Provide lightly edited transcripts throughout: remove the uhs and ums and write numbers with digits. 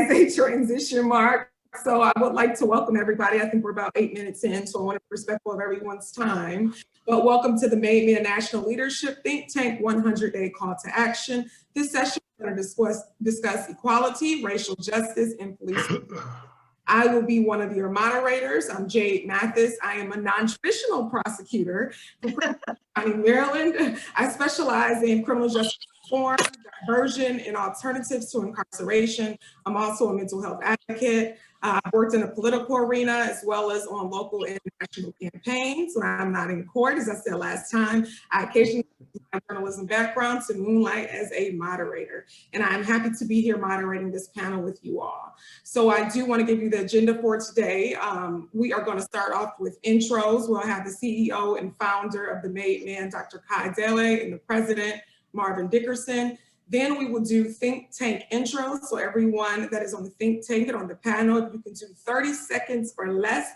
as a transition mark. So I would like to welcome everybody. I think we're about 8 minutes in, so I want to be respectful of everyone's time. But welcome to the Made Men National Leadership Think Tank 100-Day Call to Action. This session, we're going to discuss equality, racial justice, and police. I will be one of your moderators. I'm Jade Mathis. I am a non-traditional prosecutor from County, Maryland. I specialize in criminal justice reform, diversion, and alternatives to incarceration. I'm also a mental health advocate. I've worked in the political arena as well as on local and national campaigns. When I'm not in court, as I said last time, I occasionally use my journalism background to moonlight as a moderator. And I'm happy to be here moderating this panel with you all. So I do want to give you the agenda for today. We are going to start off with intros. We'll have the CEO and founder of the Made Men, Dr. Kai Dele, and the president, Marvin Dickerson. Then we will do think tank intros. So everyone that is on the think tank and on the panel, if you can do 30 seconds or less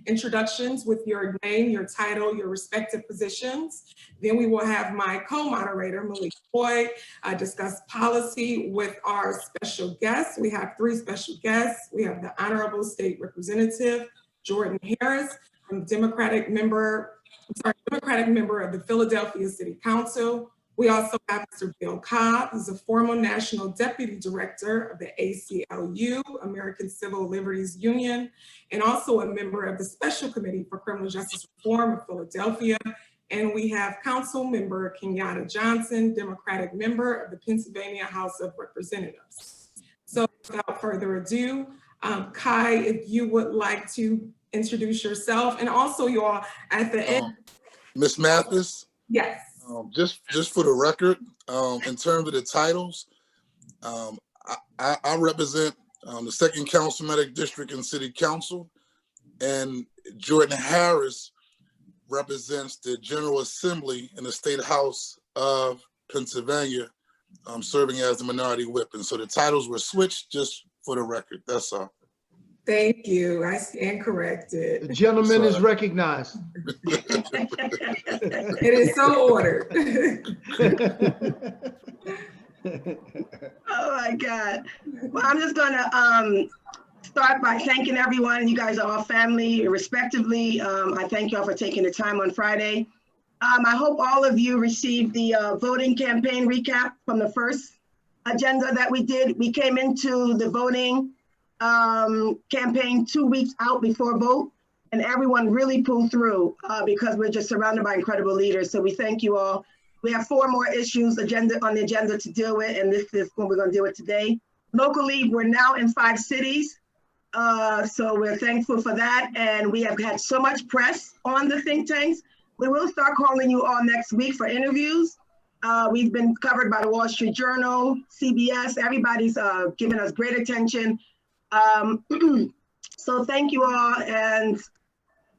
introductions with your name, your title, your respective positions. Then we will have my co-moderator, Malik Boyd, discuss policy with our special guests. We have 3 special guests. We have the Honorable State Representative, Jordan Harris, Democratic member of the Philadelphia City Council. We also have Mr. Bill Cobb, who's a former National Deputy Director of the ACLU, American Civil Liberties Union, and also a member of the Special Committee for Criminal Justice Reform of Philadelphia. And we have Council Member Kenyatta Johnson, Democratic member of the Pennsylvania House of Representatives. So without further ado, Kai, if you would like to introduce yourself, and also you all at the end. Ms. Mathis? Yes. Just for the record, in terms of the titles, I represent the 2nd Councilmanic District and City Council, and Jordan Harris represents the General Assembly in the State House of Pennsylvania, serving as the Minority Whip. And so the titles were switched just for the record, that's all. Thank you. I stand corrected. The gentleman is recognized. It is so ordered. Oh my God. Well, I'm just gonna start by thanking everyone. You guys are all family, respectively. I thank y'all for taking the time on Friday. I hope all of you received the voting campaign recap from the first agenda that we did. We came into the voting campaign 2 weeks out before vote, and everyone really pulled through because we're just surrounded by incredible leaders. So we thank you all. We have 4 more issues on the agenda to deal with, and this is what we're going to deal with today. Locally, we're now in 5 cities, so we're thankful for that, and we have had so much press on the think tanks. We will start calling you all next week for interviews. We've been covered by the Wall Street Journal, CBS. Everybody's giving us great attention. So thank you all, and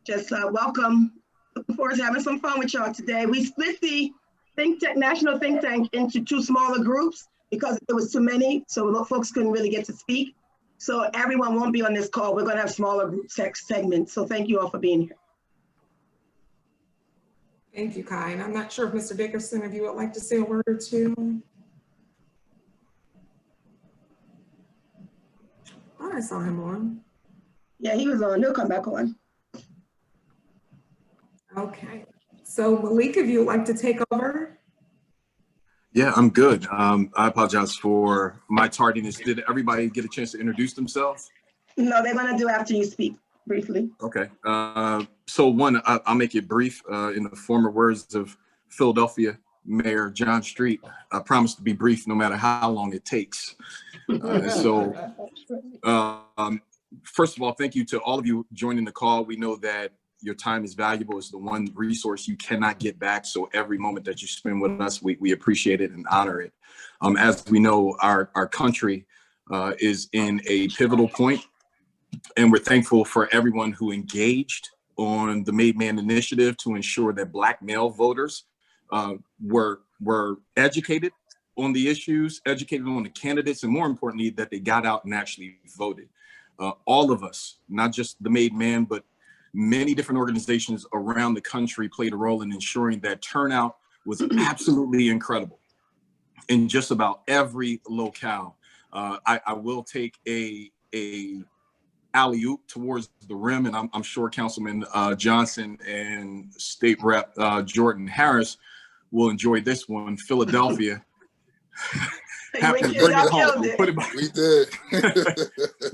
just welcome. Looking forward to having some fun with y'all today. We split the National Think Tank into 2 smaller groups because there was too many, so folks couldn't really get to speak. So everyone won't be on this call. We're gonna have smaller group segments. So thank you all for being here. Thank you, Kai. And I'm not sure if Mr. Dickerson, if you would like to say a word or two. Oh, I saw him on. Yeah, he was on. He'll come back on. Okay. So Malik, if you would like to take over. Yeah, I'm good. I apologize for my tardiness. Did everybody get a chance to introduce themselves? No, they're going to do after you speak briefly. Okay. So one, I'll make it brief. In the former words of Philadelphia Mayor John Street, I promise to be brief no matter how long it takes. First of all, thank you to all of you joining the call. We know that your time is valuable. It's the one resource you cannot get back. So every moment that you spend with us, we appreciate it and honor it. As we know, our country is in a pivotal point, and we're thankful for everyone who engaged on the Made Man Initiative to ensure that Black male voters were educated on the issues, educated on the candidates, and more importantly, that they got out and actually voted. All of us, not just the Made Man, but many different organizations around the country played a role in ensuring that turnout was absolutely incredible in just about every locale. I will take a alley-oop towards the rim, and I'm sure Councilman Johnson and State Rep Jordan Harris will enjoy this one. Philadelphia. We killed it. We did.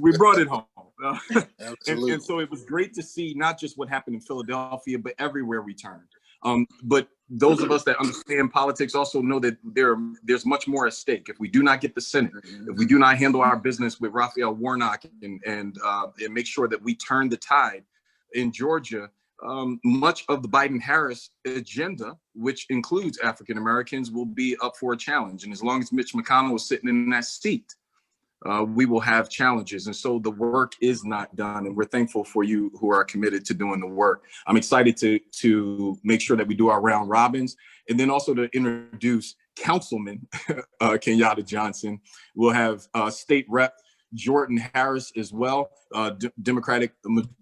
We brought it home. Absolutely. And so it was great to see not just what happened in Philadelphia, but everywhere we turned. But those of us that understand politics also know that there's much more at stake. If we do not get the Senate, if we do not handle our business with Raphael Warnock and make sure that we turn the tide in Georgia, much of the Biden-Harris agenda, which includes African Americans, will be up for a challenge. And as long as Mitch McConnell is sitting in that seat, we will have challenges. And so the work is not done. And we're thankful for you who are committed to doing the work. I'm excited to make sure that we do our round robins, and then also to introduce Councilman Kenyatta Johnson. We'll have State Rep Jordan Harris as well, Democratic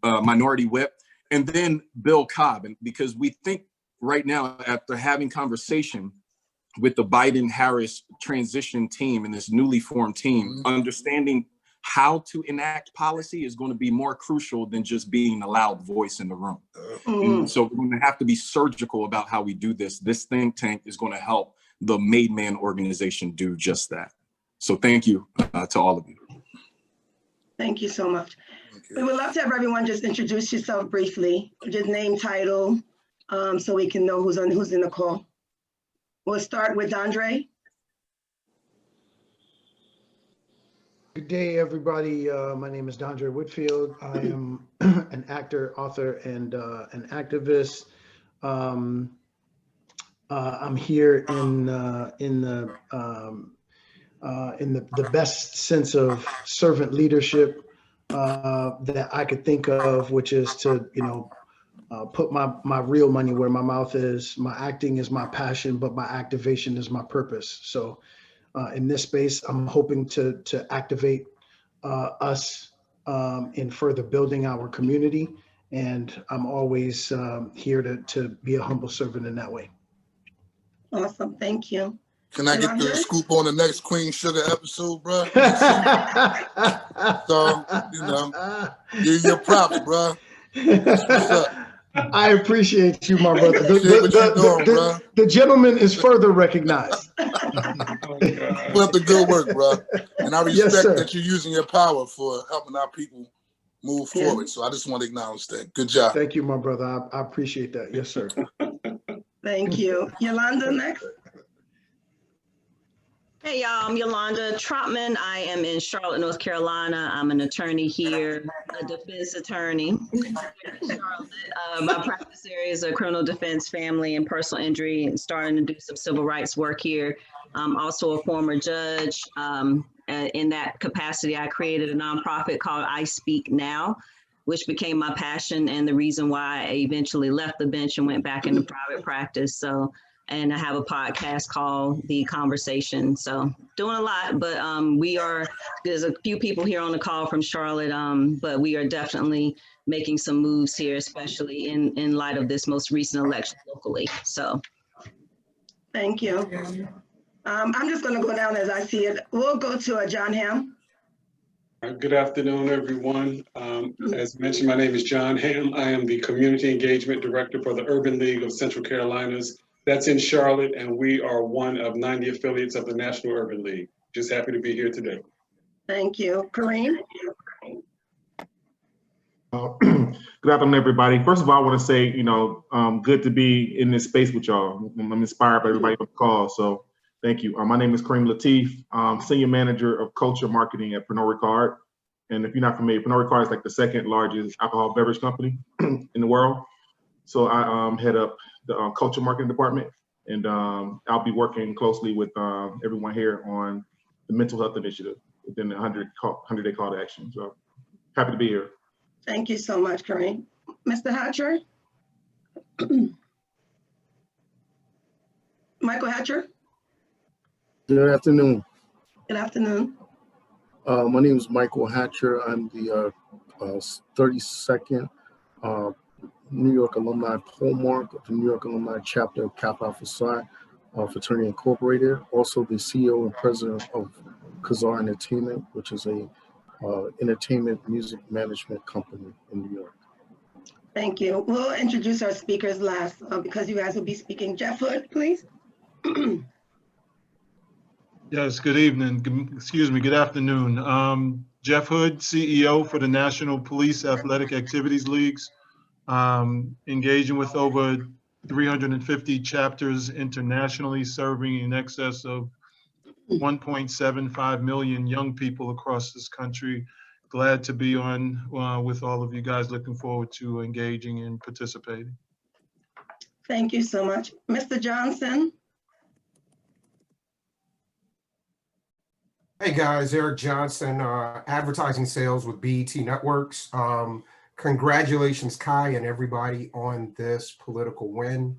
Minority Whip, and then Bill Cobb. And because we think right now, after having conversation with the Biden-Harris transition team and this newly formed team, understanding how to enact policy is going to be more crucial than just being a loud voice in the room. And so we're going to have to be surgical about how we do this. This think tank is going to help the Made Man organization do just that. So thank you to all of you. Thank you so much. We would love to have everyone just introduce yourself briefly, just name, title, so we can know who's in the call. We'll start with Dondré. Good day, everybody. My name is Dondré Whitfield. I am an actor, author, and an activist. I'm here in the best sense of servant leadership that I could think of, which is to, put my real money where my mouth is. My acting is my passion, but my activation is my purpose. So in this space, I'm hoping to activate us in further building our community. And I'm always here to be a humble servant in that way. Awesome, thank you. Can I get the scoop on the next Queen Sugar episode, bro? So, your props, bro. That's what's up. I appreciate you, my brother. The gentleman is further recognized. Keep up the good work, bro. And I respect that you're using your power for helping our people move forward. So I just want to acknowledge that. Good job. Thank you, my brother. I appreciate that. Yes, sir. Thank you. Yolanda next. Hey, y'all, I'm Yolanda Trotman. I am in Charlotte, North Carolina. I'm an attorney here, a defense attorney in Charlotte. My practice areas are criminal defense, family, and personal injury, and starting to do some civil rights work here. I'm also a former judge. In that capacity, I created a nonprofit called I Speak Now, which became my passion and the reason why I eventually left the bench and went back into private practice. And I have a podcast called The Conversation. So doing a lot, but there's a few people here on the call from Charlotte, but we are definitely making some moves here, especially in light of this most recent election locally. So. Thank you. I'm just gonna go down as I see it. We'll go to John Ham. Good afternoon, everyone. As mentioned, my name is John Ham. I am the Community Engagement Director for the Urban League of Central Carolinas. That's in Charlotte, and we are one of 90 affiliates of the National Urban League. Just happy to be here today. Thank you. Kareem? Good afternoon, everybody. First of all, I want to say, good to be in this space with y'all. I'm inspired by everybody on the call, so thank you. My name is Kareem Latif. I'm Senior Manager of Culture Marketing at Pernod Ricard. And if you're not familiar, Pernod Ricard is like the second largest alcohol beverage company in the world. So I head up the culture marketing department, and I'll be working closely with everyone here on the mental health initiative within the 100-day call to action. So happy to be here. Thank you so much, Kareem. Mr. Hatcher? Michael Hatcher? Good afternoon. Good afternoon. My name is Michael Hatcher. I'm the 32nd New York Alumni Hallmark of the New York Alumni Chapter of Kappa Alpha Psi Fraternity Incorporated. Also the CEO and President of Kazar Entertainment, which is a entertainment music management company in New York. Thank you. We'll introduce our speakers last because you guys will be speaking. Jeff Hood, please. Yes, good evening. Good afternoon. Jeff Hood, CEO for the National Police Athletic Activities Leagues, engaging with over 350 chapters internationally, serving in excess of 1.75 million young people across this country. Glad to be on with all of you guys. Looking forward to engaging and participating. Thank you so much. Mr. Johnson. Hey guys, Eric Johnson, advertising sales with BET Networks. Congratulations, Kai, and everybody on this political win.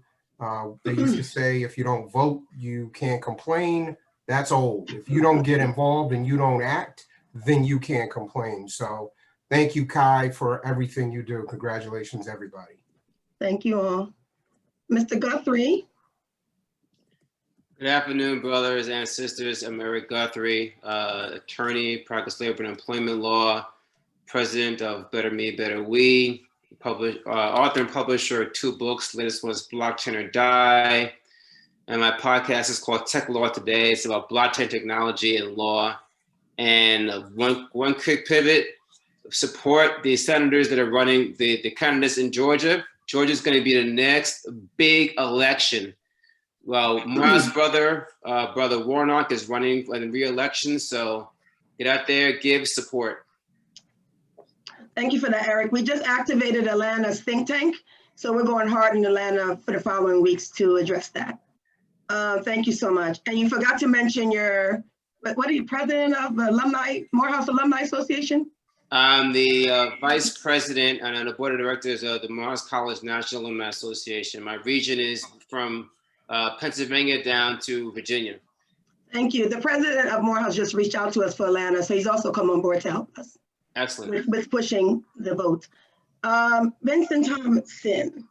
They used to say, if you don't vote, you can't complain. That's old. If you don't get involved and you don't act, then you can't complain. So thank you, Kai, for everything you do. Congratulations, everybody. Thank you all. Mr. Guthrie. Good afternoon, brothers and sisters. I'm Eric Guthrie, attorney, practice labor and employment law, president of Better Me, Better We, author and publisher of 2 books. Latest one is Blockchain or Die. And my podcast is called Tech Law Today. It's about blockchain technology and law. And one quick pivot, support the senators that are running the candidates in Georgia. Georgia is going to be the next big election. Well, Mara's brother Warnock is running for the re-election, so get out there, give support. Thank you for that, Eric. We just activated Atlanta's think tank, so we're going hard in Atlanta for the following weeks to address that. Thank you so much. And you forgot to mention what are you, president of the Morehouse Alumni Association? I'm the vice president and on the board of directors of the Morehouse College National Alumni Association. My region is from Pennsylvania down to Virginia. Thank you. The president of Morehouse just reached out to us for Atlanta, so he's also come on board to help us. Excellent. With pushing the vote. Vincent Thompson.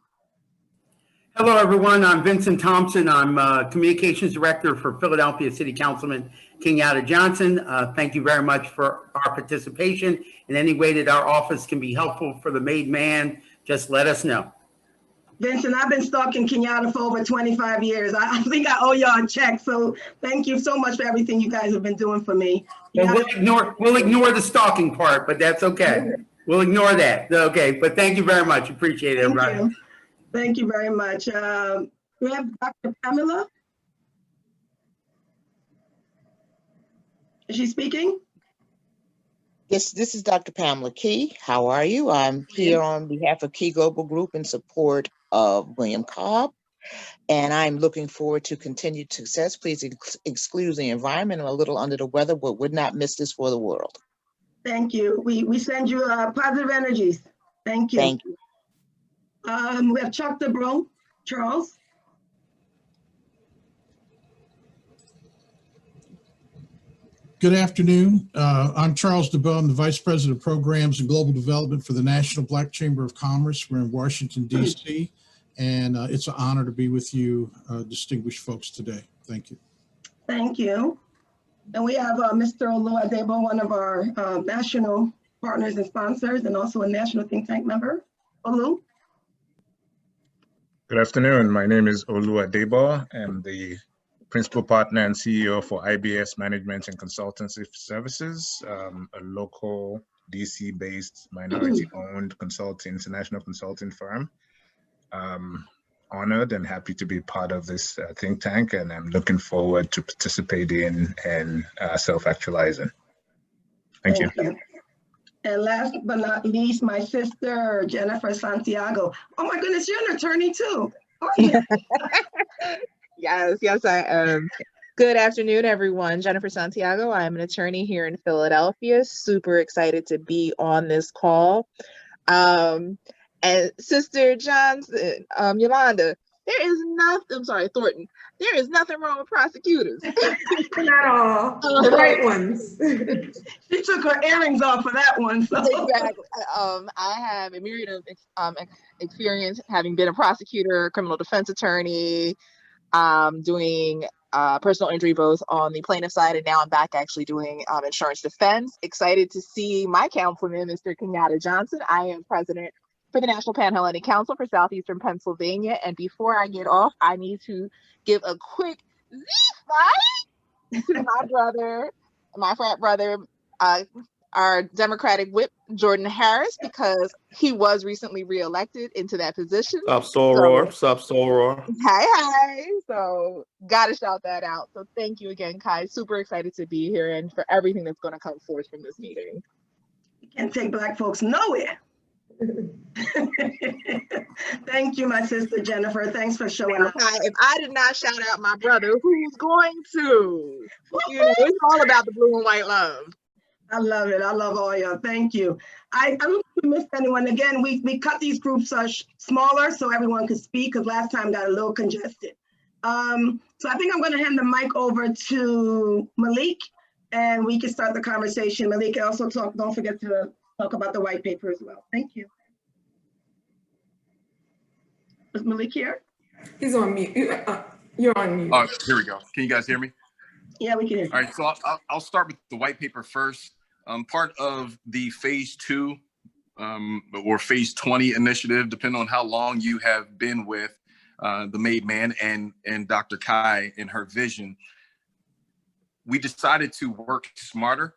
Hello, everyone. I'm Vincent Thompson. I'm Communications Director for Philadelphia City Councilman Kenyatta Johnson. Thank you very much for our participation. In any way that our office can be helpful for the made man, just let us know. Vincent, I've been stalking Kenyatta for over 25 years. I think I owe y'all a check. So thank you so much for everything you guys have been doing for me. And we'll ignore the stalking part, but that's okay. We'll ignore that. Okay, but thank you very much. Appreciate it, everybody. Thank you very much. We have Dr. Pamela. Is she speaking? Yes, this is Dr. Pamela Key. How are you? I'm here on behalf of Key Global Group in support of William Cobb, and I'm looking forward to continued success. Please excuse the environment. I'm a little under the weather, but would not miss this for the world. Thank you. We send you positive energies. Thank you. Thank you. We have Chuck DeBro. Charles. Good afternoon. I'm Charles DeBow. I'm the Vice President of Programs and Global Development for the National Black Chamber of Commerce. We're in Washington, D.C., and it's an honor to be with you, distinguished folks today. Thank you. Thank you. And we have Mr. Oluwadebo, one of our national partners and sponsors, and also a national think tank member. Olu. Good afternoon. My name is Oluwadebo. I'm the Principal Partner and CEO for IBS Management and Consultancy Services, a local DC-based minority-owned international consulting firm. Honored and happy to be part of this think tank, and I'm looking forward to participating and self-actualizing. Thank you. And last but not least, my sister, Jennifer Santiago. Oh my goodness, you're an attorney too. Yes, I am. Good afternoon, everyone. Jennifer Santiago. I'm an attorney here in Philadelphia. Super excited to be on this call. And Sister Johnson, Yolanda, Thornton, there is nothing wrong with prosecutors. Not all. The right ones. She took her earrings off for that one. So. Exactly. I have a myriad of experience having been a prosecutor, criminal defense attorney, doing personal injury, both on the plaintiff side, and now I'm back actually doing insurance defense. Excited to see my councilman, Mr. Kenyatta Johnson. I am president for the National Panhellenic Council for Southeastern Pennsylvania. And before I get off, I need to give a quick to my brother, my frat brother, our Democratic whip, Jordan Harris, because he was recently reelected into that position. Sup, Soror? Sup, Soror? Hi. So gotta shout that out. So thank you again, Kai. Super excited to be here and for everything that's going to come forth from this meeting. You can't take Black folks nowhere. Thank you, my sister Jennifer. Thanks for showing up. If I did not shout out my brother, who's going to? You know, it's all about the blue and white love. I love it. I love all y'all. Thank you. I don't think we missed anyone. Again, we cut these groups smaller so everyone could speak, because last time got a little congested. So I think I'm going to hand the mic over to Malik, and we can start the conversation. Malik, also don't forget to talk about the white paper as well. Thank you. Is Malik here? He's on mute. You're on mute. Here we go. Can you guys hear me? Yeah, we can hear you. All right, so I'll start with the white paper first. Part of the phase 2 or phase 20 initiative, depending on how long you have been with the Made Man and Dr. Kai and her vision, we decided to work smarter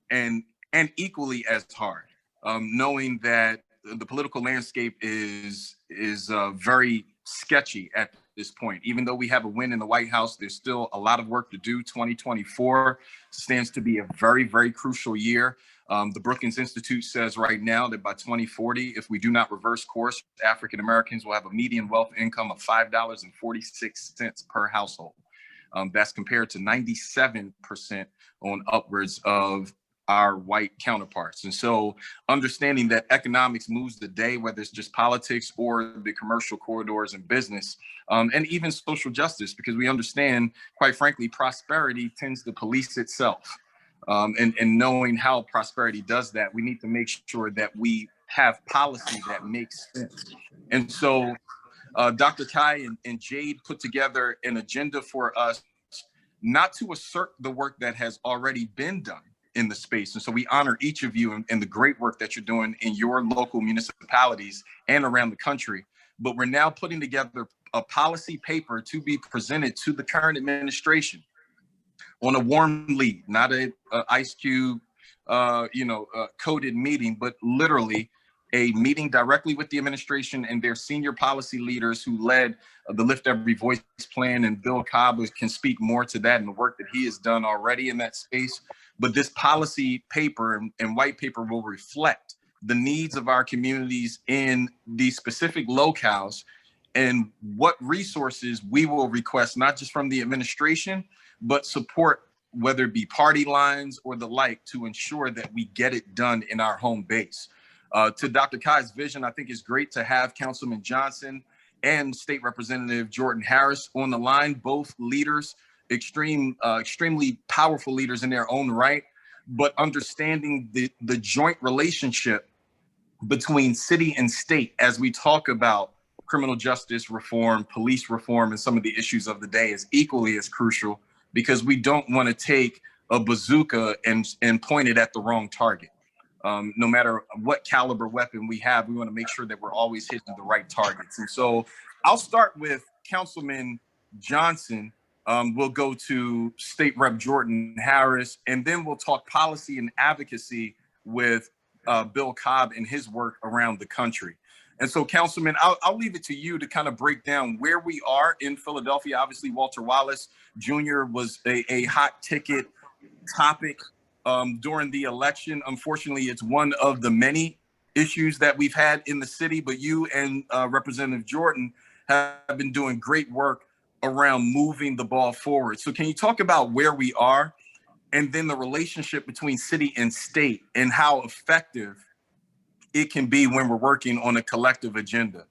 and equally as hard, knowing that the political landscape is very sketchy at this point. Even though we have a win in the White House, there's still a lot of work to do. 2024 stands to be a very, very crucial year. The Brookings Institute says right now that by 2040, if we do not reverse course, African Americans will have a median wealth income of $5.46 per household. That's compared to 97% on upwards of our white counterparts. And so understanding that economics moves the day, whether it's just politics or the commercial corridors and business, and even social justice, because we understand, quite frankly, prosperity tends to police itself. And knowing how prosperity does that, we need to make sure that we have policy that makes sense. And so Dr. Kai and Jade put together an agenda for us, not to assert the work that has already been done in the space. And so we honor each of you and the great work that you're doing in your local municipalities and around the country. But we're now putting together a policy paper to be presented to the current administration on a warm lead, not a Ice Cube, coded meeting, but literally a meeting directly with the administration and their senior policy leaders who led the Lift Every Voice plan. And Bill Cobb can speak more to that and the work that he has done already in that space. But this policy paper and white paper will reflect the needs of our communities in these specific locales and what resources we will request, not just from the administration, but support, whether it be party lines or the like, to ensure that we get it done in our home base. To Dr. Kai's vision, I think it's great to have Councilman Johnson and State Representative Jordan Harris on the line, both leaders, extremely powerful leaders in their own right, but understanding the joint relationship between city and state as we talk about criminal justice reform, police reform, and some of the issues of the day is equally as crucial, because we don't want to take a bazooka and point it at the wrong target. No matter what caliber weapon we have, we want to make sure that we're always hitting the right targets. And so I'll start with Councilman Johnson. We'll go to State Rep Jordan Harris, and then we'll talk policy and advocacy with Bill Cobb and his work around the country. And so, Councilman, I'll leave it to you to kind of break down where we are in Philadelphia. Obviously, Walter Wallace Jr. was a hot ticket topic during the election. Unfortunately, it's one of the many issues that we've had in the city, but you and Representative Jordan have been doing great work around moving the ball forward. So can you talk about where we are and then the relationship between city and state and how effective it can be when we're working on a collective agenda?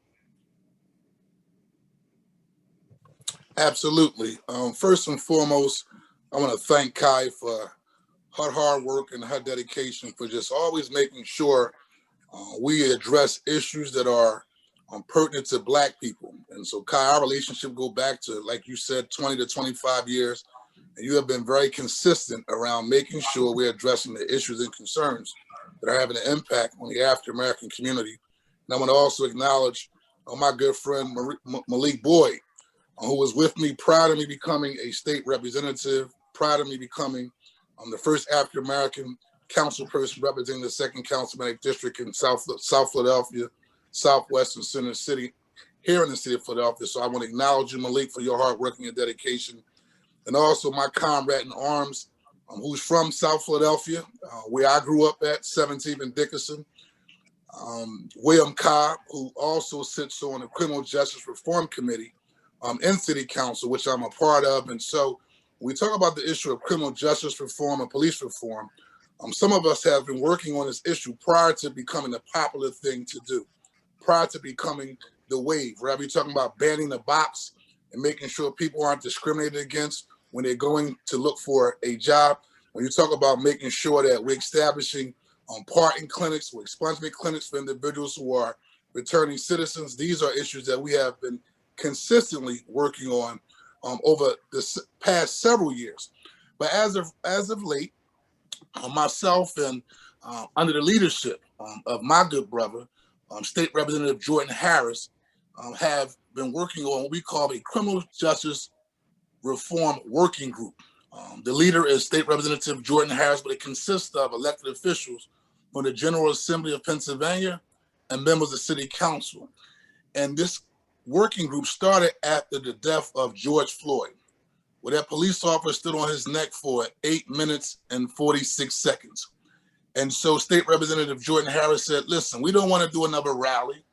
Absolutely. First and foremost, I want to thank Kai for her hard work and her dedication for just always making sure we address issues that are pertinent to Black people. And so, Kai, our relationship go back to, like you said, 20 to 25 years. And you have been very consistent around making sure we're addressing the issues and concerns that are having an impact on the African-American community. And I want to also acknowledge my good friend Malik Boyd, who was with me prior to me becoming a state representative, prior to me becoming the first African-American council person representing the 2nd Councilmanic District in South Philadelphia, Southwest and Center City, here in the city of Philadelphia. So I want to acknowledge you, Malik, for your hard work and your dedication. And also my comrade in arms, who's from South Philadelphia, where I grew up at, 17th and Dickerson, William Cobb, who also sits on the Criminal Justice Reform Committee in City Council, which I'm a part of. And so when we talk about the issue of criminal justice reform and police reform, some of us have been working on this issue prior to becoming a popular thing to do, prior to becoming the wave, right? We're talking about banning the box and making sure people aren't discriminated against when they're going to look for a job. When you talk about making sure that we're establishing parking clinics or expungement clinics for individuals who are returning citizens, these are issues that we have been consistently working on over the past several years. But as of late, myself and under the leadership of my good brother, State Representative Jordan Harris, have been working on what we call a criminal justice reform working group. The leader is State Representative Jordan Harris, but it consists of elected officials from the General Assembly of Pennsylvania and members of City Council. And this working group started after the death of George Floyd, where that police officer stood on his neck for 8 minutes and 46 seconds. And so State Representative Jordan Harris said, listen, we don't want to do another rally.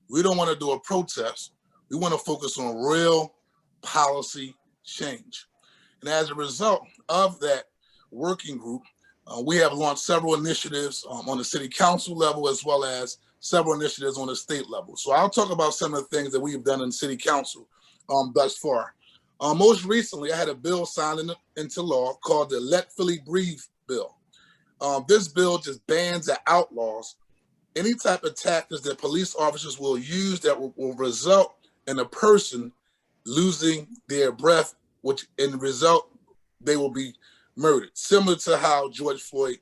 We don't want to do a protest. We want to focus on real policy change. And as a result of that working group, we have launched several initiatives on the city council level, as well as several initiatives on the state level. So I'll talk about some of the things that we've done in city council thus far. Most recently, I had a bill signed into law called the Let Philly Breathe bill. This bill just bans and outlaws any type of tactics that police officers will use that will result in a person losing their breath, which in the result, they will be murdered. Similar to how George Floyd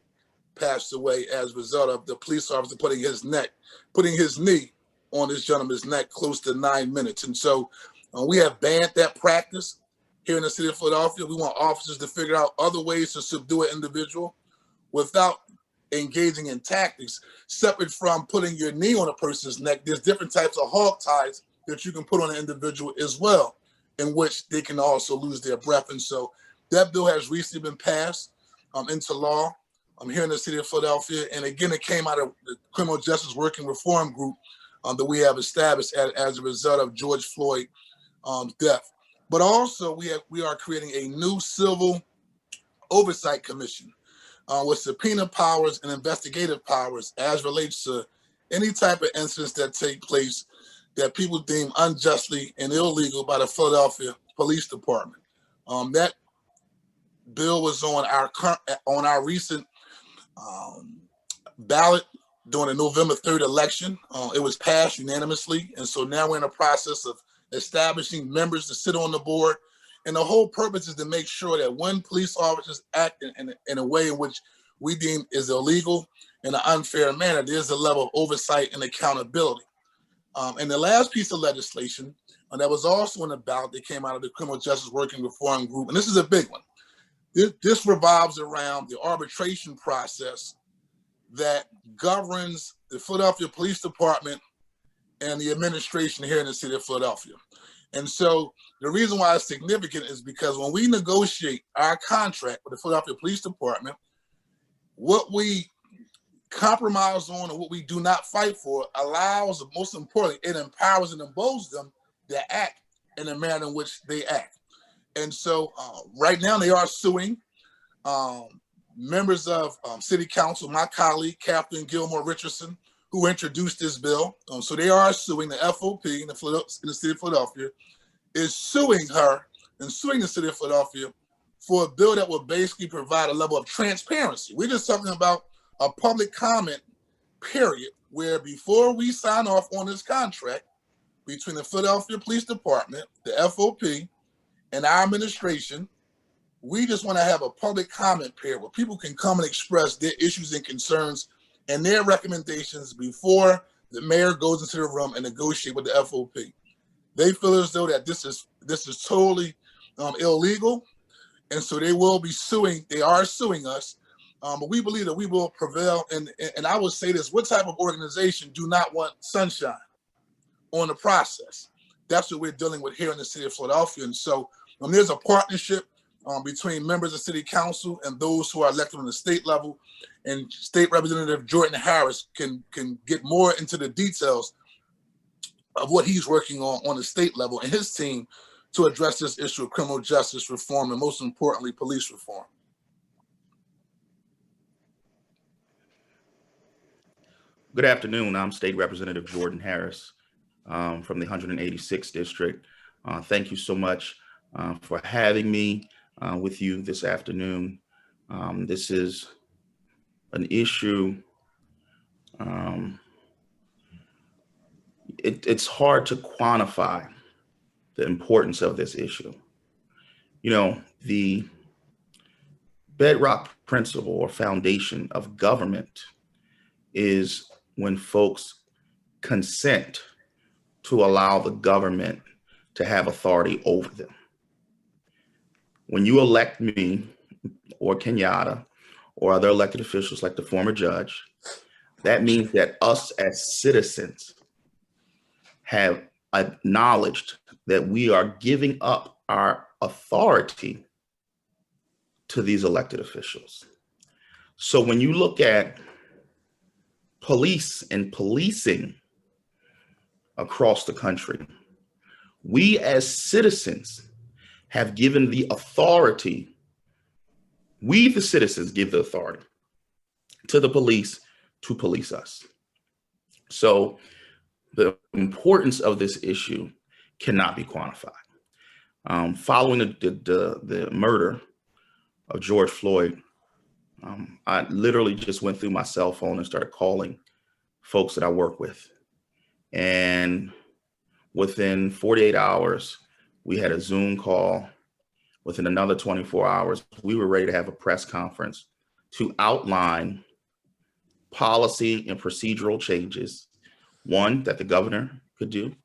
passed away as a result of the police officer putting his knee on this gentleman's neck close to 9 minutes. And so we have banned that practice here in the city of Philadelphia. We want officers to figure out other ways to subdue an individual without engaging in tactics separate from putting your knee on a person's neck. There's different types of hog ties that you can put on an individual as well, in which they can also lose their breath. And so that bill has recently been passed into law here in the city of Philadelphia. And again, it came out of the Criminal Justice Working Reform Group that we have established as a result of George Floyd's death. But also we are creating a new civil oversight commission with subpoena powers and investigative powers as relates to any type of incidents that take place that people deem unjustly and illegal by the Philadelphia Police Department. That bill was on our recent ballot during the November 3rd election. It was passed unanimously, and so now we're in the process of establishing members to sit on the board. And the whole purpose is to make sure that when police officers act in a way in which we deem is illegal in an unfair manner, there's a level of oversight and accountability. And the last piece of legislation that was also on the ballot that came out of the Criminal Justice Working Reform Group, and this is a big one. This revolves around the arbitration process that governs the Philadelphia Police Department and the administration here in the city of Philadelphia. And so the reason why it's significant is because when we negotiate our contract with the Philadelphia Police Department, what we compromise on and what we do not fight for allows, most importantly, it empowers and emboldens them to act in the manner in which they act. And so right now they are suing members of City Council, my colleague, Captain Gilmore Richardson, who introduced this bill. So they are suing the FOP in the city of Philadelphia, is suing her and suing the city of Philadelphia for a bill that will basically provide a level of transparency. We're just talking about a public comment period where before we sign off on this contract, between the Philadelphia Police Department, the FOP, and our administration. We just want to have a public comment period where people can come and express their issues and concerns and their recommendations before the mayor goes into the room and negotiate with the FOP. They feel as though that this is totally illegal, and so they will be suing. They are suing us, but we believe that we will prevail. And I would say this: what type of organization do not want sunshine on the process? That's what we're dealing with here in the city of Philadelphia. And so there's a partnership between members of city council and those who are elected on the state level, and State Representative Jordan Harris can get more into the details of what he's working on the state level and his team to address this issue of criminal justice reform and, most importantly, police reform. Good afternoon. I'm State Representative Jordan Harris from the 186th District. Thank you so much for having me with you this afternoon. This is an issue. It's hard to quantify the importance of this issue. You know, the bedrock principle or foundation of government is when folks consent to allow the government to have authority over them. When you elect me or Kenyatta or other elected officials like the former judge, that means that us as citizens have acknowledged that we are giving up our authority to these elected officials. So when you look at police and policing across the country, we as citizens have given the authority, we the citizens give the authority to the police to police us. So the importance of this issue cannot be quantified. Following the murder of George Floyd, I literally just went through my cell phone and started calling folks that I work with. And within 48 hours, we had a Zoom call. Within another 24 hours, we were ready to have a press conference to outline policy and procedural changes. One, that the governor could do.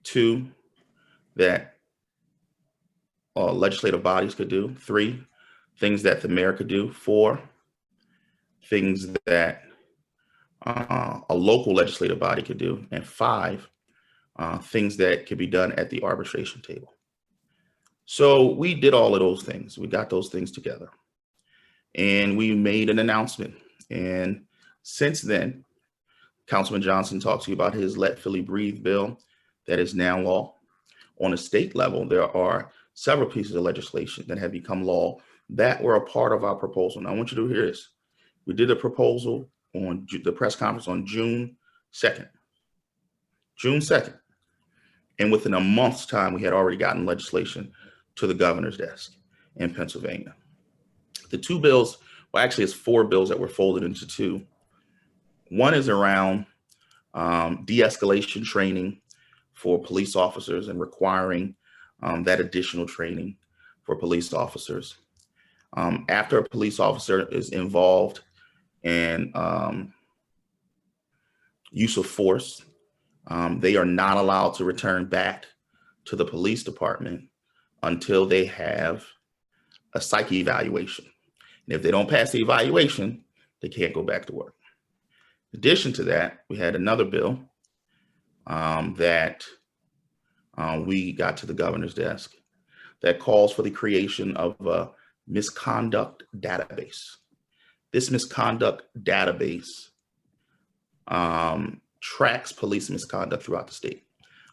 Two, that legislative bodies could do. Three, things that the mayor could do. Four, things that a local legislative body could do. And five, things that could be done at the arbitration table. So we did all of those things. We got those things together and we made an announcement. And since then, Councilman Johnson talked to you about his Let Philly Breathe bill that is now law. On a state level, there are several pieces of legislation that have become law that were a part of our proposal. Now I want you to hear this. We did a proposal on the press conference on June 2nd. June 2nd. And within a month's time, we had already gotten legislation to the governor's desk in Pennsylvania. The two bills, well, actually it's four bills that were folded into two. One is around de-escalation training for police officers and requiring that additional training for police officers. After a police officer is involved in use of force, they are not allowed to return back to the police department until they have a psyche evaluation. And if they don't pass the evaluation, they can't go back to work. In addition to that, we had another bill that we got to the governor's desk that calls for the creation of a misconduct database. This misconduct database tracks police misconduct throughout the state.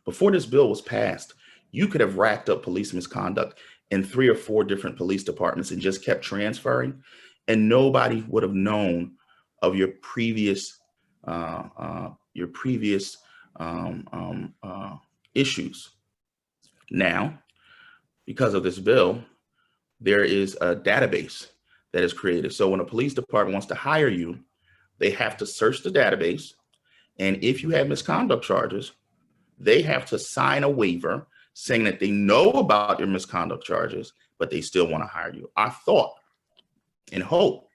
Before this bill was passed, you could have racked up police misconduct in 3 or 4 different police departments and just kept transferring, and nobody would have known of your previous issues. Now, because of this bill, there is a database that is created. So when a police department wants to hire you, they have to search the database. And if you have misconduct charges, they have to sign a waiver saying that they know about your misconduct charges, but they still want to hire you. Our thought and hope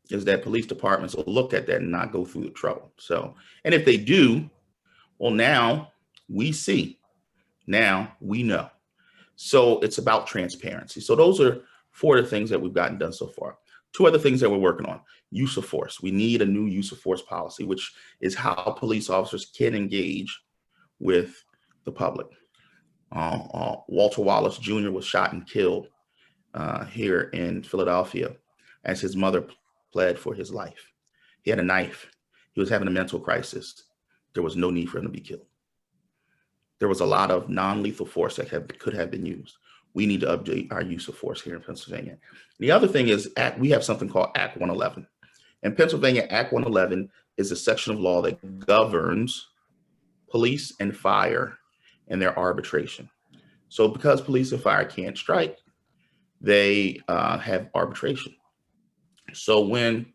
is that police departments will look at that and not go through the trouble. So, and if they do, well, now we see, now we know. So it's about transparency. So those are 4 of the things that we've gotten done so far. 2 other things that we're working on: use of force. We need a new use of force policy, which is how police officers can engage with the public. Walter Wallace Jr. was shot and killed here in Philadelphia as his mother pled for his life. He had a knife. He was having a mental crisis. There was no need for him to be killed. There was a lot of non-lethal force that could have been used. We need to update our use of force here in Pennsylvania. The other thing is we have something called Act 111. In Pennsylvania, Act 111 is a section of law that governs police and fire and their arbitration. So because police and fire can't strike, they have arbitration. So when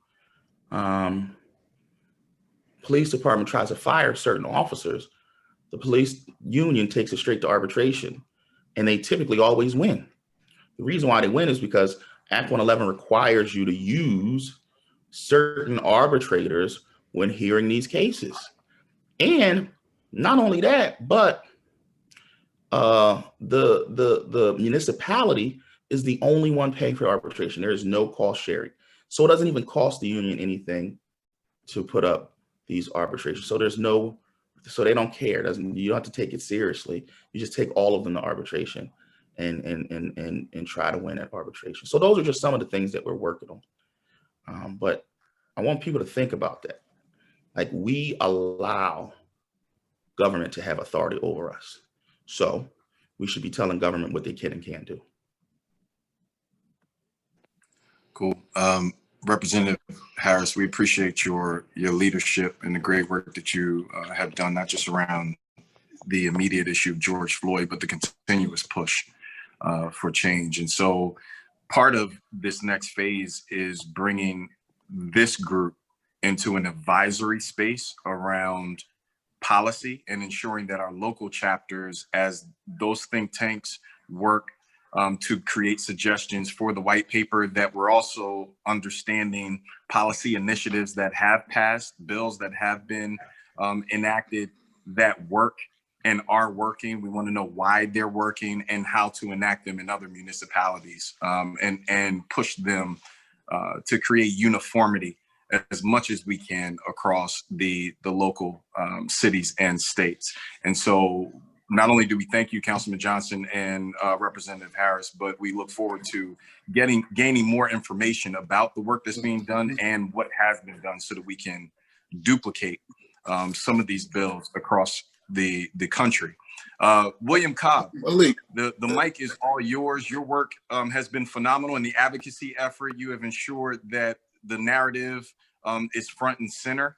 police department tries to fire certain officers, the police union takes it straight to arbitration, and they typically always win. The reason why they win is because Act 111 requires you to use certain arbitrators when hearing these cases. And not only that, but the municipality is the only one paying for arbitration. There is no cost sharing. So it doesn't even cost the union anything to put up these arbitrations. So so they don't care. You don't have to take it seriously. You just take all of them to arbitration and try to win at arbitration. So those are just some of the things that we're working on. But I want people to think about that. Like, we allow government to have authority over us. So we should be telling government what they can and can't do. Cool. Representative Harris, we appreciate your leadership and the great work that you have done, not just around the immediate issue of George Floyd, but the continuous push for change. And so part of this next phase is bringing this group into an advisory space around policy and ensuring that our local chapters, as those think tanks work to create suggestions for the white paper, that we're also understanding policy initiatives that have passed, bills that have been enacted that work and are working. We want to know why they're working and how to enact them in other municipalities and push them to create uniformity as much as we can across the local cities and states. And so not only do we thank you, Councilman Johnson and Representative Harris, but we look forward to gaining more information about the work that's being done and what has been done so that we can duplicate some of these bills across the country. William Cobb, the mic is all yours. Your work has been phenomenal in the advocacy effort. You have ensured that the narrative is front and center,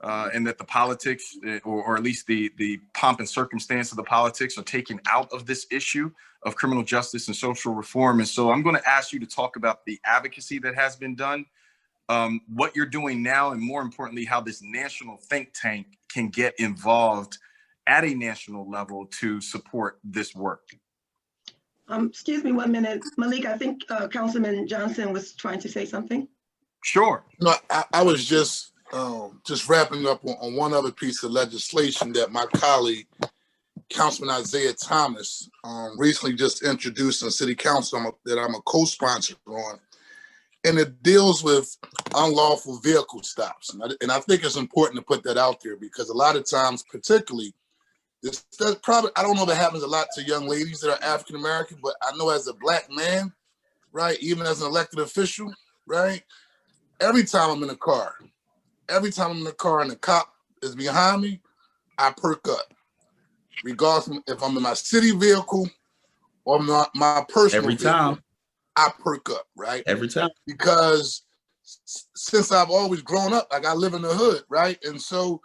and that the politics, or at least the pomp and circumstance of the politics, are taken out of this issue of criminal justice and social reform. And so I'm going to ask you to talk about the advocacy that has been done, what you're doing now, and more importantly, how this national think tank can get involved at a national level to support this work. Excuse me 1 minute. Malik, I think Councilman Johnson was trying to say something. Sure. No, I was just wrapping up on one other piece of legislation that my colleague, Councilman Isaiah Thomas, recently just introduced in City Council that I'm a co-sponsor on. And it deals with unlawful vehicle stops. And I think it's important to put that out there because a lot of times, particularly, that's probably, I don't know if it happens a lot to young ladies that are African-American, but I know as a Black man, right, even as an elected official, right, every time I'm in a car, and the cop is behind me, I perk up. Regardless if I'm in my city vehicle or my personal every time vehicle, I perk up, right? Every time. Because since I've always grown up, like I live in the hood, right? And so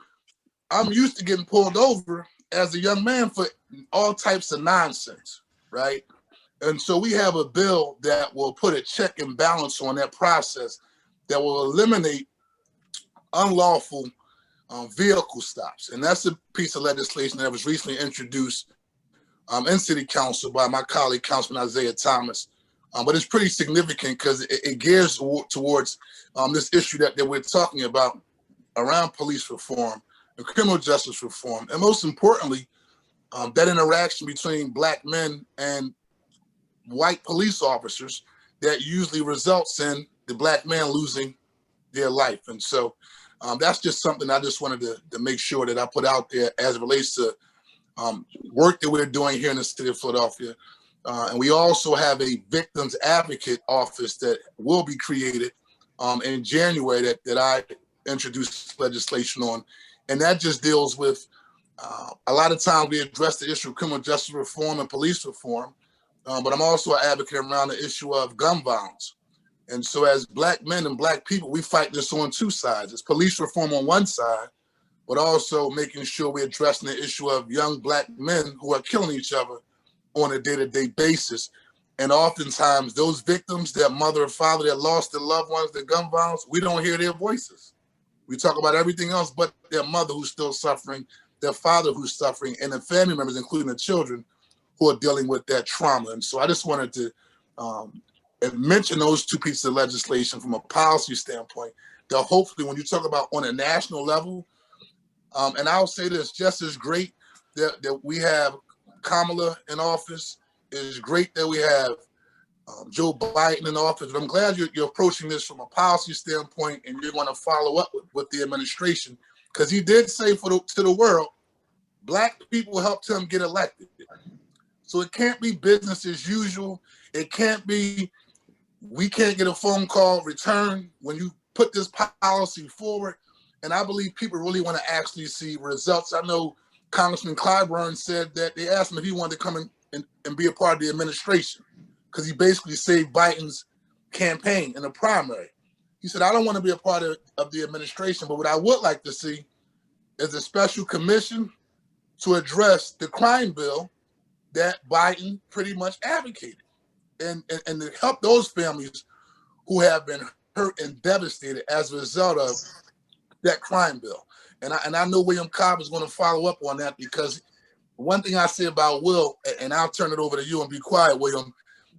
I'm used to getting pulled over as a young man for all types of nonsense, right? And so we have a bill that will put a check and balance on that process that will eliminate unlawful vehicle stops. And that's a piece of legislation that was recently introduced in City Council by my colleague, Councilman Isaiah Thomas. But it's pretty significant because it gears towards this issue that we're talking about around police reform and criminal justice reform. And most importantly, that interaction between Black men and white police officers that usually results in the Black man losing their life. And so that's just something I just wanted to make sure that I put out there as it relates to work that we're doing here in the city of Philadelphia. And we also have a victims advocate office that will be created in January that I introduced legislation on. And that just deals with, a lot of times we address the issue of criminal justice reform and police reform, but I'm also an advocate around the issue of gun violence. And so as Black men and Black people, we fight this on two sides. It's police reform on one side, but also making sure we're addressing the issue of young Black men who are killing each other on a day-to-day basis. And oftentimes those victims, their mother or father that lost their loved ones to gun violence, we don't hear their voices. We talk about everything else but their mother who's still suffering, their father who's suffering, and the family members, including the children, who are dealing with that trauma. And so I just wanted to mention those two pieces of legislation from a policy standpoint that hopefully when you talk about on a national level, and I'll say this, just as great that we have Kamala in office, it's great that we have Joe Biden in office, but I'm glad you're approaching this from a policy standpoint and you're going to follow up with the administration, because he did say to the world, Black people helped him get elected. So it can't be business as usual. It can't be, we can't get a phone call return when you put this policy forward. And I believe people really want to actually see results. I know Congressman Clyburn said that they asked him if he wanted to come in and be a part of the administration because he basically saved Biden's campaign in the primary. He said, I don't want to be a part of the administration, but what I would like to see is a special commission to address the crime bill that Biden pretty much advocated and to help those families who have been hurt and devastated as a result of that crime bill. And I know William Cobb is going to follow up on that, because one thing I say about Will, and I'll turn it over to you and be quiet, William,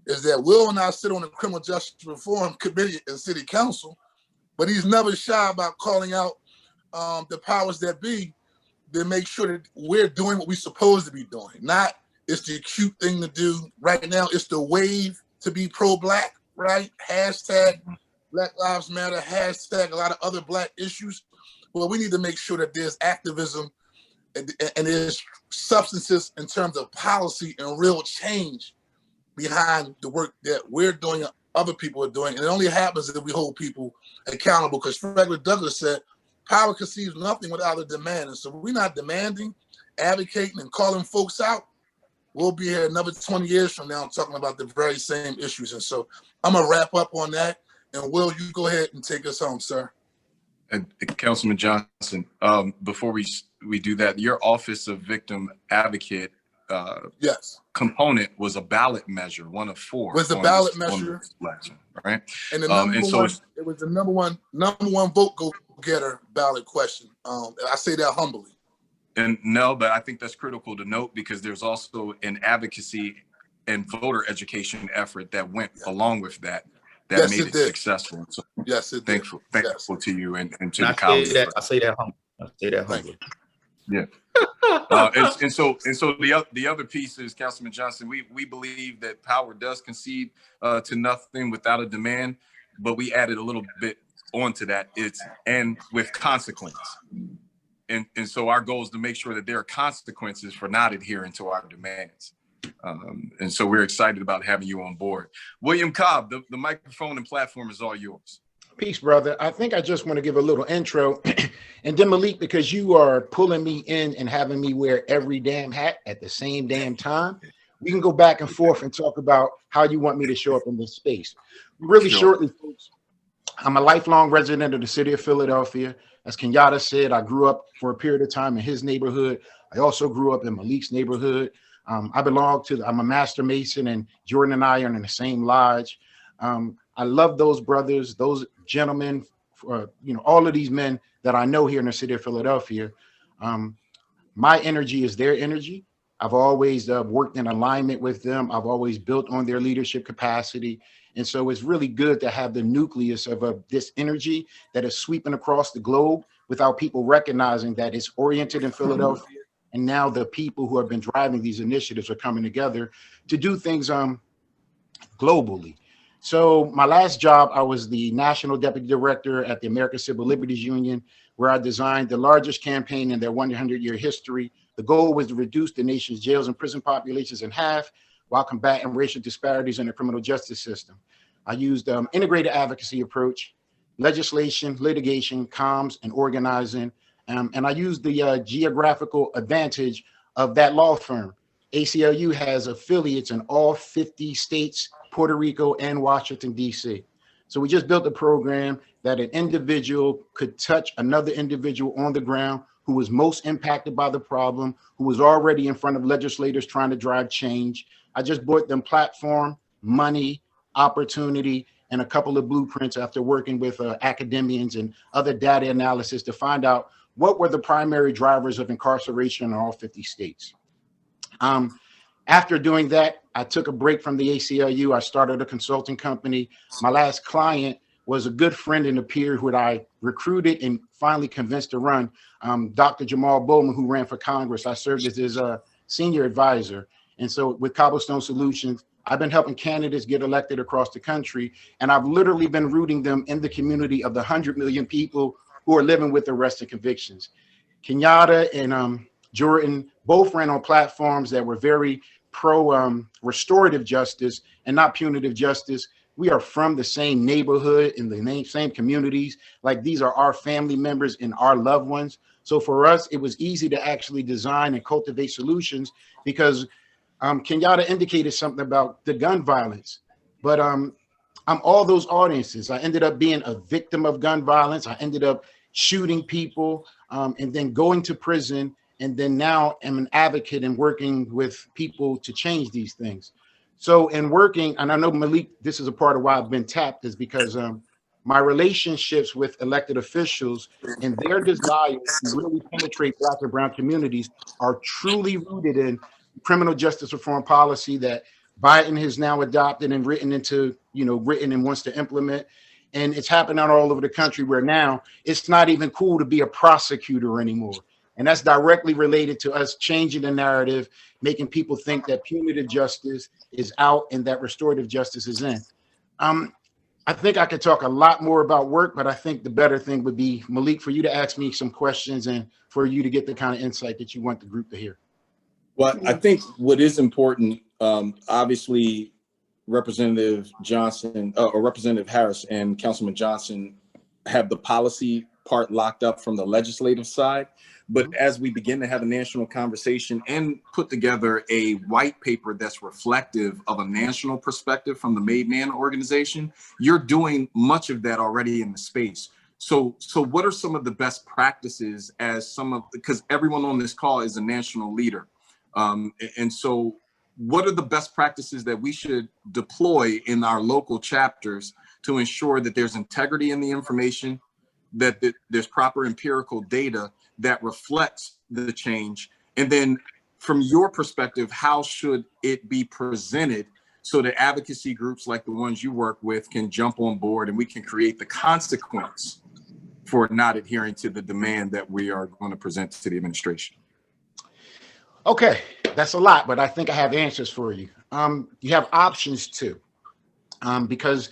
is that Will and I sit on the Criminal Justice Reform Committee in City Council, but he's never shy about calling out the powers that be to make sure that we're doing what we're supposed to be doing. Not it's the cute thing to do. Right now, it's the wave to be pro-Black, right? Hashtag Black Lives Matter, hashtag a lot of other Black issues. Well, we need to make sure that there's activism and there's substances in terms of policy and real change behind the work that we're doing and other people are doing. And it only happens if we hold people accountable, because Frederick Douglass said, power conceives nothing without a demand. And so we're not demanding, advocating, and calling folks out. We'll be here another 20 years from now talking about the very same issues. And so I'm going to wrap up on that. And Will, you go ahead and take us home, sir. And Councilman Johnson, before we do that, your Office of Victim Advocate yes, component was a ballot measure, one of four. Was the ballot measure, right? And the it was the number one vote go getter ballot question. I say that humbly. And no, but I think that's critical to note, because there's also an advocacy and voter education effort that went along with that yes, made it successful. So yes, it thankful to you and to the I college. I say that humbly. Yeah. And so the other piece is, Councilman Johnson, we believe that power does concede to nothing without a demand, but we added a little bit onto that. And with consequence. And so our goal is to make sure that there are consequences for not adhering to our demands. And so we're excited about having you on board. William Cobb, the microphone and platform is all yours. Peace, brother. I think I just want to give a little intro. And then Malik, because you are pulling me in and having me wear every damn hat at the same damn time, we can go back and forth and talk about how you want me to show up in this space. Really shortly, folks, I'm a lifelong resident of the city of Philadelphia. As Kenyatta said, I grew up for a period of time in his neighborhood. I also grew up in Malik's neighborhood. I'm a master mason, and Jordan and I are in the same lodge. I love those brothers, those gentlemen all of these men that I know here in the city of Philadelphia. My energy is their energy. I've always worked in alignment with them. I've always built on their leadership capacity. And so it's really good to have the nucleus of this energy that is sweeping across the globe without people recognizing that it's oriented in Philadelphia. And now the people who have been driving these initiatives are coming together to do things globally. So my last job, I was the National Deputy Director at the American Civil Liberties Union, where I designed the largest campaign in their 100-year history. The goal was to reduce the nation's jails and prison populations in half while combating racial disparities in the criminal justice system. I used integrated advocacy approach, legislation, litigation, comms, and organizing. And I used the geographical advantage of that law firm. ACLU has affiliates in all 50 states, Puerto Rico, and Washington, D.C. So we just built a program that an individual could touch another individual on the ground who was most impacted by the problem, who was already in front of legislators trying to drive change. I just brought them platform, money, opportunity, and a couple of blueprints after working with academians and other data analysis to find out what were the primary drivers of incarceration in all 50 states. After doing that, I took a break from the ACLU. I started a consulting company. My last client was a good friend and a peer who I recruited and finally convinced to run, Dr. Jamal Bowman, who ran for Congress. I served as his senior advisor. And so with Cobblestone Solutions, I've been helping candidates get elected across the country. And I've literally been rooting them in the community of the 100 million people who are living with arrest and convictions. Kenyatta and Jordan both ran on platforms that were very pro restorative justice and not punitive justice. We are from the same neighborhood in the same communities. Like, these are our family members and our loved ones. So for us, it was easy to actually design and cultivate solutions because Kenyatta indicated something about the gun violence, but I'm all those audiences. I ended up being a victim of gun violence. I ended up shooting people and then going to prison. And then now I'm an advocate and working with people to change these things. So in working, and I know Malik, this is a part of why I've been tapped, is because my relationships with elected officials and their desire to really penetrate Black and brown communities are truly rooted in criminal justice reform policy that Biden has now adopted and written and wants to implement. And it's happening all over the country where now it's not even cool to be a prosecutor anymore. And that's directly related to us changing the narrative, making people think that punitive justice is out and that restorative justice is in. I think I could talk a lot more about work, but I think the better thing would be, Malik, for you to ask me some questions and for you to get the kind of insight that you want the group to hear. Well, I think what is important, obviously, Representative Johnson or Representative Harris and Councilman Johnson have the policy part locked up from the legislative side. But as we begin to have a national conversation and put together a white paper that's reflective of a national perspective from the Made Man organization, you're doing much of that already in the space. So what are some of the best practices because everyone on this call is a national leader. And so what are the best practices that we should deploy in our local chapters to ensure that there's integrity in the information, that there's proper empirical data that reflects the change? And then from your perspective, how should it be presented so that advocacy groups like the ones you work with can jump on board and we can create the consequence for not adhering to the demand that we are going to present to the administration? Okay, that's a lot, but I think I have answers for you. You have options too, because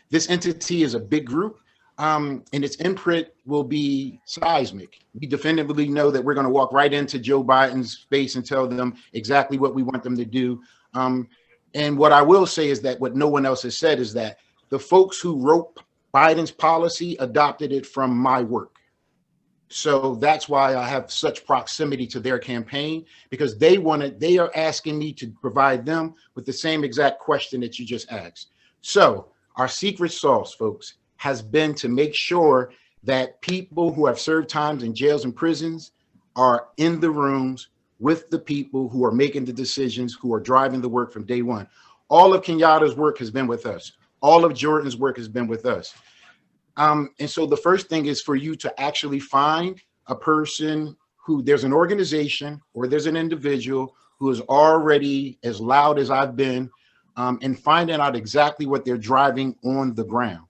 this entity is a big group. And its imprint will be seismic. We definitively know that we're going to walk right into Joe Biden's space and tell them exactly what we want them to do. And what I will say is that what no one else has said is that the folks who wrote Biden's policy adopted it from my work. So that's why I have such proximity to their campaign, because they are asking me to provide them with the same exact question that you just asked. So our secret sauce, folks, has been to make sure that people who have served times in jails and prisons are in the rooms with the people who are making the decisions, who are driving the work from day one. All of Kenyatta's work has been with us. All of Jordan's work has been with us. And so the first thing is for you to actually find a person who there's an organization or there's an individual who is already as loud as I've been, and finding out exactly what they're driving on the ground.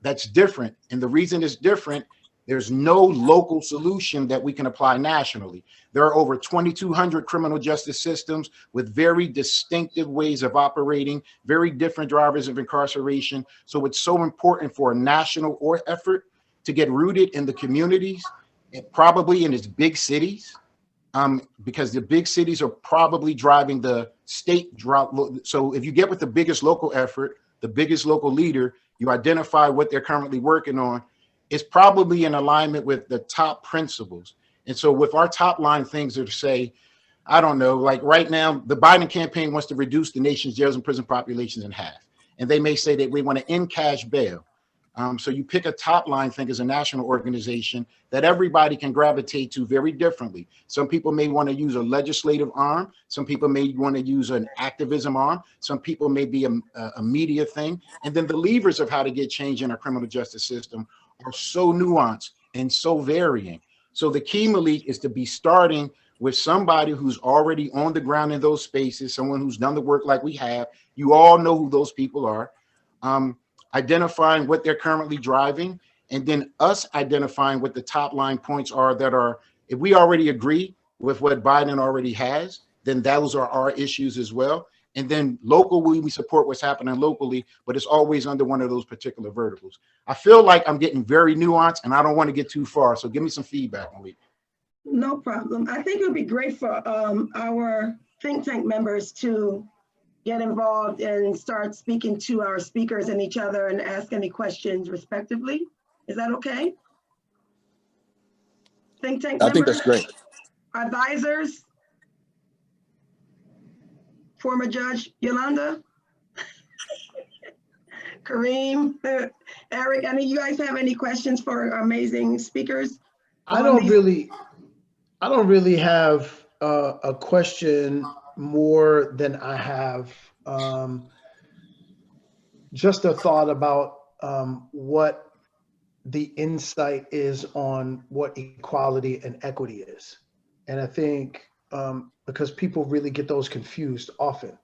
That's different. And the reason it's different, there's no local solution that we can apply nationally. There are over 2,200 criminal justice systems with very distinctive ways of operating, very different drivers of incarceration. So it's so important for a national effort to get rooted in the communities, and probably in its big cities, because the big cities are probably driving the state drop. So if you get with the biggest local effort, the biggest local leader, you identify what they're currently working on, it's probably in alignment with the top principles. And so with our top line things are to say, I don't know, like right now, the Biden campaign wants to reduce the nation's jails and prison populations in half. And they may say that we want to end cash bail. So you pick a top line thing as a national organization that everybody can gravitate to very differently. Some people may want to use a legislative arm. Some people may want to use an activism arm. Some people may be a media thing. And then the levers of how to get change in our criminal justice system are so nuanced and so varying. So the key, Malik, is to be starting with somebody who's already on the ground in those spaces, someone who's done the work like we have. You all know who those people are. Identifying what they're currently driving, and then us identifying what the top line points are that are, if we already agree with what Biden already has, then those are our issues as well. And then locally, we support what's happening locally, but it's always under one of those particular verticals. I feel like I'm getting very nuanced and I don't want to get too far. So give me some feedback, Malik. No problem. I think it would be great for our think tank members to get involved and start speaking to our speakers and each other and ask any questions respectively. Is that okay? Think tank members? I think that's great. Advisors? Former Judge Yolanda? Kareem? Eric, any of you guys have any questions for our amazing speakers? I don't really have a question more than I have just a thought about what the insight is on what equality and equity is. And I think because people really get those confused often.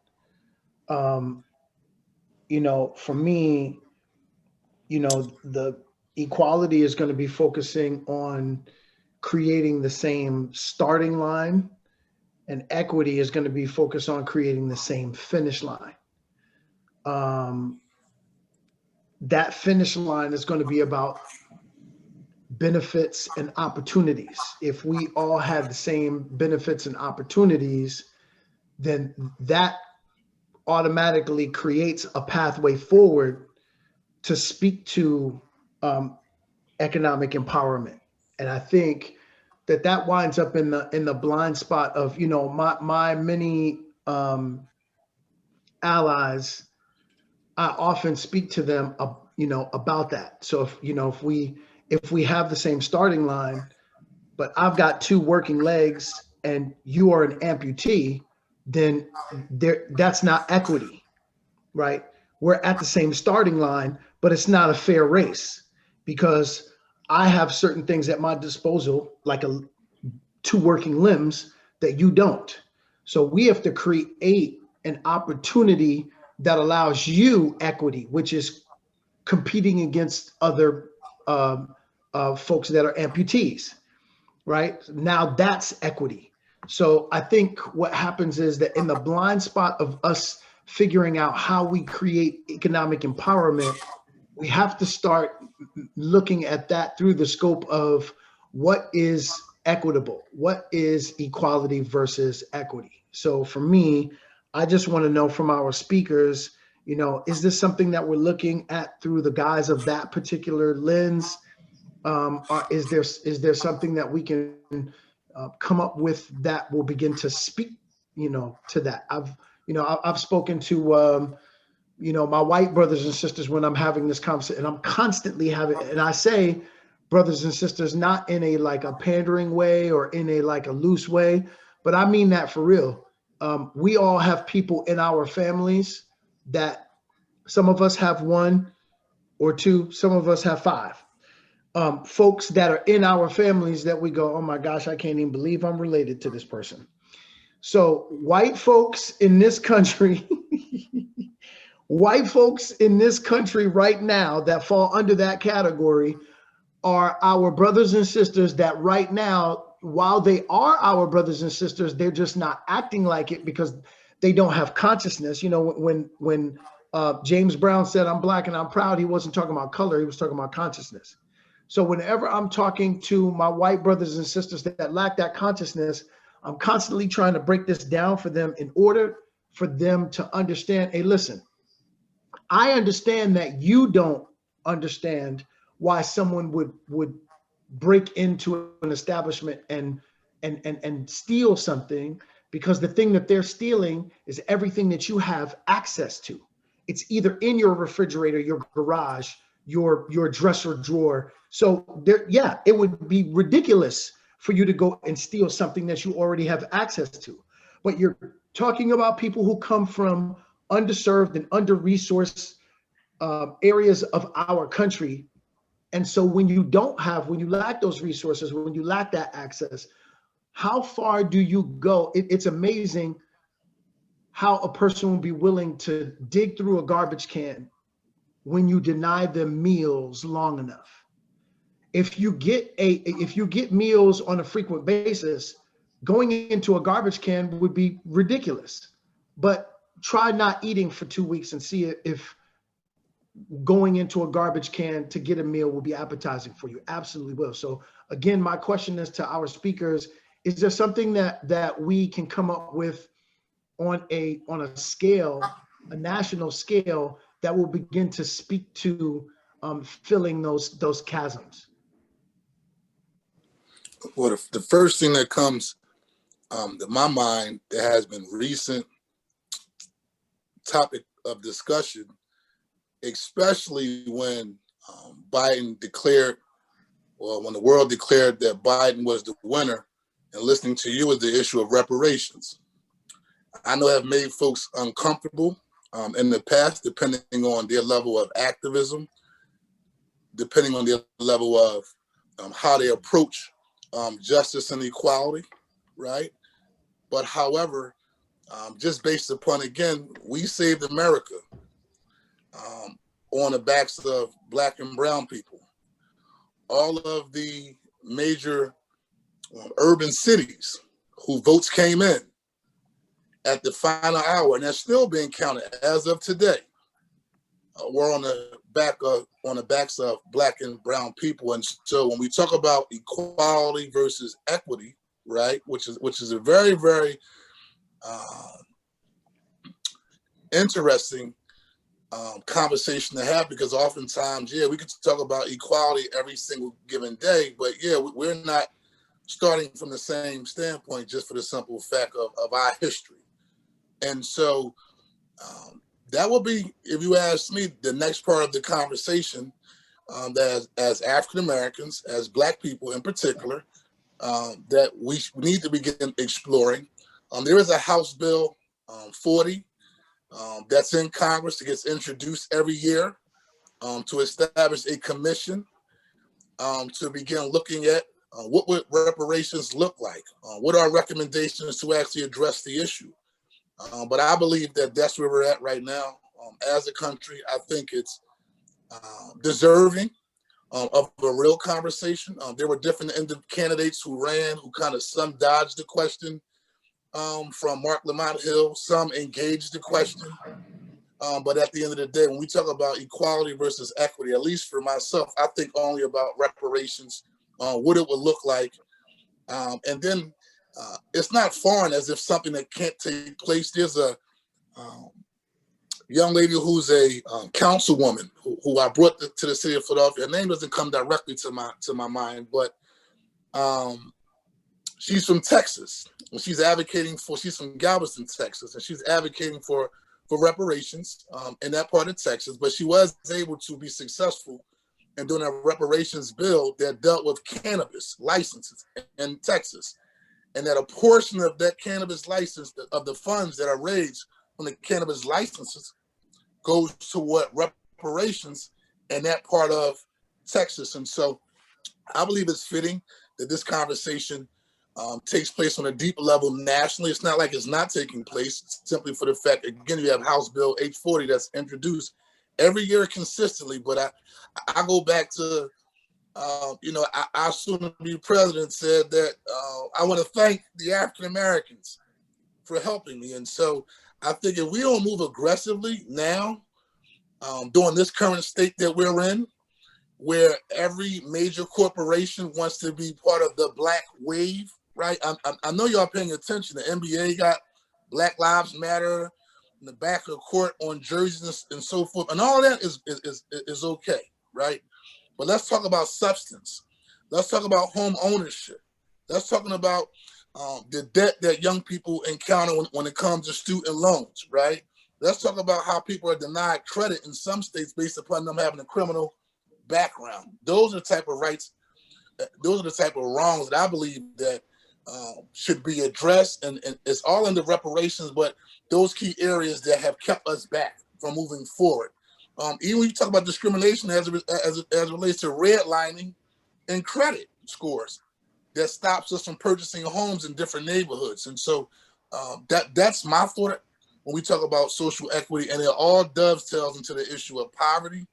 You know, for me, you know, the equality is going to be focusing on creating the same starting line, and equity is going to be focused on creating the same finish line. That finish line is going to be about benefits and opportunities. If we all had the same benefits and opportunities, then that automatically creates a pathway forward to speak to economic empowerment. And I think that winds up in the blind spot of, you know, my many allies. I often speak to them, you know, about that. So if, you know, if we have the same starting line, but I've got two working legs and you are an amputee, then that's not equity, right? We're at the same starting line, but it's not a fair race because I have certain things at my disposal, like two working limbs that you don't. So we have to create an opportunity that allows you equity, which is competing against other folks that are amputees, right? Now that's equity. So I think what happens is that in the blind spot of us figuring out how we create economic empowerment, we have to start looking at that through the scope of what is equitable, what is equality versus equity. So for me, I just want to know from our speakers, you know, is this something that we're looking at through the guise of that particular lens? Or is there something that we can come up with that will begin to speak, you know, to that? I've spoken to, you know, my white brothers and sisters when I'm having this conversation, and I'm constantly having, and I say brothers and sisters, not in a like a pandering way or in a like a loose way, but I mean that for real. We all have people in our families that some of us have one or two. Some of us have 5. Folks that are in our families that we go, oh my gosh, I can't even believe I'm related to this person. So white folks in this country, white folks in this country right now that fall under that category are our brothers and sisters that right now, while they are our brothers and sisters, they're just not acting like it because they don't have consciousness. You know, when James Brown said, I'm Black and I'm proud, he wasn't talking about color, he was talking about consciousness. So whenever I'm talking to my white brothers and sisters that lack that consciousness, I'm constantly trying to break this down for them in order for them to understand, hey, listen, I understand that you don't understand why someone would break into an establishment and steal something, because the thing that they're stealing is everything that you have access to. It's either in your refrigerator, your garage, your dresser drawer. So there, yeah, it would be ridiculous for you to go and steal something that you already have access to. But you're talking about people who come from underserved and under-resourced areas of our country. And so when you lack those resources, when you lack that access, how far do you go? It's amazing how a person will be willing to dig through a garbage can when you deny them meals long enough. If you get meals on a frequent basis, going into a garbage can would be ridiculous. But try not eating for 2 weeks and see if going into a garbage can to get a meal will be appetizing for you. Absolutely will. So again, my question is to our speakers, is there something that we can come up with on a scale, a national scale, that will begin to speak to filling those chasms? Well, the first thing that comes to my mind that has been recent topic of discussion, especially when Biden declared, well, when the world declared that Biden was the winner, and listening to you, is the issue of reparations. I know have made folks uncomfortable in the past, depending on their level of activism, depending on their level of how they approach justice and equality, right? But however, just based upon, again, we saved America on the backs of Black and brown people. All of the major urban cities whose votes came in at the final hour, and they're still being counted as of today, were on the backs of Black and brown people. And so when we talk about equality versus equity, right, which is a very, very interesting conversation to have, because oftentimes, yeah, we could talk about equality every single given day, but yeah, we're not starting from the same standpoint, just for the simple fact of our history. And so that will be, if you ask me, the next part of the conversation, that as African Americans, as Black people in particular, that we need to begin exploring. There is a House Bill 40 that's in Congress that gets introduced every year to establish a commission to begin looking at what would reparations look like? What are recommendations to actually address the issue? But I believe that that's where we're at right now. As a country, I think it's deserving of a real conversation. There were different candidates who ran, who kind of some dodged the question from Mark Lamont Hill, some engaged the question. But at the end of the day, when we talk about equality versus equity, at least for myself, I think only about reparations, what it would look like. And then it's not foreign as if something that can't take place. There's a young lady who's a councilwoman who I brought to the city of Philadelphia. Her name doesn't come directly to my mind, but she's from Texas. And she's from Galveston, Texas, and she's advocating for reparations in that part of Texas. But she was able to be successful in doing a reparations bill that dealt with cannabis licenses in Texas. And that a portion of that cannabis license, of the funds that are raised from the cannabis licenses, goes to what reparations and that part of Texas. And so I believe it's fitting that this conversation takes place on a deeper level nationally. It's not like it's not taking place, simply for the fact, again, you have House Bill 840 that's introduced every year consistently. But I go back to, our soon-to-be president said that I want to thank the African Americans for helping me. And so I think if we don't move aggressively now, during this current state that we're in, where every major corporation wants to be part of the Black wave, right? I know y'all paying attention. The NBA got Black Lives Matter in the back of the court on jerseys and so forth, and all that is okay, right? But let's talk about substance. Let's talk about home ownership. Let's talk about the debt that young people encounter when it comes to student loans, right? Let's talk about how people are denied credit in some states based upon them having a criminal background. Those are the type of rights, those are the type of wrongs that I believe that should be addressed, and it's all in the reparations, but those key areas that have kept us back from moving forward. Even when you talk about discrimination as it relates to redlining and credit scores, that stops us from purchasing homes in different neighborhoods. And so that's my thought when we talk about social equity, and it all dovetails into the issue of poverty,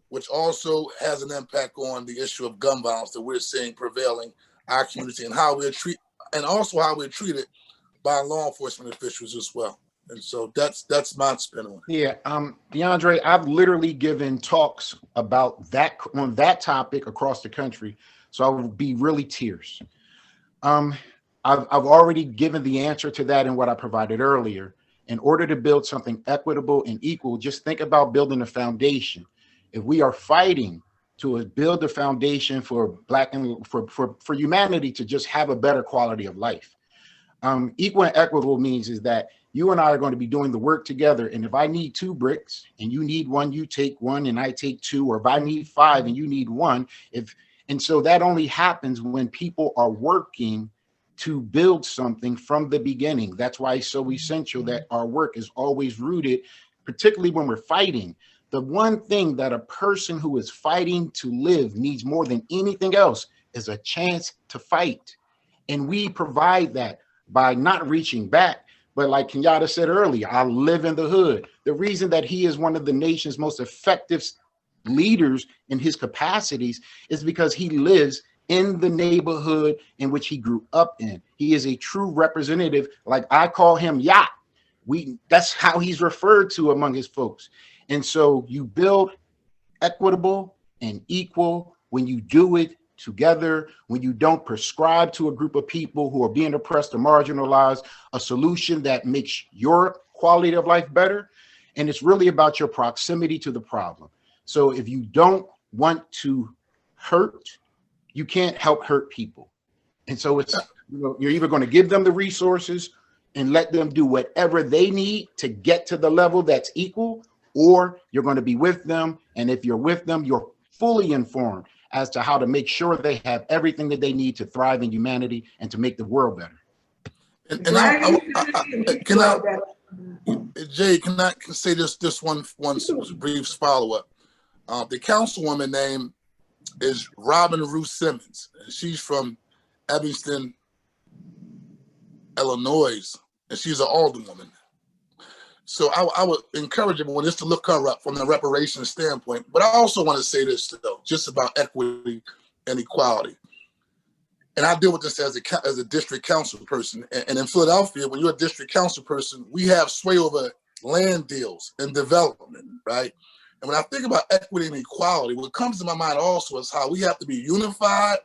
which also has an impact on the issue of gun violence that we're seeing prevailing our community, and how we're treated by law enforcement officials as well. And so that's my spin on it. Yeah, DeAndre, I've literally given talks about that on that topic across the country, so I would be really tears. I've already given the answer to that in what I provided earlier. In order to build something equitable and equal, just think about building a foundation. If we are fighting to build a foundation for Black and for humanity to just have a better quality of life, equal and equitable means is that you and I are going to be doing the work together. And if I need 2 bricks and you need 1, you take 1 and I take 2, or if I need 5 and you need 1, and so that only happens when people are working to build something from the beginning. That's why it's so essential that our work is always rooted, particularly when we're fighting. The one thing that a person who is fighting to live needs more than anything else is a chance to fight. And we provide that by not reaching back. But like Kenyatta said earlier, I live in the hood. The reason that he is one of the nation's most effective leaders in his capacities is because he lives in the neighborhood in which he grew up in. He is a true representative. Like I call him Yacht. That's how he's referred to among his folks. And so you build equitable and equal when you do it together, when you don't prescribe to a group of people who are being oppressed or marginalized a solution that makes your quality of life better. And it's really about your proximity to the problem. So if you don't want to hurt, you can't help hurt people. And so it's, you're either going to give them the resources and let them do whatever they need to get to the level that's equal, or you're going to be with them. And if you're with them, you're fully informed as to how to make sure they have everything that they need to thrive in humanity and to make the world better. Jay, can I say this one brief follow-up? The councilwoman name is Robin Ruth Simmons. She's from Evanston, Illinois, and she's an alderwoman. So I would encourage everyone just to look her up from the reparations standpoint. But I also want to say this, though, just about equity and equality. And I deal with this as a district council person. And in Philadelphia, when you're a district council person, we have sway over land deals and development, right? And when I think about equity and equality, what comes to my mind also is how we have to be unified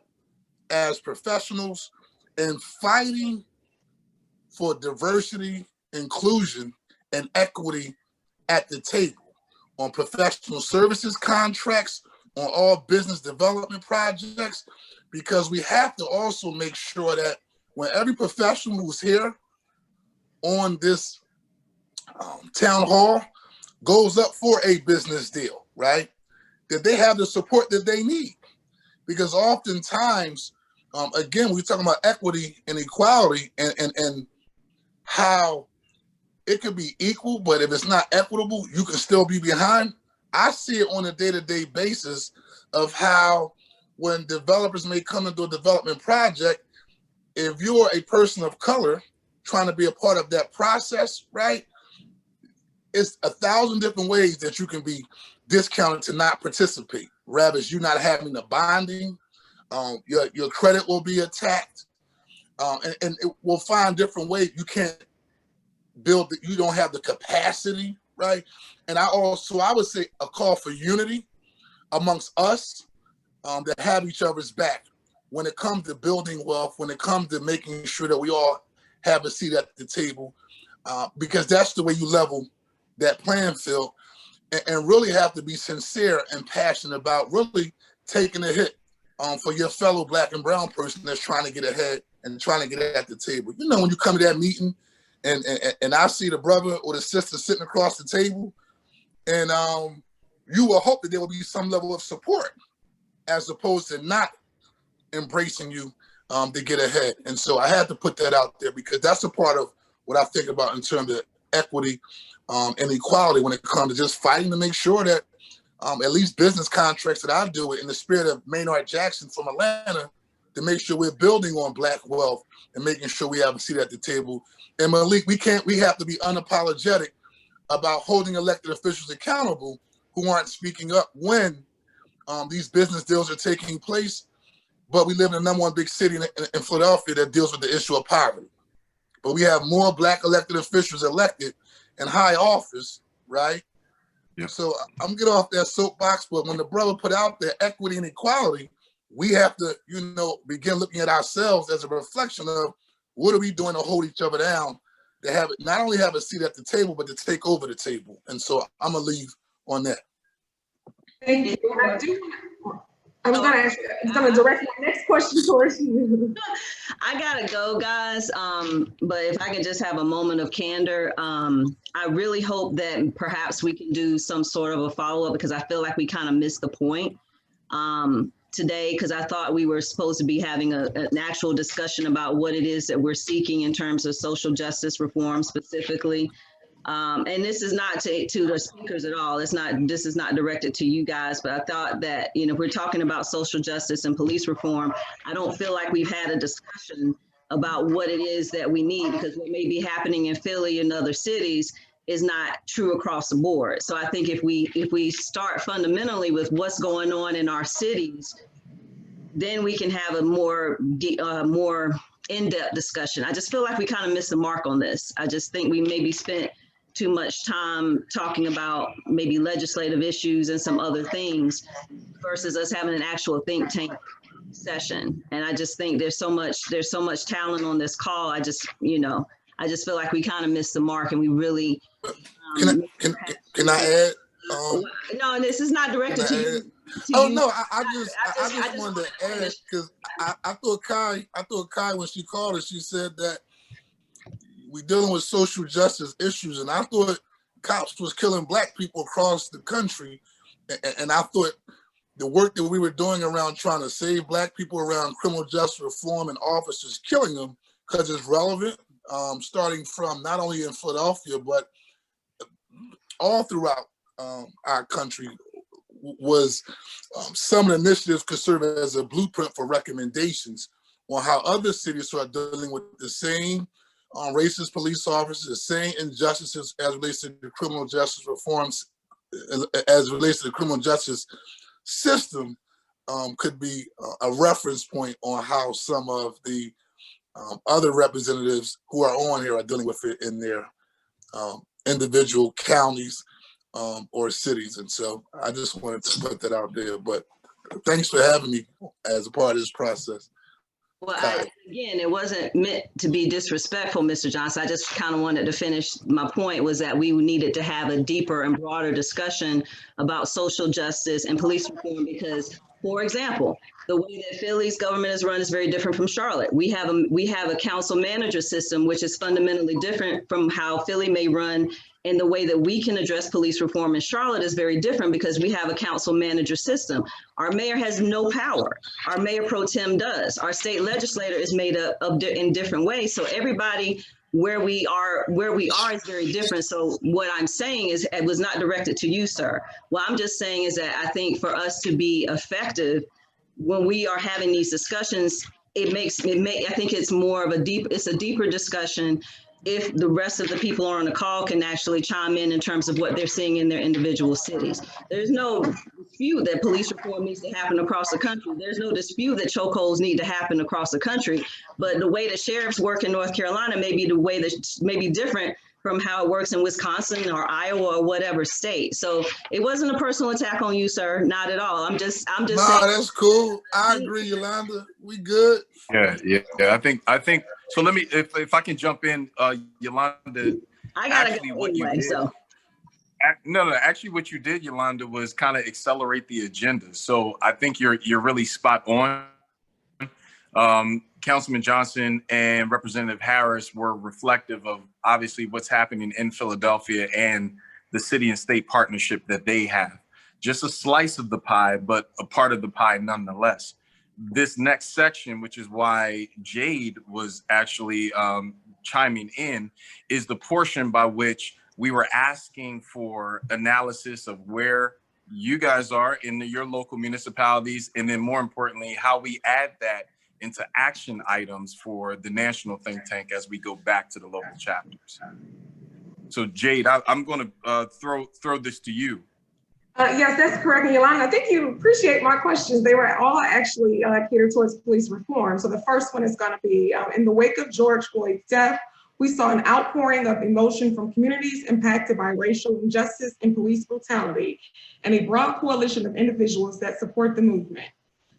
as professionals in fighting for diversity, inclusion, and equity at the table on professional services contracts, on all business development projects, because we have to also make sure that when every professional who's here on this town hall goes up for a business deal, right, that they have the support that they need. Because oftentimes, again, we're talking about equity and equality and how it could be equal, but if it's not equitable, you can still be behind. I see it on a day-to-day basis of how when developers may come into a development project, if you're a person of color trying to be a part of that process, right? It's 1,000 different ways that you can be discounted to not participate. Rather, you not having the bonding, your credit will be attacked, and it will find different ways. You can't build it, you don't have the capacity, right? And I would say a call for unity amongst us that have each other's back when it comes to building wealth, when it comes to making sure that we all have a seat at the table, because that's the way you level that playing field, and really have to be sincere and passionate about really taking a hit for your fellow Black and brown person that's trying to get ahead and trying to get at the table. You know, when you come to that meeting and I see the brother or the sister sitting across the table, and you will hope that there will be some level of support as opposed to not embracing you to get ahead. And so I had to put that out there because that's a part of what I think about in terms of equity and equality when it comes to just fighting to make sure that at least business contracts that I do in the spirit of Maynard Jackson from Atlanta, to make sure we're building on Black wealth and making sure we have a seat at the table. And Malik, we have to be unapologetic about holding elected officials accountable who aren't speaking up when these business deals are taking place. But we live in the #1 big city in Philadelphia that deals with the issue of poverty. But we have more Black elected officials elected in high office, right? Yep. So I'm getting off that soapbox, but when the brother put out there equity and equality, we have to, begin looking at ourselves as a reflection of what are we doing to hold each other down, to have not only have a seat at the table, but to take over the table. And so I'm gonna leave on that. Thank you. I was gonna direct my next question towards you. I gotta go, guys. But if I could just have a moment of candor, I really hope that perhaps we can do some sort of a follow-up because I feel like we kind of missed the point today, because I thought we were supposed to be having an actual discussion about what it is that we're seeking in terms of social justice reform specifically. And this is not to the speakers at all. This is not directed to you guys, but I thought that, we're talking about social justice and police reform. I don't feel like we've had a discussion about what it is that we need, because what may be happening in Philly and other cities is not true across the board. So I think if we start fundamentally with what's going on in our cities, then we can have a more in-depth discussion. I just feel like we kind of missed the mark on this. I just think we maybe spent too much time talking about maybe legislative issues and some other things versus us having an actual think tank session. And I just think there's so much talent on this call. I just feel like we kind of missed the mark, and we really. Can I add? No, this is not directed to you. I just wanted to add because I thought Kai when she called us, she said that we're dealing with social justice issues, and I thought cops was killing Black people across the country, and I thought the work that we were doing around trying to save Black people around criminal justice reform and officers killing them because it's relevant, starting from not only in Philadelphia but all throughout our country, was some of the initiatives could serve as a blueprint for recommendations on how other cities are dealing with the same racist police officers, the same injustices as relates to the criminal justice reforms, as relates to the criminal justice system, could be a reference point on how some of the other representatives who are on here are dealing with it in their individual counties or cities. And so I just wanted to put that out there, but thanks for having me as a part of this process. Well, again, it wasn't meant to be disrespectful, Mr. Johnson. I just kind of wanted to finish. My point was that we needed to have a deeper and broader discussion about social justice and police reform because, for example, the way that Philly's government is run is very different from Charlotte. We have a council manager system, which is fundamentally different from how Philly may run. And the way that we can address police reform in Charlotte is very different because we have a council manager system. Our mayor has no power. Our mayor pro tem does. Our state legislator is made up in different ways. So everybody where we are is very different. So what I'm saying is, it was not directed to you, sir. What I'm just saying is that I think for us to be effective when we are having these discussions, I think it's more of a deeper discussion if the rest of the people on the call can actually chime in terms of what they're seeing in their individual cities. There's no dispute that police reform needs to happen across the country. There's no dispute that chokeholds need to happen across the country. But the way the sheriffs work in North Carolina may be the way that may be different from how it works in Wisconsin or Iowa or whatever state. So it wasn't a personal attack on you, sir. Not at all. I'm just Nah, saying. that's cool. I agree, Yolanda. We good. Yeah. I think so. Let me, if I can jump in, Yolanda. I gotta go anyway, so. No, actually what you did, Yolanda, was kind of accelerate the agenda. So I think you're really spot on. Councilman Johnson and Representative Harris were reflective of obviously what's happening in Philadelphia and the city and state partnership that they have. Just a slice of the pie, but a part of the pie nonetheless. This next section, which is why Jade was actually chiming in, is the portion by which we were asking for analysis of where you guys are in your local municipalities, and then more importantly, how we add that into action items for the national think tank as we go back to the local chapters. So Jade, I'm going to throw this to you. Yes, that's correct. And Yolanda, I think you appreciate my questions. They were all actually catered towards police reform. So the first one is going to be, in the wake of George Floyd's death, we saw an outpouring of emotion from communities impacted by racial injustice and police brutality, and a broad coalition of individuals that support the movement.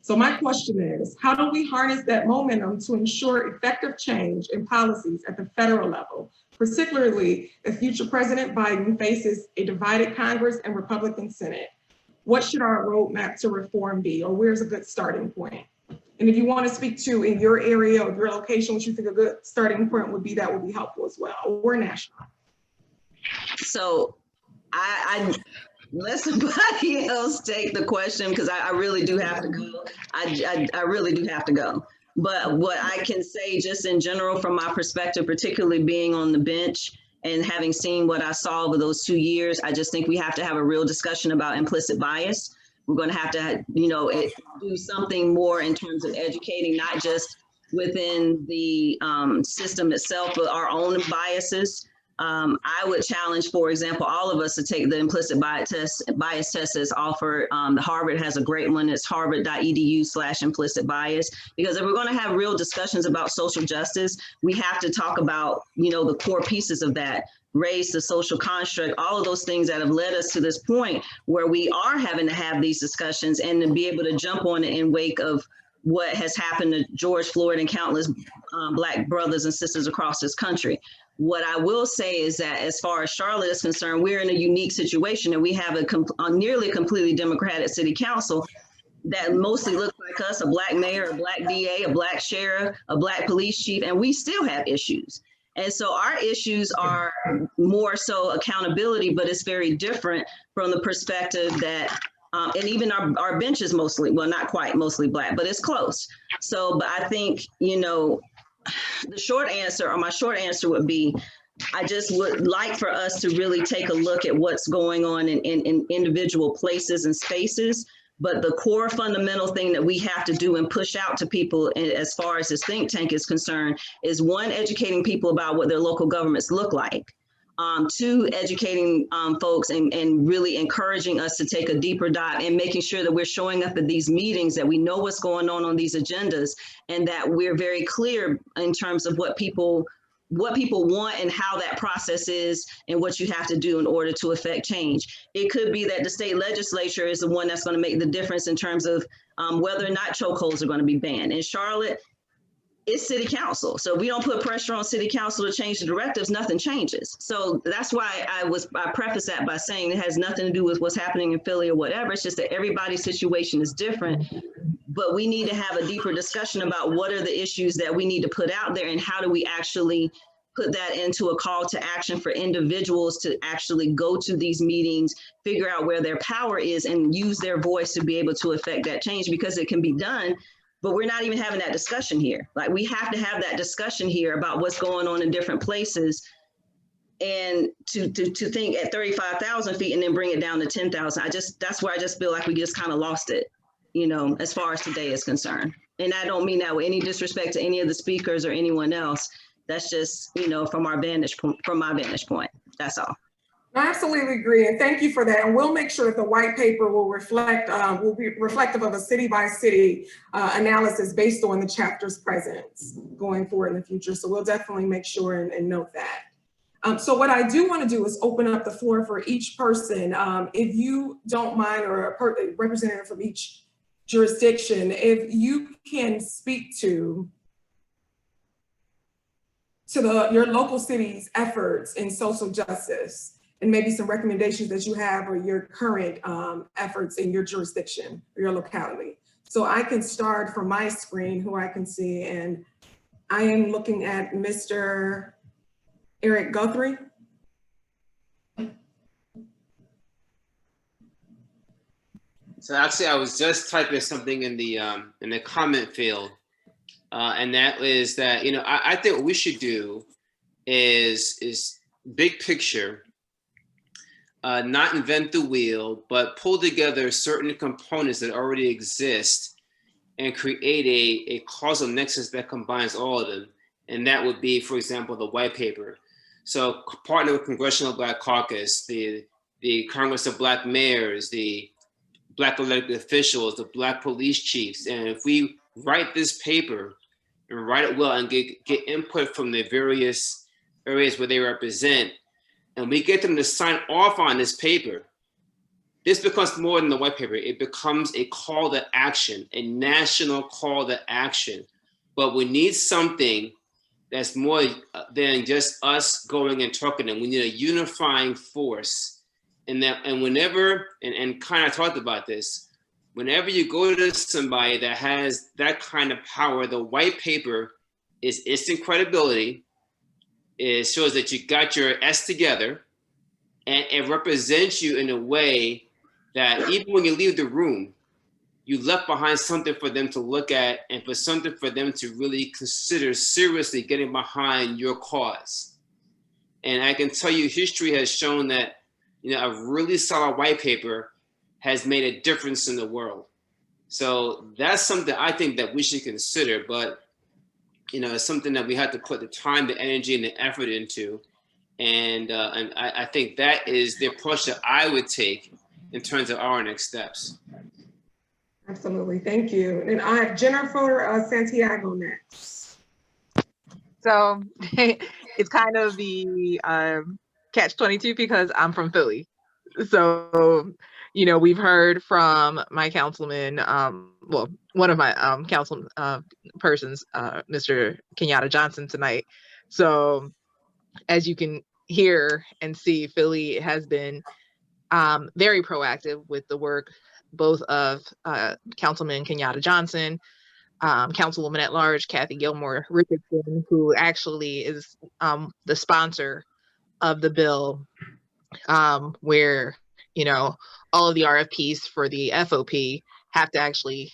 So my question is, how do we harness that momentum to ensure effective change in policies at the federal level, particularly if future President Biden faces a divided Congress and Republican Senate? What should our roadmap to reform be, or where's a good starting point? And if you want to speak to in your area or your location, what you think a good starting point would be, that would be helpful as well, or national. So I let somebody else take the question, because I really do have to go. I really do have to go. But what I can say just in general from my perspective, particularly being on the bench and having seen what I saw over those 2 years, I just think we have to have a real discussion about implicit bias. We're going to have to, do something more in terms of educating, not just within the system itself, but our own biases. I would challenge, for example, all of us to take the implicit bias test that's offered. Harvard has a great one. It's harvard.edu/implicit bias. Because if we're going to have real discussions about social justice, we have to talk about, the core pieces of that. Race, the social construct, all of those things that have led us to this point where we are having to have these discussions and to be able to jump on it in wake of what has happened to George Floyd and countless Black brothers and sisters across this country. What I will say is that as far as Charlotte is concerned, we're in a unique situation, and we have a nearly completely Democratic city council that mostly looks like us, a Black mayor, a Black DA, a Black sheriff, a Black police chief, and we still have issues. And so our issues are more so accountability, but it's very different from the perspective that, and even our bench is mostly, well, not quite mostly Black, but it's close. So, but I think, the short answer, or my short answer would be, I just would like for us to really take a look at what's going on in individual places and spaces. But the core fundamental thing that we have to do and push out to people as far as this think tank is concerned is, one, educating people about what their local governments look like. Two, educating folks and really encouraging us to take a deeper dive and making sure that we're showing up at these meetings, that we know what's going on these agendas, and that we're very clear in terms of what people want and how that process is and what you have to do in order to affect change. It could be that the state legislature is the one that's going to make the difference in terms of whether or not chokeholds are going to be banned. In Charlotte, it's city council. So if we don't put pressure on city council to change the directives, nothing changes. So that's why I preface that by saying it has nothing to do with what's happening in Philly or whatever. It's just that everybody's situation is different. But we need to have a deeper discussion about what are the issues that we need to put out there, and how do we actually put that into a call to action for individuals to actually go to these meetings, figure out where their power is, and use their voice to be able to affect that change, because it can be done But we're not even having that discussion here. Like, we have to have that discussion here about what's going on in different places, and to think at 35,000 feet and then bring it down to 10,000. That's where I just feel like we just kind of lost it, you know, as far as today is concerned. And I don't mean that with any disrespect to any of the speakers or anyone else. That's just, you know, from my vantage point. That's all. I absolutely agree, and thank you for that. And we'll make sure that the white paper will reflect, will be reflective of a city by city analysis based on the chapter's presence going forward in the future. So we'll definitely make sure and note that. So what I do want to do is open up the floor for each person. If you don't mind, or a representative from each jurisdiction, if you can speak to your local city's efforts in social justice, and maybe some recommendations that you have or your current efforts in your jurisdiction or your locality. So I can start from my screen, who I can see, and I am looking at Mr. Eric Guthrie. So actually, I was just typing something in the comment field, and that is that, you know, I think what we should do is big picture. Not invent the wheel, but pull together certain components that already exist and create a causal nexus that combines all of them. And that would be, for example, the white paper. So partner with Congressional Black Caucus, the Congress of Black Mayors, the Black elected officials, the Black police chiefs. And if we write this paper and write it well and get input from the various areas where they represent, and we get them to sign off on this paper, this becomes more than the white paper. It becomes a call to action, a national call to action. But we need something that's more than just us going and talking to them. We need a unifying force. And whenever, and kind of talked about this, whenever you go to somebody that has that kind of power, the white paper is instant credibility. It shows that you got your S together, and it represents you in a way that even when you leave the room, you left behind something for them to look at, and for something for them to really consider seriously getting behind your cause. And I can tell you, history has shown that, you know, a really solid white paper has made a difference in the world. So that's something I think that we should consider, but you know, it's something that we have to put the time, the energy, and the effort into. And I think that is the approach that I would take in terms of our next steps. Absolutely, thank you. And I have Jennifer Santiago next. So it's kind of the catch-22 because I'm from Philly. So, you know, we've heard from my councilman, well, one of my council persons, Mr. Kenyatta Johnson tonight. So as you can hear and see, Philly has been very proactive with the work both of Councilman Kenyatta Johnson, Councilwoman at Large, Kathy Gilmore Richardson, who actually is the sponsor of the bill, where, you know, all of the RFPs for the FOP have to actually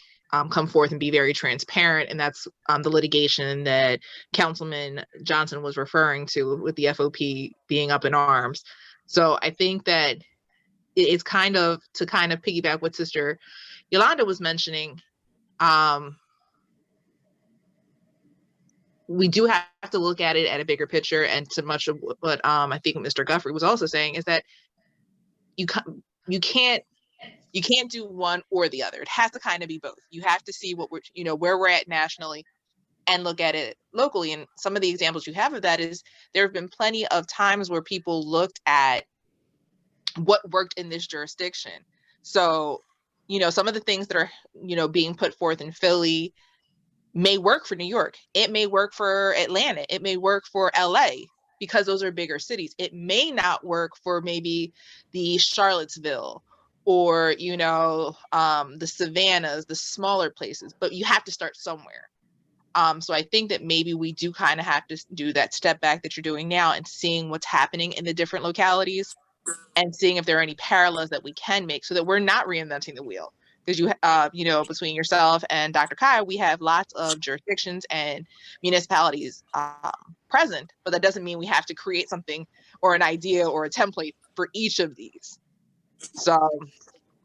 come forth and be very transparent. And that's the litigation that Councilman Johnson was referring to with the FOP being up in arms. So I think that it's kind of to kind of piggyback what Sister Yolanda was mentioning. We do have to look at it at a bigger picture, and to much of what I think Mr. Guthrie was also saying is that you can't do one or the other. It has to kind of be both. You have to see what we're, you know, where we're at nationally and look at it locally. And some of the examples you have of that is there have been plenty of times where people looked at what worked in this jurisdiction. So, you know, some of the things that are, you know, being put forth in Philly may work for New York. It may work for Atlanta. It may work for LA, because those are bigger cities. It may not work for maybe the Charlottesville or, you know, the Savannahs, the smaller places, but you have to start somewhere. So I think that maybe we do kind of have to do that step back that you're doing now and seeing what's happening in the different localities and seeing if there are any parallels that we can make so that we're not reinventing the wheel. because you know, between yourself and Dr. Kai, we have lots of jurisdictions and municipalities present, but that doesn't mean we have to create something or an idea or a template for each of these. So,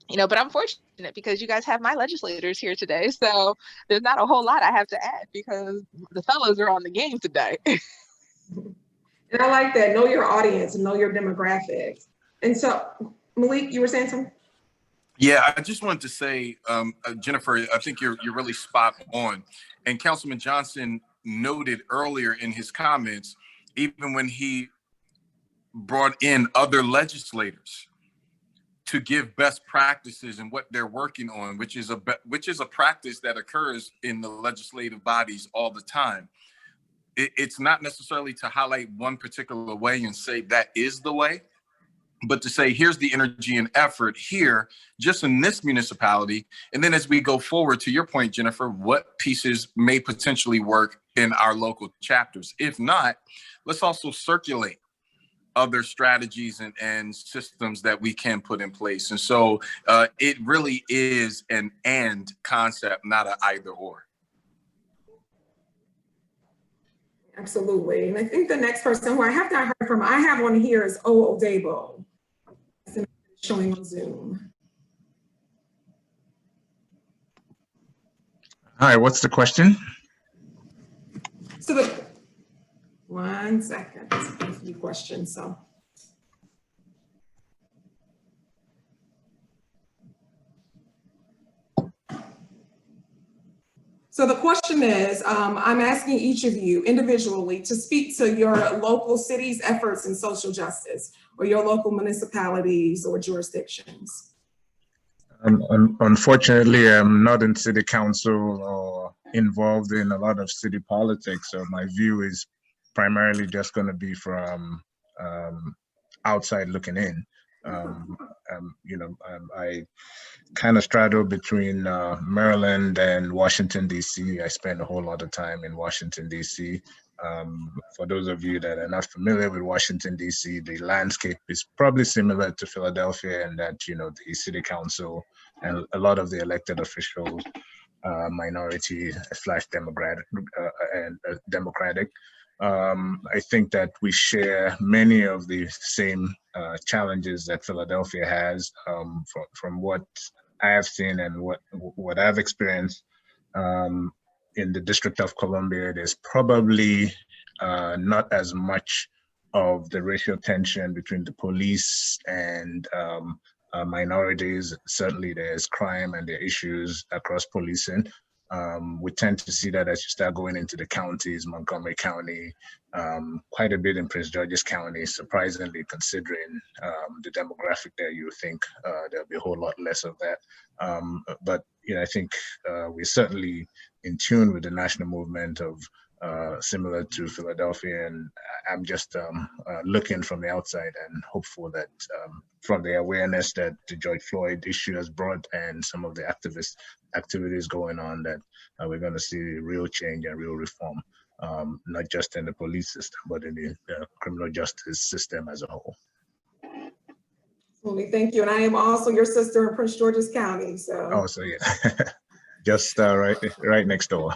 you know, but I'm fortunate because you guys have my legislators here today. So there's not a whole lot I have to add because the fellows are on the game today. And I like that. Know your audience and know your demographics. And so, Malik, you were saying something? Yeah, I just wanted to say, Jennifer, I think you're really spot on. And Councilman Johnson noted earlier in his comments, even when he brought in other legislators to give best practices and what they're working on, which is a practice that occurs in the legislative bodies all the time. It's not necessarily to highlight one particular way and say that is the way, but to say, here's the energy and effort here, just in this municipality. And then as we go forward, to your point, Jennifer, what pieces may potentially work in our local chapters? If not, let's also circulate other strategies and systems that we can put in place. And so it really is an and concept, not an either or. Absolutely. And I think the next person who I have not heard from, I have one here is Odebo, showing on Zoom. Hi, what's the question? So one second, that's a few questions. So the question is, I'm asking each of you individually to speak to your local city's efforts in social justice or your local municipalities or jurisdictions. Unfortunately, I'm not in city council or involved in a lot of city politics, so my view is primarily just going to be from outside looking in. I kind of straddle between Maryland and Washington, D.C. I spend a whole lot of time in Washington, D.C. For those of you that are not familiar with Washington, D.C., the landscape is probably similar to Philadelphia in that, the city council and a lot of the elected officials, minority / democratic. I think that we share many of the same challenges that Philadelphia has from what I have seen and what I've experienced in the District of Columbia. There's probably not as much of the racial tension between the police and minorities. Certainly there's crime and there are issues across policing. We tend to see that as you start going into the counties, Montgomery County, quite a bit in Prince George's County, surprisingly, considering the demographic there, you think there'll be a whole lot less of that. But I think we're certainly in tune with the national movement of similar to Philadelphia, and I'm just looking from the outside and hopeful that from the awareness that the George Floyd issue has brought and some of the activist activities going on, that we're going to see real change and real reform, not just in the police system, but in the criminal justice system as a whole. Absolutely, thank you. And I am also your sister in Prince George's County. So. Oh, so yeah, just right next door.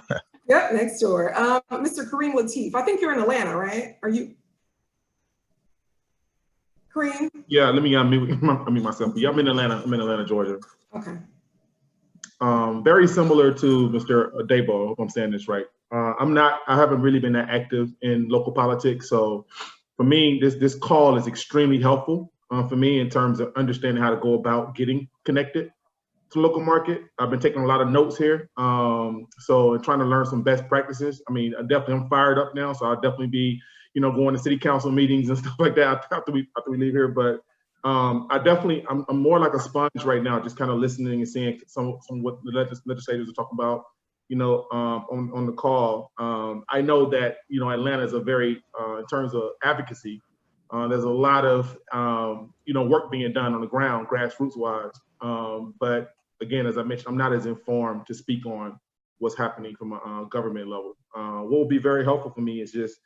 Yep, next door. Mr. Kareem Latif, I think you're in Atlanta, right? Are you? Kareem? Yeah, let me unmute myself. Yeah, I'm in Atlanta. I'm in Atlanta, Georgia. Okay. Very similar to Mr. Debo, if I'm saying this right. I haven't really been that active in local politics. So for me, this call is extremely helpful for me in terms of understanding how to go about getting connected to local market. I've been taking a lot of notes here. So trying to learn some best practices. I mean, I'm fired up now. So I'll definitely be, going to city council meetings and stuff like that after we leave here. But I'm more like a sponge right now, just kind of listening and seeing some what the legislators are talking about, on the call. I know that, Atlanta is a very, in terms of advocacy, there's a lot of, work being done on the ground, grassroots wise. But again, as I mentioned, I'm not as informed to speak on what's happening from a government level. What will be very helpful for me is just,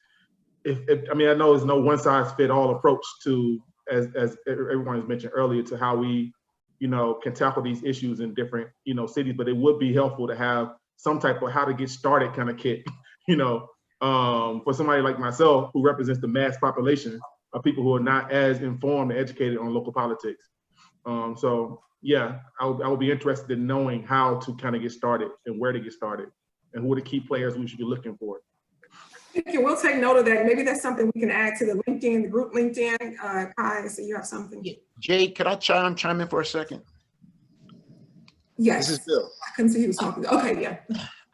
I know there's no one size fit all approach to, as everyone has mentioned earlier, to how we can tackle these issues in different, cities. But it would be helpful to have some type of how to get started kind of kit, for somebody like myself who represents the mass population of people who are not as informed and educated on local politics. So yeah, I would be interested in knowing how to kind of get started and where to get started and who are the key players we should be looking for. Thank you. We'll take note of that. Maybe that's something we can add to the LinkedIn, the group LinkedIn. Kai, so you have something. Jade, could I chime in for a second? Yes. This is Bill. I couldn't see who was talking. Okay, yeah.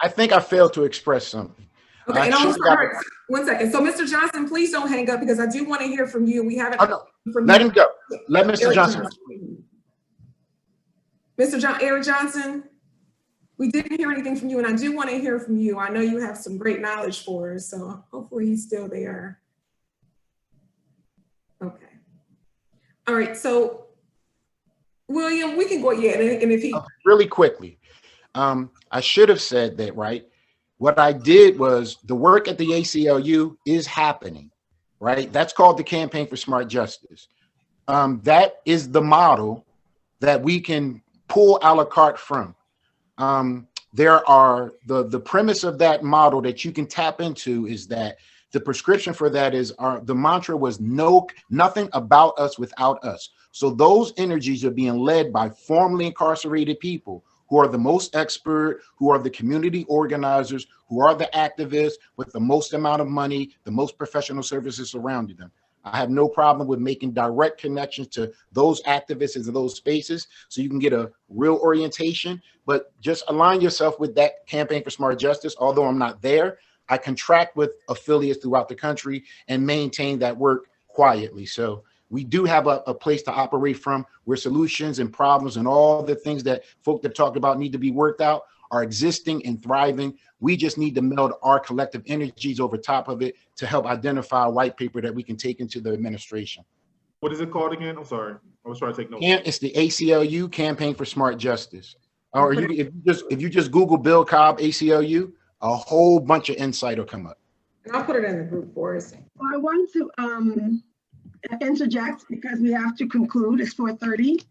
I think I failed to express something. Okay, and almost heard. 1 second. So, Mr. Johnson, please don't hang up because I do want to hear from you. We haven't. Let him go. Let Mr. Johnson. Eric Johnson, we didn't hear anything from you, and I do want to hear from you. I know you have some great knowledge for us, so hopefully he's still there. Okay. All right. So, William, we can go ahead, and if he really quickly, I should have said that, right? What I did was the work at the ACLU is happening, right? That's called the Campaign for Smart Justice. That is the model that we can pull a la carte from. There are the premise of that model that you can tap into is that the prescription for that is the mantra was nothing about us without us. So those energies are being led by formerly incarcerated people who are the most expert, who are the community organizers, who are the activists with the most amount of money, the most professional services surrounding them. I have no problem with making direct connections to those activists in those spaces so you can get a real orientation, but just align yourself with that Campaign for Smart Justice. Although I'm not there, I contract with affiliates throughout the country and maintain that work quietly. So we do have a place to operate from where solutions and problems and all the things that folk have talked about need to be worked out are existing and thriving. We just need to meld our collective energies over top of it to help identify a white paper that we can take into the administration. What is it called again? I'm sorry. I was trying to take notes. It's the ACLU Campaign for Smart Justice. Or if you just Google Bill Cobb ACLU, a whole bunch of insight will come up. And I'll put it in the group for us. I want to interject because we have to conclude. It's 4:30.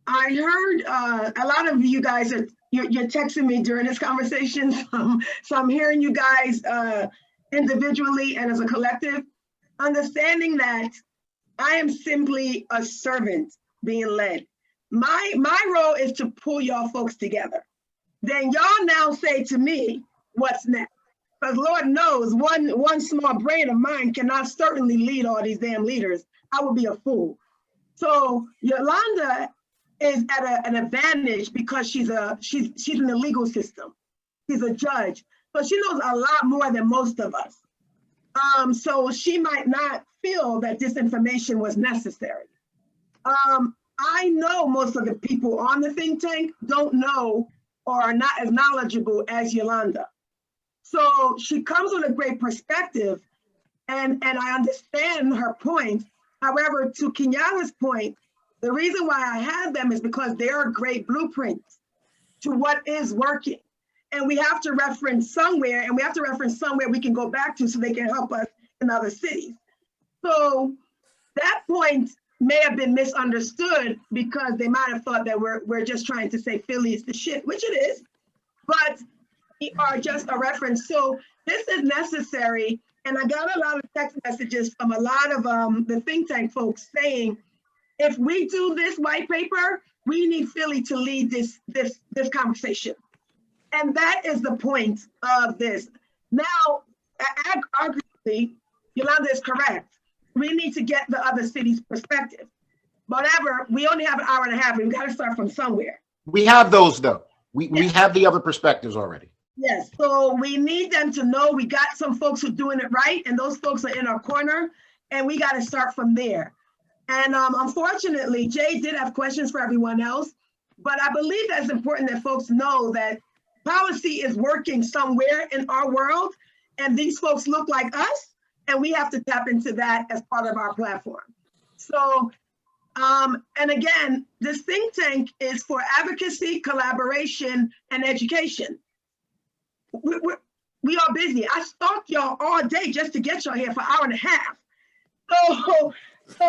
I heard a lot of you guys you're texting me during this conversation, so I'm hearing you guys individually and as a collective, understanding that I am simply a servant being led. My role is to pull y'all folks together. Then y'all now say to me, what's next? Because Lord knows one small brain of mine cannot certainly lead all these damn leaders. I would be a fool. So Yolanda is at an advantage because she's in the legal system. She's a judge, so she knows a lot more than most of us. So she might not feel that this information was necessary. I know most of the people on the think tank don't know or are not as knowledgeable as Yolanda. So she comes with a great perspective, and I understand her point. However, to Kenyatta's point, the reason why I have them is because they are great blueprints to what is working. And we have to reference somewhere, and we have to reference somewhere we can go back to so they can help us in other cities. So that point may have been misunderstood because they might have thought that we're just trying to say Philly is the shit, which it is, but we are just a reference. So this is necessary. And I got a lot of text messages from a lot of the think tank folks saying, if we do this white paper, we need Philly to lead this conversation. And that is the point of this. Now, arguably, Yolanda is correct. We need to get the other cities' perspective. Whatever, we only have an hour and a half. We've got to start from somewhere. We have those though. We have the other perspectives already. Yes, so we need them to know we got some folks who are doing it right, and those folks are in our corner, and we got to start from there. And unfortunately, Jay did have questions for everyone else, but I believe that it's important that folks know that policy is working somewhere in our world, and these folks look like us, and we have to tap into that as part of our platform. So, and again, this think tank is for advocacy, collaboration, and education. We are busy. I stalked y'all all day just to get y'all here for an hour and a half. So So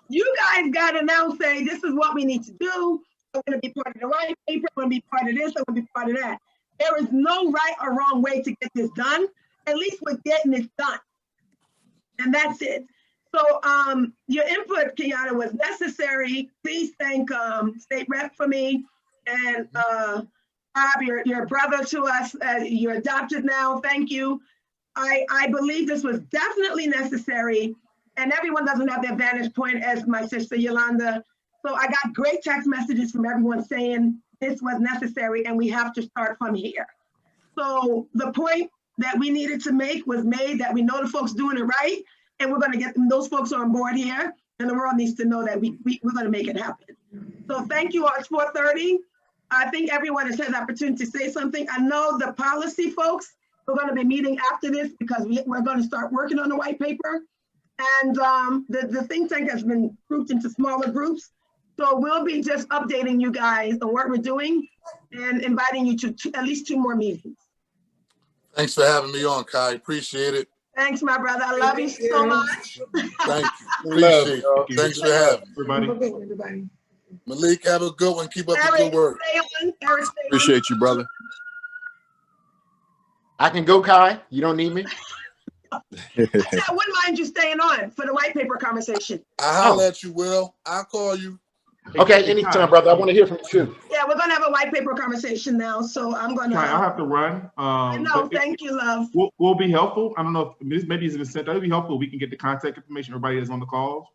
you guys got to now say, this is what we need to do. I'm going to be part of the white paper. I'm going to be part of this. I'm going to be part of that. There is no right or wrong way to get this done. At least we're getting this done. And that's it. So your input, Kenyatta, was necessary. Please thank State Rep for me. And Bob, your brother to us. You're adopted now. Thank you. I believe this was definitely necessary. And everyone doesn't have their vantage point as my sister Yolanda. So I got great text messages from everyone saying this was necessary and we have to start from here. So the point that we needed to make was made, that we know the folks doing it right, and we're going to get those folks on board here, and the world needs to know that we're going to make it happen. So thank you all. It's 4:30. I think everyone has had the opportunity to say something. I know the policy folks are going to be meeting after this because we're going to start working on the white paper. And the think tank has been grouped into smaller groups. So we'll be just updating you guys on what we're doing and inviting you to at least 2 more meetings. Thanks for having me on, Kai. Appreciate it. Thanks, my brother. I love you so much. Thank you. Appreciate it. Thanks for having me. Everybody. Malik, have a good one. Keep up the Eric, good work. stay on. Eric, stay on. Appreciate you, brother. I can go, Kai. You don't need me. I wouldn't mind you staying on for the white paper conversation. I'll holler at you, Will. I'll call you. Okay, anytime, brother. I want to hear from you too. Yeah, we're gonna have a white paper conversation now, so I'm gonna. I'll have to run. No, thank you, love. Will be helpful. I don't know if maybe it's been sent. That would be helpful. We can get the contact information. Everybody is on the calls.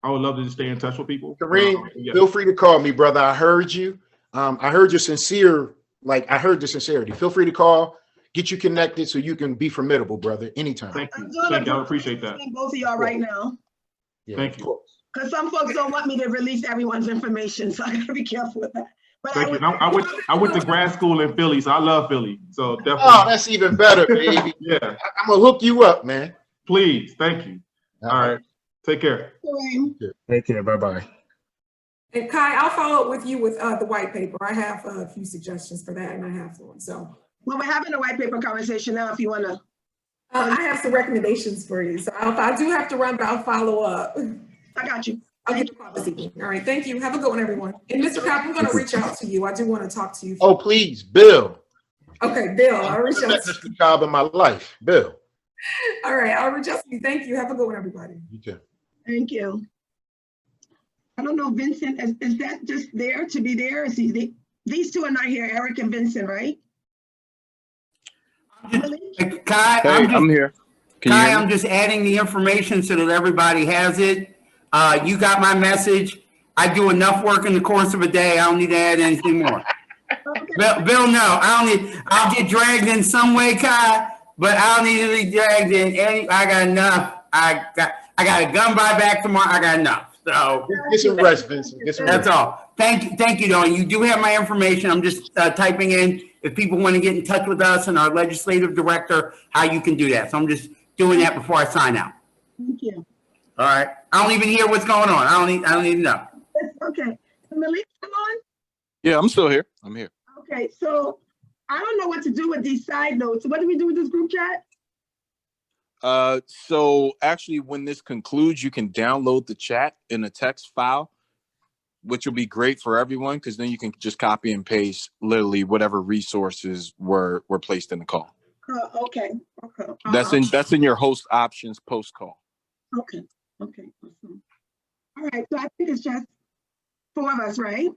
I would love to just stay in touch with people. Kareem, Yeah. feel free to call me, brother. I heard you. I heard your sincere, I heard the sincerity. Feel free to call, get you connected so you can be formidable, brother, anytime. Thank you. Thank you. I appreciate that. Both of y'all right now. Yeah, thank you. Because some folks don't want me to release everyone's information, so I gotta be careful with that. But Thank you. I went to grad school in Philly, so I love Philly. So definitely. Oh, that's even better, baby. Yeah. I'm gonna hook you up, man. Please. Thank you. All right. Take care. Take care. Bye-bye. And Kai, I'll follow up with you with the white paper. I have a few suggestions for that, and I have one. So. Well, we're having a white paper conversation now. If you wanna. I have some recommendations for you. So I do have to run, but I'll follow up. I got you. I'll get you a call this evening. All right. Thank you. Have a good one, everyone. And Mr. Cobb, I'm going to reach out to you. I do want to talk to you. Oh, please, Bill. Okay, Bill. I'll reach out to you. Mr. Cobb in my life, Bill. All right. I'll reach out to you. Thank you. Have a good one, everybody. You too. Thank you. I don't know, Vincent, is that just there to be there? Is these two are not here, Eric and Vincent, right? Kai, I'm here. Can you Kai, hear me? I'm just adding the information so that everybody has it. You got my message. I do enough work in the course of a day. I don't need to add anything more. Bill, no, I'll get dragged in some way, Kai, but I don't need to be dragged in any. I got enough. I got a gun buyback tomorrow. I got enough. So get some rest, Vincent. Get some that's rest. all. Thank you, Don. You do have my information. I'm just typing in if people want to get in touch with us and our legislative director, how you can do that. So I'm just doing that before I sign out. Thank you. All right. I don't even hear what's going on. I don't even know. Okay. Malik, come on. Yeah, I'm still here. I'm here. Okay, so I don't know what to do with these side notes. What do we do with this group chat? So actually, when this concludes, you can download the chat in a text file, which will be great for everyone because then you can just copy and paste literally whatever resources were placed in the call. Okay. That's in your host options post call. Okay. Awesome. All right. So I think it's just 4 of us, right?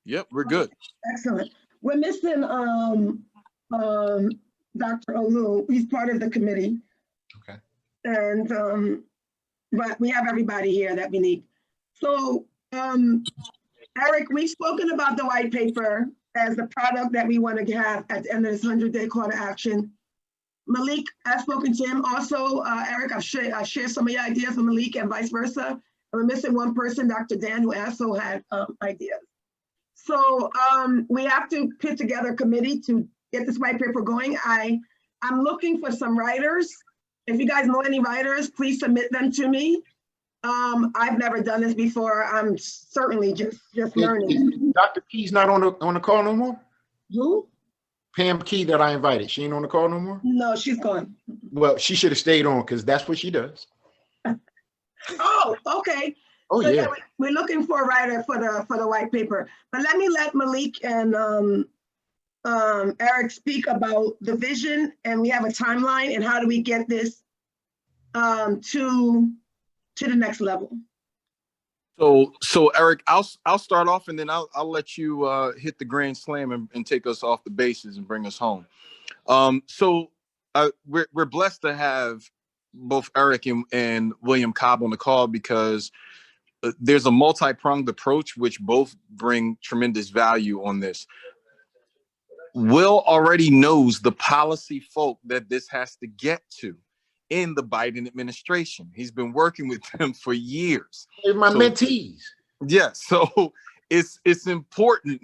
Yep, we're good. Excellent. We're missing Dr. Olu. He's part of the committee. Okay. And but we have everybody here that we need. So Eric, we've spoken about the white paper as the product that we want to have at the end of this 100-day call to action. Malik, I've spoken to him. Also, Eric, I've shared some of your ideas with Malik and vice versa. And we're missing one person, Dr. Dan, who also had ideas. So we have to put together a committee to get this white paper going. I'm looking for some writers. If you guys know any writers, please submit them to me. I've never done this before. I'm certainly just learning. Dr. Key's not on the call no more? Who? Pam Key that I invited. She ain't on the call no more? No, she's gone. Well, she should have stayed on because that's what she does. Oh, okay. Oh, So yeah. we're looking for a writer for the white paper. But let me let Malik and Eric speak about the vision, and we have a timeline, and how do we get this to the next level. So Eric, I'll start off, and then I'll let you hit the grand slam and take us off the bases and bring us home. We're blessed to have both Eric and William Cobb on the call, because there's a multi-pronged approach which both bring tremendous value on this. Will already knows the policy folk that this has to get to in the Biden administration. He's been working with them for years. They're my mentees. Yeah, so it's important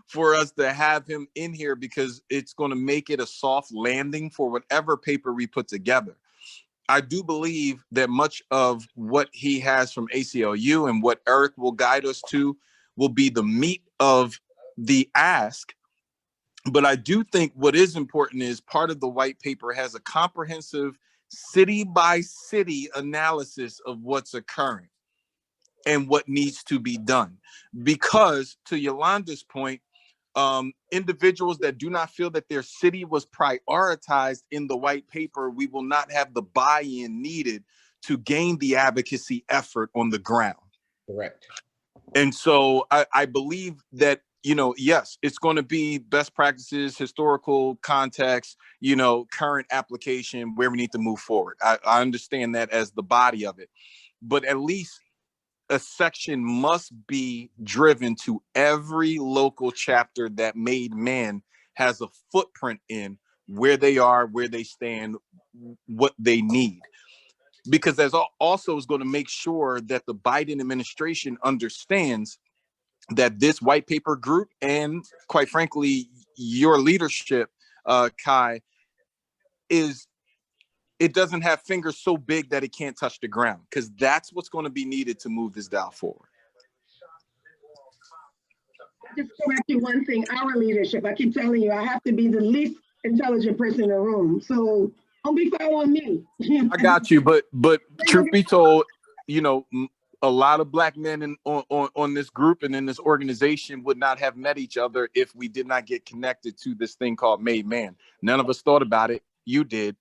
for us to have him in here, because it's going to make it a soft landing for whatever paper we put together. I do believe that much of what he has from ACLU and what Eric will guide us to will be the meat of the ask. But I do think what is important is part of the white paper has a comprehensive city by city analysis of what's occurring and what needs to be done. Because to Yolanda's point, individuals that do not feel that their city was prioritized in the white paper, we will not have the buy-in needed to gain the advocacy effort on the ground. Correct. And so I believe that, yes, it's going to be best practices, historical context, current application, where we need to move forward. I understand that as the body of it, but at least a section must be driven to every local chapter that Made Man has a footprint in, where they are, where they stand, what they need. Because that's also is going to make sure that the Biden administration understands that this white paper group, and quite frankly, your leadership, Kai, it doesn't have fingers so big that it can't touch the ground, because that's what's going to be needed to move this dial forward. Just correct you one thing, our leadership, I keep telling you, I have to be the least intelligent person in the room. So don't be following me. I got you, but truth be told, a lot of Black men on this group and in this organization would not have met each other if we did not get connected to this thing called Made Man. None of us thought about it. You did.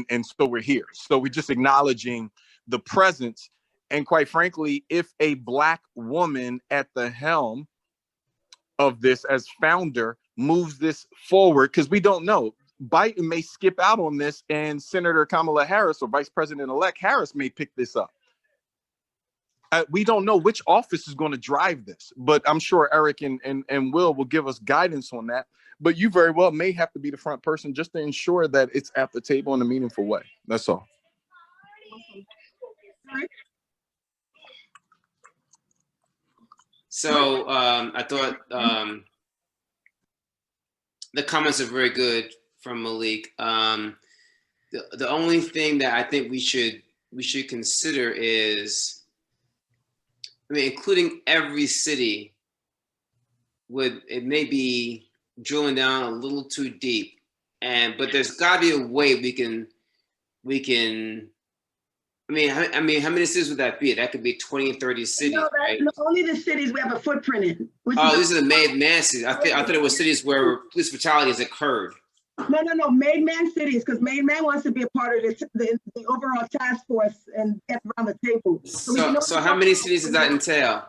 And so we're here. So we're just acknowledging the presence. And quite frankly, if a Black woman at the helm of this as founder moves this forward, because we don't know, Biden may skip out on this and Senator Kamala Harris or Vice President-elect Harris may pick this up. We don't know which office is going to drive this, but I'm sure Eric and Will give us guidance on that. But you very well may have to be the front person just to ensure that it's at the table in a meaningful way. That's all. So I thought the comments are very good from Malik. The only thing that I think we should consider is, including every city, it may be drilling down a little too deep, but there's got to be a way we can. How many cities would that be? That could be 20 and 30 cities, right? No, only the cities we have a footprint in. These are the Made Man cities. I thought it was cities where police brutality has occurred. No, Made Man cities, because Made Man wants to be a part of the overall task force and get around the table. So how many cities does that entail?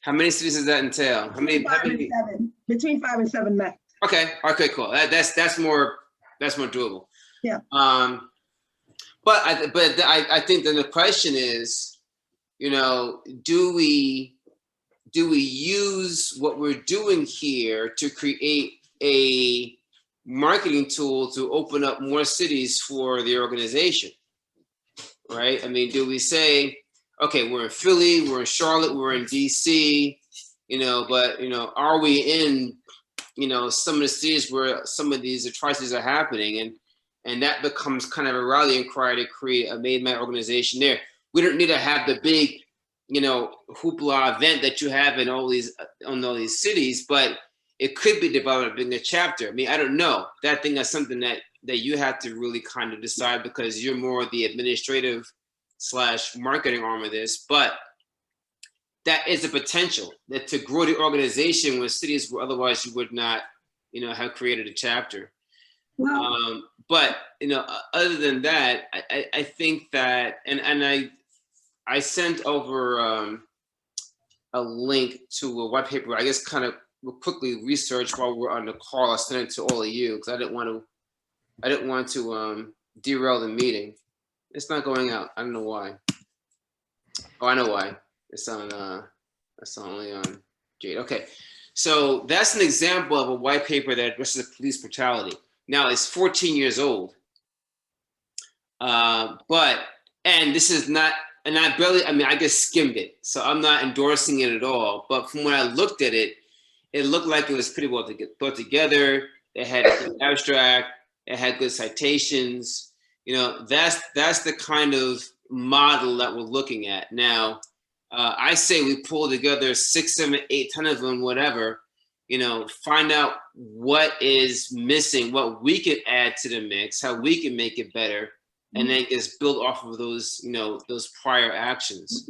How many cities does that entail? How many? Between 5 and 7 max. Okay, cool. That's more doable. Yeah. But I think then the question is, do we use what we're doing here to create a marketing tool to open up more cities for the organization, right? Do we say, okay, we're in Philly, we're in Charlotte, we're in DC, but are we in, some of the cities where some of these atrocities are happening, and that becomes kind of a rallying cry to create a Made Man organization there. We don't need to have the big, hoopla event that you have in all these cities, but it could be developing a chapter. I don't know. That thing is something that you have to really kind of decide, because you're more the administrative / marketing arm of this, but that is a potential that to grow the organization when cities where otherwise you would not, have created a chapter. Wow. But other than that, I think that, and I sent over a link to a white paper. I guess kind of quickly research while we're on the call. I sent it to all of you because I didn't want to derail the meeting. It's not going out. I don't know why. Oh, I know why. It's only on Jade. Okay, so that's an example of a white paper that addresses police brutality. Now it's 14 years old, and this is not. And I just skimmed it, so I'm not endorsing it at all. But from when I looked at it, it looked like it was pretty well put together. It had a good abstract. It had good citations. That's the kind of model that we're looking at now. I say we pull together 6, 7, 8, 10 of them, whatever. Find out what is missing, what we can add to the mix, how we can make it better. And then just build off of those, those prior actions.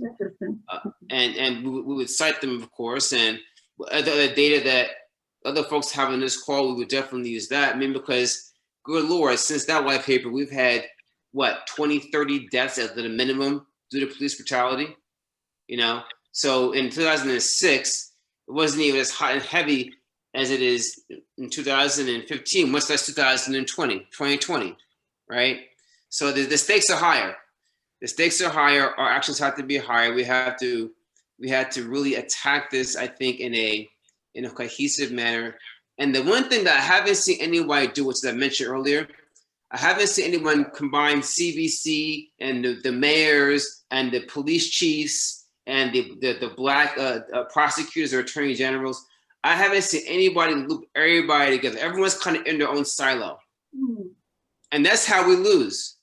And we would cite them, of course, and the data that other folks have on this call, we would definitely use that. Because, good Lord, since that white paper, we've had, 20, 30 deaths at the minimum due to police brutality? So in 2006, it wasn't even as hot and heavy as it is in 2015, much less 2020, right? So the stakes are higher. The stakes are higher. Our actions have to be higher. We had to really attack this, I think, in a cohesive manner. And the one thing that I haven't seen anyone do, which I mentioned earlier, I haven't seen anyone combine CVC and the mayors and the police chiefs and the black prosecutors or attorney generals. I haven't seen anybody loop everybody together. Everyone's kind of in their own silo. And that's how we lose.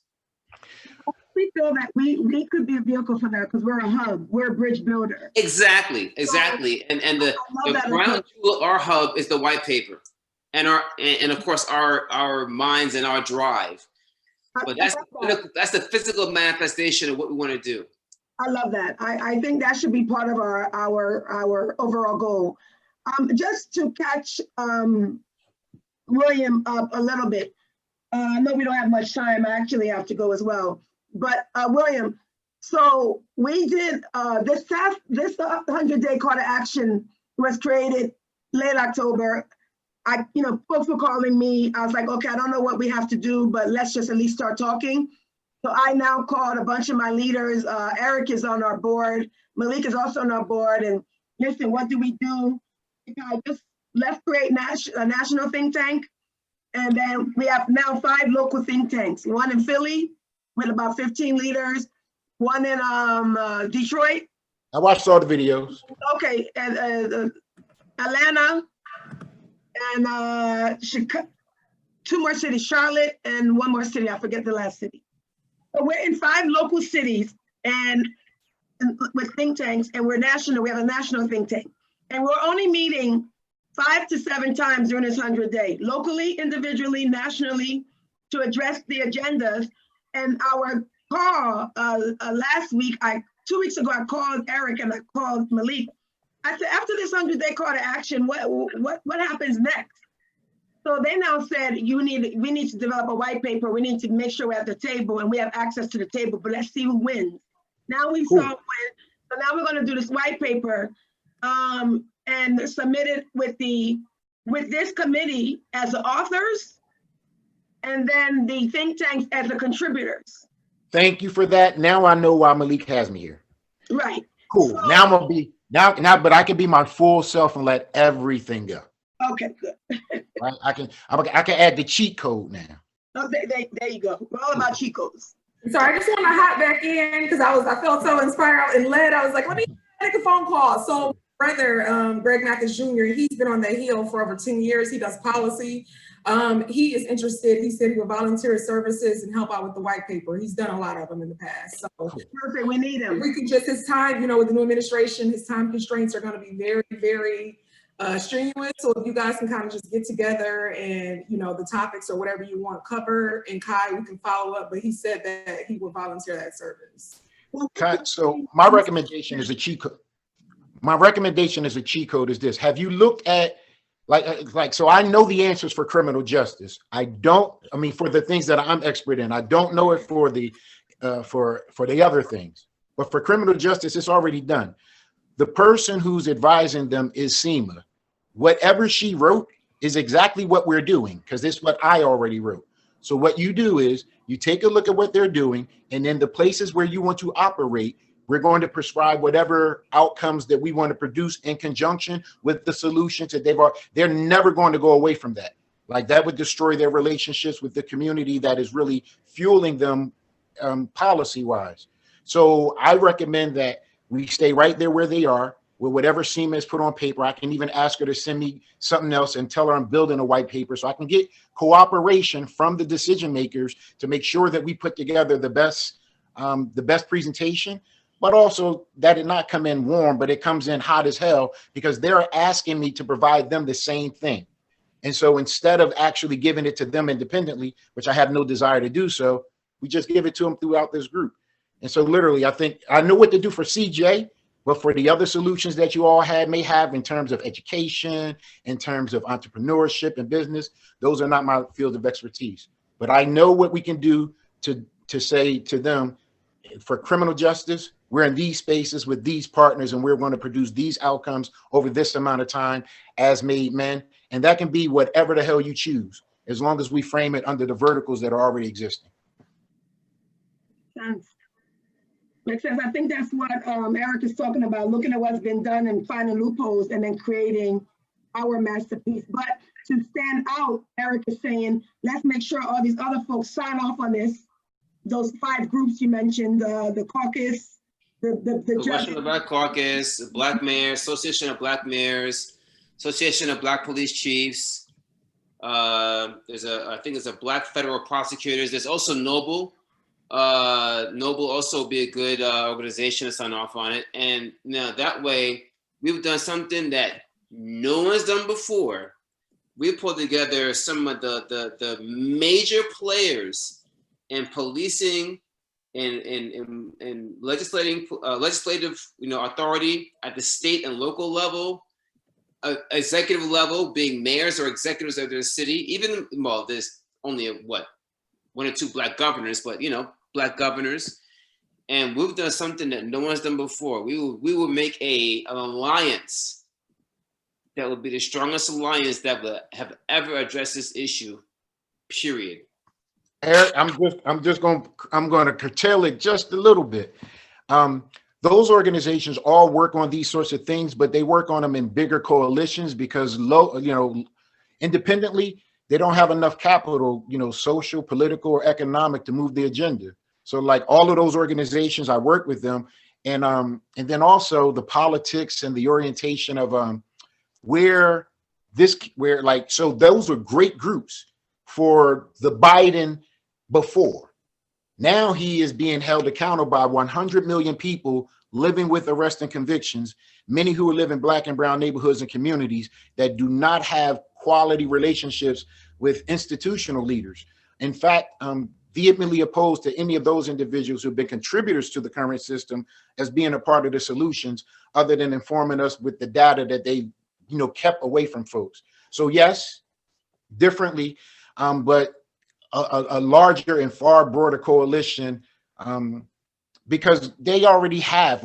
We feel that we could be a vehicle for that because we're a hub, we're a bridge builder. Exactly. And the ground jewel of our hub is the white paper, and of course our minds and our drive. But that's the physical manifestation of what we want to do. I love that. I think that should be part of our overall goal. Just to catch William up a little bit. I know we don't have much time. I actually have to go as well. But William, so we did this 100-day call to action was created late October. Folks were calling me. I was like, okay, I don't know what we have to do, but let's just at least start talking. So I now called a bunch of my leaders. Eric is on our board. Malik is also on our board. And listen, what do we do? Let's create a national think tank. And then we have now 5 local think tanks, one in Philly with about 15 leaders, one in Detroit. I watched all the videos. Okay, and Atlanta, and Chicago, 2 more cities, Charlotte, and 1 more city, I forget the last city. So we're in 5 local cities and with think tanks, and we're national, we have a national think tank. And we're only meeting 5 to 7 times during this 100-day, locally, individually, nationally, to address the agendas. And our call last week, 2 weeks ago, I called Eric and I called Malik. I said, after this 100-day call to action, what happens next? So they now said, we need to develop a white paper. We need to make sure we're at the table and we have access to the table, but let's see who wins. Now we saw who wins. So now we're going to do this white paper and submit it with this committee as the authors, and then the think tanks as the contributors. Thank you for that. Now I know why Malik has me here. Right. Cool. So, now I'm gonna be now, but I can be my full self and let everything go. Okay, good. Right? I can add the cheat code now. Oh, there you go. We're all about cheat codes. So I just want to hop back in because I felt so inspired and led. I was like, let me make a phone call. So brother, Greg Mathis Jr., he's been on the Hill for over 10 years. He does policy. He is interested. He said he will volunteer his services and help out with the white paper. He's done a lot of them in the past. So perfect. We need him. We can just, his time, with the new administration, his time constraints are going to be very, very strenuous. So if you guys can kind of just get together and, the topics or whatever you want covered, and Kai, we can follow up. But he said that he will volunteer that service. So my recommendation is a cheat code. My recommendation is a cheat code is this. Have you looked at so I know the answers for criminal justice. I mean, for the things that I'm expert in, I don't know it for the other things, but for criminal justice, it's already done. The person who's advising them is SEMA. Whatever she wrote is exactly what we're doing, because it's what I already wrote. So what you do is you take a look at what they're doing, and then the places where you want to operate, we're going to prescribe whatever outcomes that we want to produce in conjunction with the solutions that they're never going to go away from that. Like that would destroy their relationships with the community that is really fueling them policy-wise. So I recommend that we stay right there where they are with whatever SEMA has put on paper. I can even ask her to send me something else and tell her I'm building a white paper so I can get cooperation from the decision makers to make sure that we put together the best presentation, but also that it not come in warm, but it comes in hot as hell, because they're asking me to provide them the same thing. And so instead of actually giving it to them independently, which I have no desire to do so, we just give it to them throughout this group. And so literally, I think I know what to do for CJ, but for the other solutions that you all may have in terms of education, in terms of entrepreneurship and business, those are not my field of expertise. But I know what we can do to say to them, for criminal justice, we're in these spaces with these partners, and we're going to produce these outcomes over this amount of time as made men. And that can be whatever the hell you choose, as long as we frame it under the verticals that are already existing. Makes sense. I think that's what Eric is talking about, looking at what's been done and finding loopholes and then creating our masterpiece. But to stand out, Eric is saying, let's make sure all these other folks sign off on this. Those 5 groups you mentioned, the caucus, the National Black Caucus, the Black Mayors, Association of Black Mayors, Association of Black Police Chiefs. I think there's a Black Federal Prosecutors. There's also Noble. Noble also be a good organization to sign off on it. And now that way, we've done something that no one's done before. We pulled together some of the major players in policing and legislative authority at the state and local level, executive level, being mayors or executives of their city. Even, well, there's only 1 or 2 Black governors, but Black governors. And we've done something that no one's done before. We will make an alliance that will be the strongest alliance that will have ever addressed this issue, period. Eric, I'm going to curtail it just a little bit. Those organizations all work on these sorts of things, but they work on them in bigger coalitions because independently, they don't have enough capital, social, political, or economic to move the agenda. So like all of those organizations, I work with them. And then also the politics and the orientation of so those are great groups for the Biden before. Now he is being held accountable by 100 million people living with arrest and convictions, many who live in Black and brown neighborhoods and communities that do not have quality relationships with institutional leaders. In fact, vehemently opposed to any of those individuals who've been contributors to the current system as being a part of the solutions, other than informing us with the data that they, kept away from folks. So yes, differently, but a larger and far broader coalition, because they already have,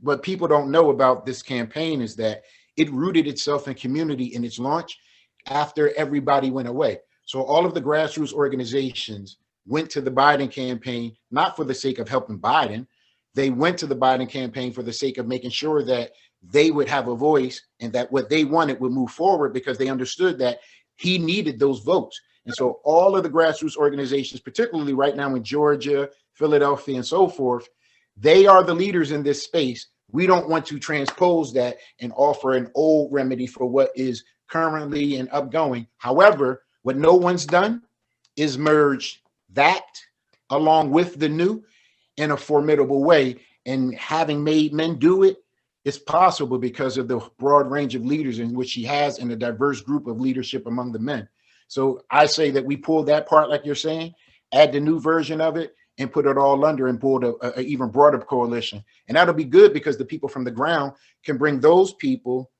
what people don't know about this campaign is that it rooted itself in community in its launch after everybody went away. So all of the grassroots organizations went to the Biden campaign, not for the sake of helping Biden. They went to the Biden campaign for the sake of making sure that they would have a voice and that what they wanted would move forward, because they understood that he needed those votes. And so all of the grassroots organizations, particularly right now in Georgia, Philadelphia, and so forth, they are the leaders in this space. We don't want to transpose that and offer an old remedy for what is currently and upgoing. However, what no one's done is merge that along with the new in a formidable way. And having made men do it, it's possible because of the broad range of leaders in which he has and a diverse group of leadership among the men. So I say that we pull that part, like you're saying, add the new version of it, and put it all under and build a even broader coalition. And that'll be good because the people from the ground can bring those people.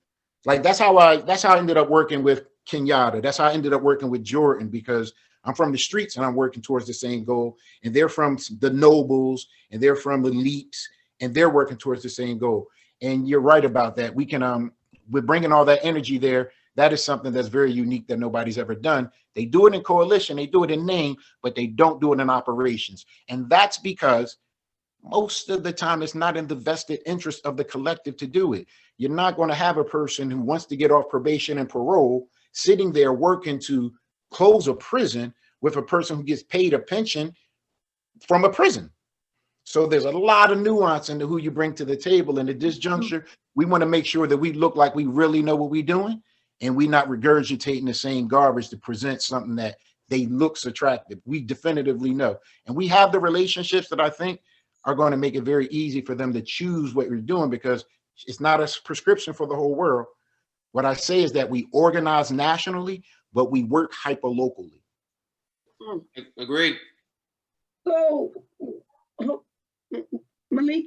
Like that's how I ended up working with Kenyatta. That's how I ended up working with Jordan, because I'm from the streets and I'm working towards the same goal. And they're from the nobles and they're from elites and they're working towards the same goal. And you're right about that. We can, we're bringing all that energy there. That is something that's very unique that nobody's ever done. They do it in coalition, they do it in name, but they don't do it in operations. And that's because most of the time it's not in the vested interest of the collective to do it. You're not going to have a person who wants to get off probation and parole sitting there working to close a prison with a person who gets paid a pension from a prison. So there's a lot of nuance into who you bring to the table. And at this juncture, we want to make sure that we look like we really know what we're doing and we're not regurgitating the same garbage to present something that they looks attractive. We definitively know. And we have the relationships that I think are going to make it very easy for them to choose what we're doing, because it's not a prescription for the whole world. What I say is that we organize nationally, but we work hyper-locally. Agreed. So, Malik,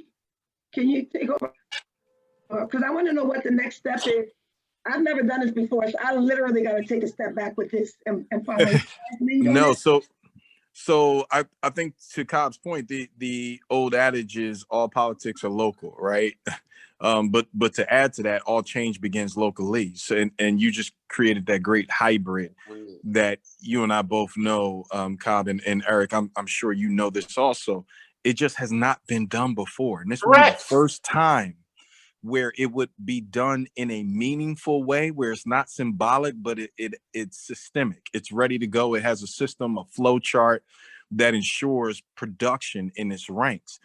can you take over? Because I want to know what the next step is. I've never done this before, so I literally got to take a step back with this and follow. No, so I think to Cobb's point, the old adage is all politics are local, right? But to add to that, all change begins locally. So and you just created that great hybrid that you and I both know, Cobb and Eric. I'm sure you know this also. It just has not been done before, and this will be the first time where it would be done in a meaningful way, where it's not symbolic, but it's systemic. It's ready to go. It has a system, a flow chart that ensures production in its ranks.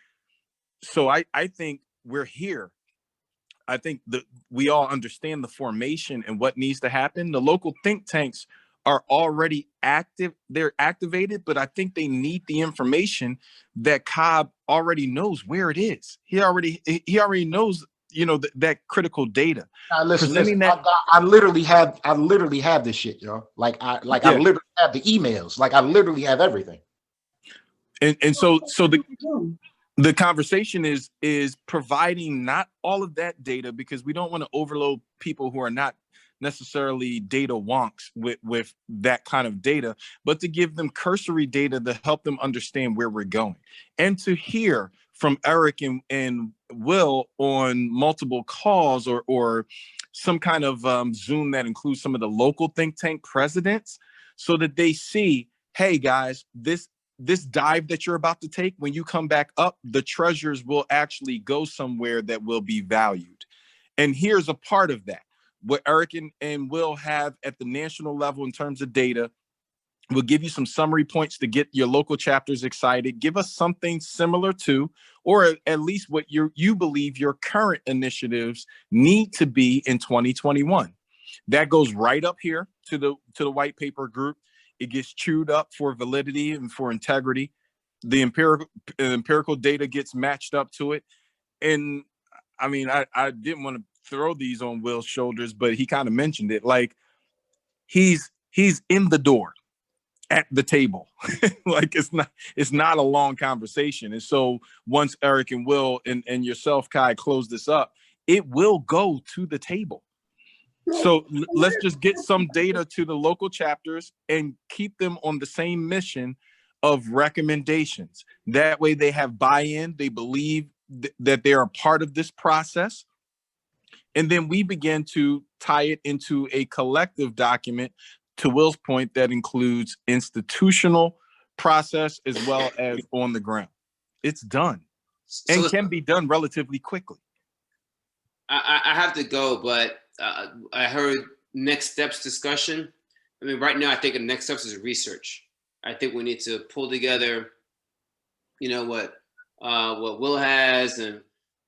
So I think we're here. I think that we all understand the formation and what needs to happen. The local think tanks are already active. They're activated, but I think they need the information that Cobb already knows where it is. He already knows, that critical data. Listen, I literally have this shit, y'all. I literally have the emails. Like I literally have everything. And so the conversation is providing not all of that data, because we don't want to overload people who are not necessarily data wonks with that kind of data, but to give them cursory data to help them understand where we're going, and to hear from Eric and Will on multiple calls or some kind of Zoom that includes some of the local think tank presidents, so that they see, hey guys, this dive that you're about to take, when you come back up, the treasures will actually go somewhere that will be valued. And here's a part of that. What Eric and Will have at the national level in terms of data, we'll give you some summary points to get your local chapters excited. Give us something similar to, or at least what you believe your current initiatives need to be in 2021. That goes right up here to the white paper group. It gets chewed up for validity and for integrity. The empirical data gets matched up to it. And I mean, I didn't want to throw these on Will's shoulders, but he kind of mentioned it. Like he's in the door at the table. Like it's not a long conversation. And so once Eric and Will and yourself, Kai, close this up, it will go to the table. So let's just get some data to the local chapters and keep them on the same mission of recommendations. That way they have buy-in, they believe that they are a part of this process. And then we begin to tie it into a collective document, to Will's point, that includes institutional process as well as on the ground. It's done and can be done relatively quickly. I have to go, but I heard next steps discussion. I mean, right now, I think the next steps is research. I think we need to pull together, what Will has, and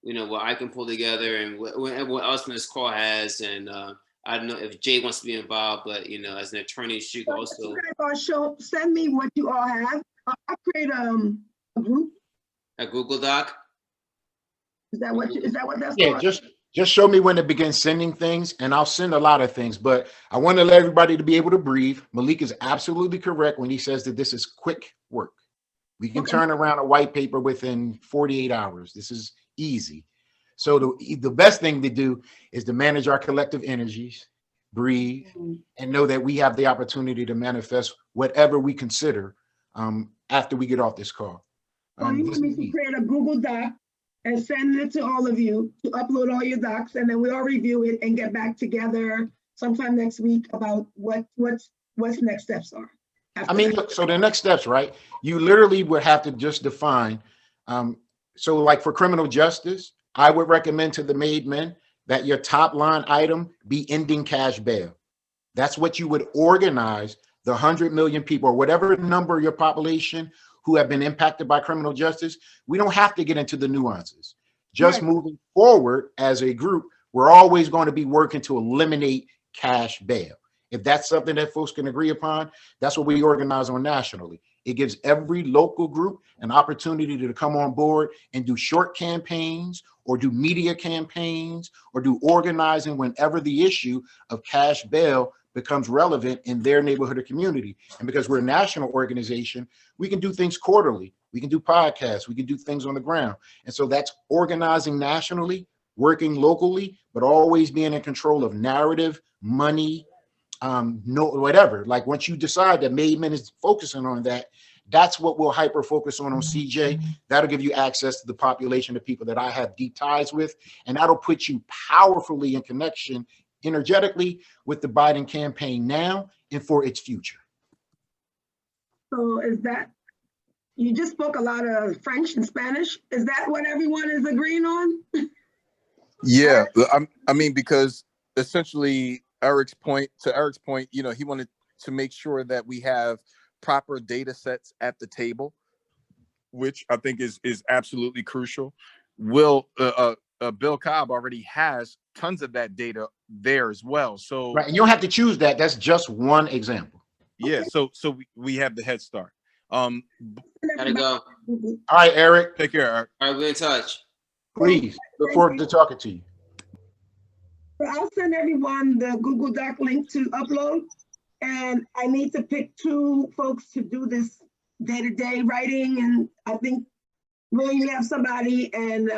what I can pull together, and what everyone else in this call has. And I don't know if Jade wants to be involved, but as an attorney, she can also send me what you all have. I'll create a group. A Google Doc. Is that what that's yeah, called? Just show me when to begin sending things, and I'll send a lot of things. But I want to let everybody to be able to breathe. Malik is absolutely correct when he says that this is quick work. We can turn around a white paper within 48 hours. This is easy. So the best thing to do is to manage our collective energies, breathe, and know that we have the opportunity to manifest whatever we consider after we get off this call. So you want me to create a Google Doc and send it to all of you to upload all your docs, and then we all review it and get back together sometime next week about what's next steps are. I mean, look, so the next steps, right? You literally would have to just define. So like for criminal justice, I would recommend to the made men that your top line item be ending cash bail. That's what you would organize the 100 million people or whatever number of your population who have been impacted by criminal justice. We don't have to get into the nuances. Just moving forward as a group, we're always going to be working to eliminate cash bail. If that's something that folks can agree upon, that's what we organize on nationally. It gives every local group an opportunity to come on board and do short campaigns or do media campaigns or do organizing whenever the issue of cash bail becomes relevant in their neighborhood or community. And because we're a national organization, we can do things quarterly. We can do podcasts. We can do things on the ground. And so that's organizing nationally, working locally, but always being in control of narrative, money, no, whatever. Like once you decide that Made Men is focusing on that, that's what we'll hyper focus on CJ. That'll give you access to the population of people that I have deep ties with, and that'll put you powerfully in connection energetically with the Biden campaign now and for its future. So is that, you just spoke a lot of French and Spanish. Is that what everyone is agreeing on? Yeah, I mean, because essentially Eric's point, you know, he wanted to make sure that we have proper data sets at the table, which I think is absolutely crucial. Bill Cobb already has tons of that data there as well. So right, and you don't have to choose that. That's just one example. Yeah, so we have the head start. Gotta go. All right, Eric. Take care, Eric. All right, we're in touch. Please, look forward to talking to you. So I'll send everyone the Google Doc link to upload, and I need to pick 2 folks to do this day-to-day writing, and I think William have somebody, and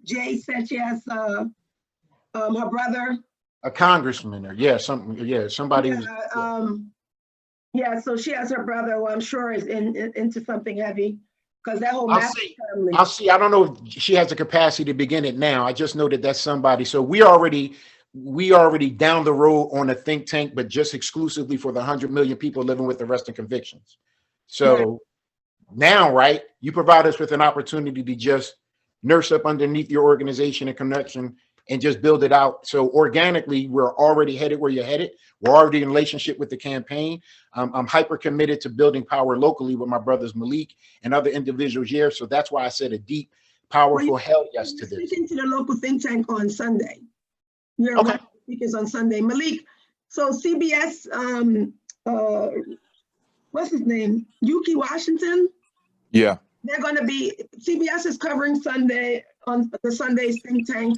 Jay said she has her brother. A congressman or somebody. So she has her brother, who I'm sure is into something heavy, because that whole I'll see. I don't know if she has the capacity to begin it now. I just know that that's somebody. So we already down the road on a think tank, but just exclusively for the 100 million people living with arrest and convictions. So now, right, you provide us with an opportunity to just nurse up underneath your organization and connection and just build it out. So organically, we're already headed where you're headed. We're already in relationship with the campaign. I'm hyper committed to building power locally with my brothers Malik and other individuals here. So that's why I said a deep, powerful hell yes to this. Speaking to the local think tank on Sunday. You're one of the speakers on Sunday. Malik, so CBS, what's his name? Yuki Washington? Yeah. They're going to be, CBS is covering Sunday on the Sunday think tank.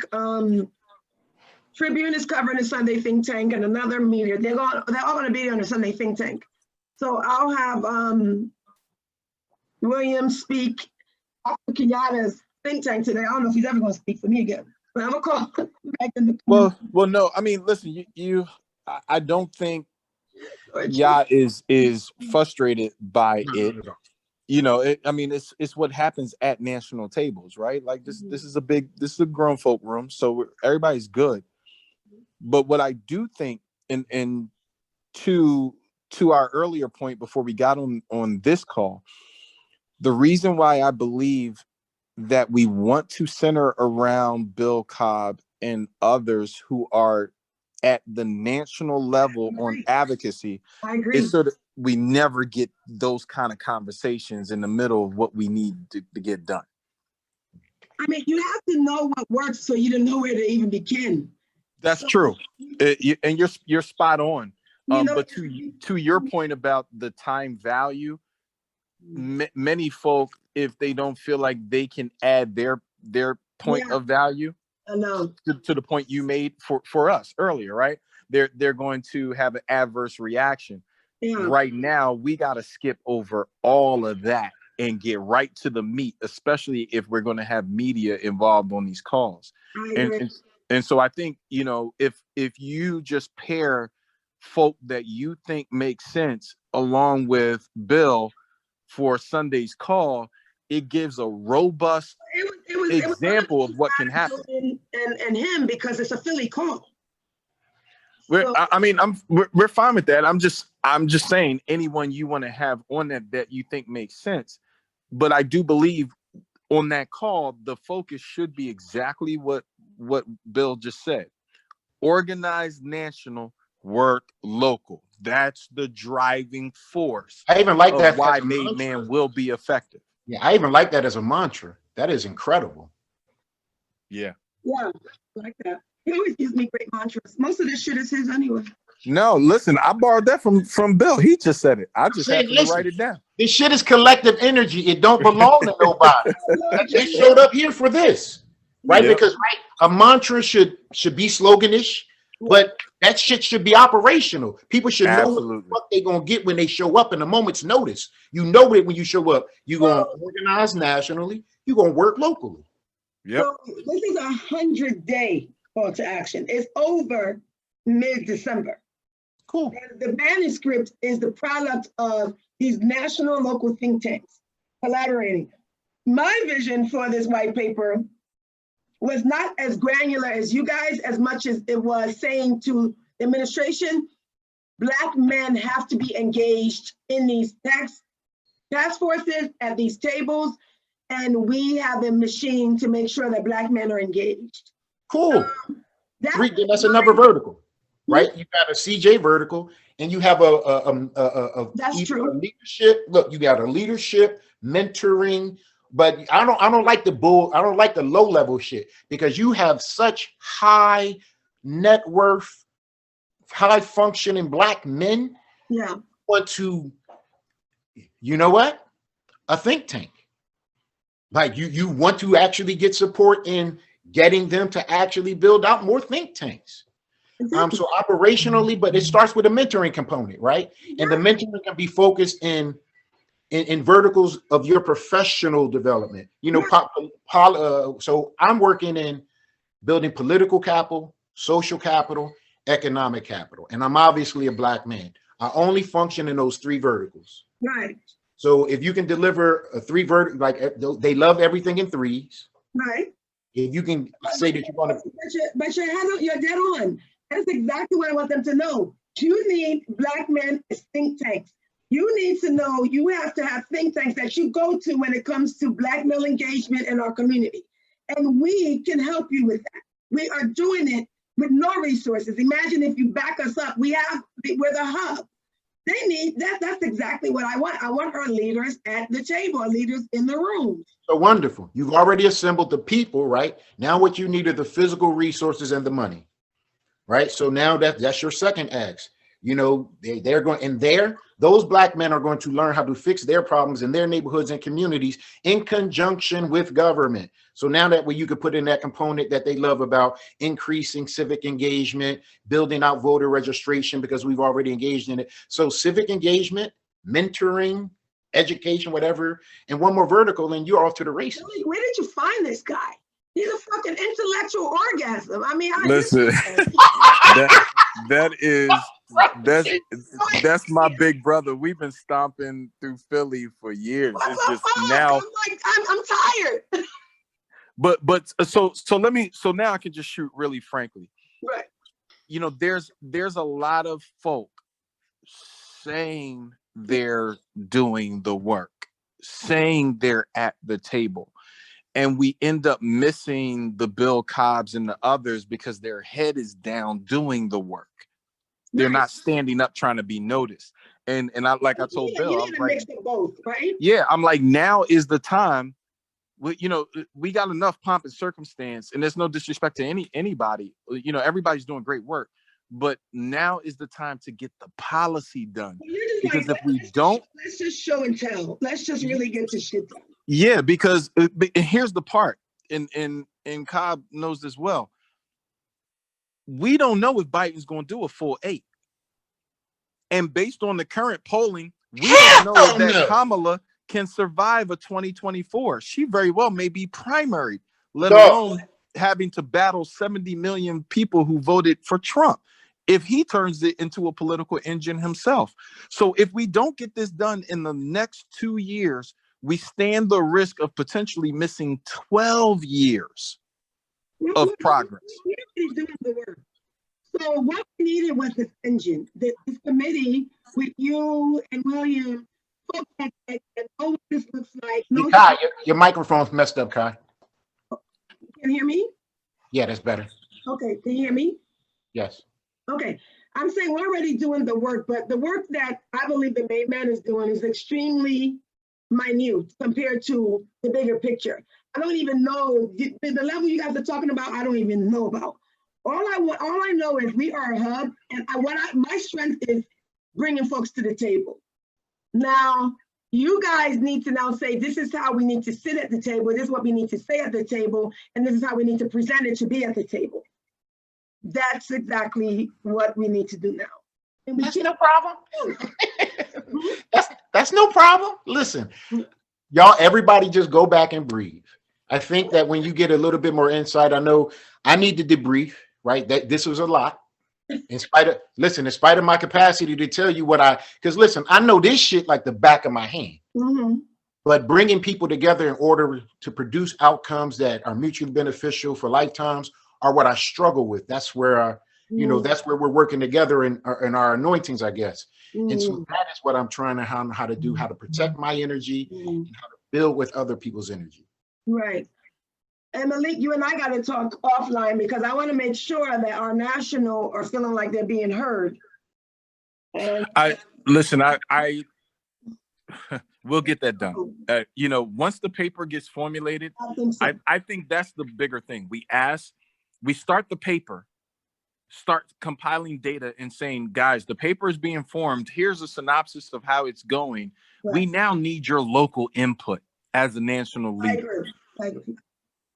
Tribune is covering the Sunday think tank, and another media. They're all going to be on the Sunday think tank. So I'll have William speak after Kenyatta's think tank today. I don't know if he's ever going to speak for me again, but I'm going to call back in the. Well, no. I mean, listen, I don't think is frustrated by it. You know, it's what happens at national tables, right? Like this is a grown folk room, so everybody's good. But what I do think, and to our earlier point before we got on this call, the reason why I believe that we want to center around Bill Cobb and others who are at the national level on advocacy is so that we never get those kind of conversations in the middle of what we need to get done. I mean, you have to know what works so you don't know where to even begin. That's true. And you're spot on. But to your point about the time value, many folk, if they don't feel like they can add their point of value, I know. To the point you made for us earlier, right? They're going to have an adverse reaction. Yeah. Right now, we got to skip over all of that and get right to the meat, especially if we're going to have media involved on these calls. And so I think, you know, if you just pair folk that you think make sense along with Bill for Sunday's call, it gives a robust example of what can happen. And him, because it's a Philly call. We're fine with that. I'm just saying anyone you want to have on that you think makes sense. But I do believe on that call, the focus should be exactly what Bill just said. Organize national, work local. That's the driving force. I even like that. Why Made Man will be effective. Yeah, I even like that as a mantra. That is incredible. Yeah. Yeah, I like that. He always gives me great mantras. Most of this shit is his anyway. No, listen, I borrowed that from Bill. He just said it. I just happened to write it down. This shit is collective energy. It don't belong to nobody. They showed up here for this, right? Yep. Because a mantra should be sloganish, but that shit should be operational. People should know what the fuck they gonna get when they show up in a moment's notice. You know it when you show up. You're gonna organize nationally. You're gonna work locally. Yep. So this is 100-day call to action. It's over mid-December. Cool. And the manuscript is the product of these national and local think tanks collaborating. My vision for this white paper was not as granular as you guys, as much as it was saying to the administration, Black men have to be engaged in these task forces at these tables, and we have a machine to make sure that Black men are engaged. Cool. That's another vertical, right? You got a CJ vertical, and you have that's true. A leadership. Look, you got a leadership, mentoring, but I don't like the low level shit, because you have such high net worth, high functioning Black men. Yeah. Want to, you know what? A think tank. Like you want to actually get support in getting them to actually build out more think tanks. So operationally, but it starts with a mentoring component, right? And the mentoring can be focused in verticals of your professional development. You know, so I'm working in building political capital, social capital, economic capital, and I'm obviously a Black man. I only function in those three verticals. Right. So if you can deliver a three vertical, like they love everything in threes. Right. If you can say that you want to, but you're dead on. That's exactly what I want them to know. You need Black men as think tanks. You need to know you have to have think tanks that you go to when it comes to Black male engagement in our community. And we can help you with that. We are doing it with no resources. Imagine if you back us up. We're the hub. They need that. That's exactly what I want. I want our leaders at the table, our leaders in the rooms. So wonderful. You've already assembled the people, right? Now what you need are the physical resources and the money, right? So now that's your second ask. You know, they're going, and those Black men are going to learn how to fix their problems in their neighborhoods and communities in conjunction with government. So now that way you could put in that component that they love about increasing civic engagement, building out voter registration, because we've already engaged in it. So civic engagement, mentoring, education, whatever, and one more vertical, and you're off to the races. Where did you find this guy? He's a fucking intellectual orgasm. I mean, listen, that's my big brother. We've been stomping through Philly for years. It's just now. I'm tired. But so now I can just shoot really frankly. Right. You know, there's a lot of folk saying they're doing the work, saying they're at the table. And we end up missing the Bill Cobbs and the others because their head is down doing the work. They're not standing up trying to be noticed. And I told Bill, I was like, mix them both, right? yeah, I'm like, now is the time. We got enough pomp and circumstance, and there's no disrespect to anybody. You know, everybody's doing great work, but now is the time to get the policy done. Because if we don't, let's just show and tell. Let's just really get this shit done. Yeah, because here's the part, and Cobb knows this well. We don't know if Biden's going to do a full 8. And based on the current polling, we don't know if Kamala can survive a 2024. She very well may be primary, let alone having to battle 70 million people who voted for Trump if he turns it into a political engine himself. So if we don't get this done in the next 2 years, we stand the risk of potentially missing 12 years of progress. We're doing the work. So what we needed was this engine, this committee with you and William, folks that know what this looks like. Hey, Kai, your microphone's messed up, Kai. Can you hear me? Yeah, that's better. Okay, can you hear me? Yes. Okay, I'm saying we're already doing the work, but the work that I believe the Made Man is doing is extremely minute compared to the bigger picture. I don't even know the level you guys are talking about. I don't even know about. All I know is we are a hub, and my strength is bringing folks to the table. Now, you guys need to now say, this is how we need to sit at the table. This is what we need to say at the table, and this is how we need to present it to be at the table. That's exactly what we need to do now. And that's no problem. That's no problem. Listen, y'all, everybody just go back and breathe. I think that when you get a little bit more insight, I know I need to debrief, right? That this was a lot. In spite of my capacity to tell you because listen, I know this shit like the back of my hand. Mm-hmm. But bringing people together in order to produce outcomes that are mutually beneficial for lifetimes are what I struggle with. That's where, that's where we're working together in our anointings, I guess. And so that is what I'm trying to how to do, how to protect my energy and how to build with other people's energy. Right. And Malik, you and I got to talk offline because I want to make sure that our national are feeling like they're being heard. And I we'll get that done. Once the paper gets formulated, I think that's the bigger thing. We start the paper, start compiling data and saying, guys, the paper is being formed. Here's a synopsis of how it's going. Right. We now need your local input as a national leader. I agree.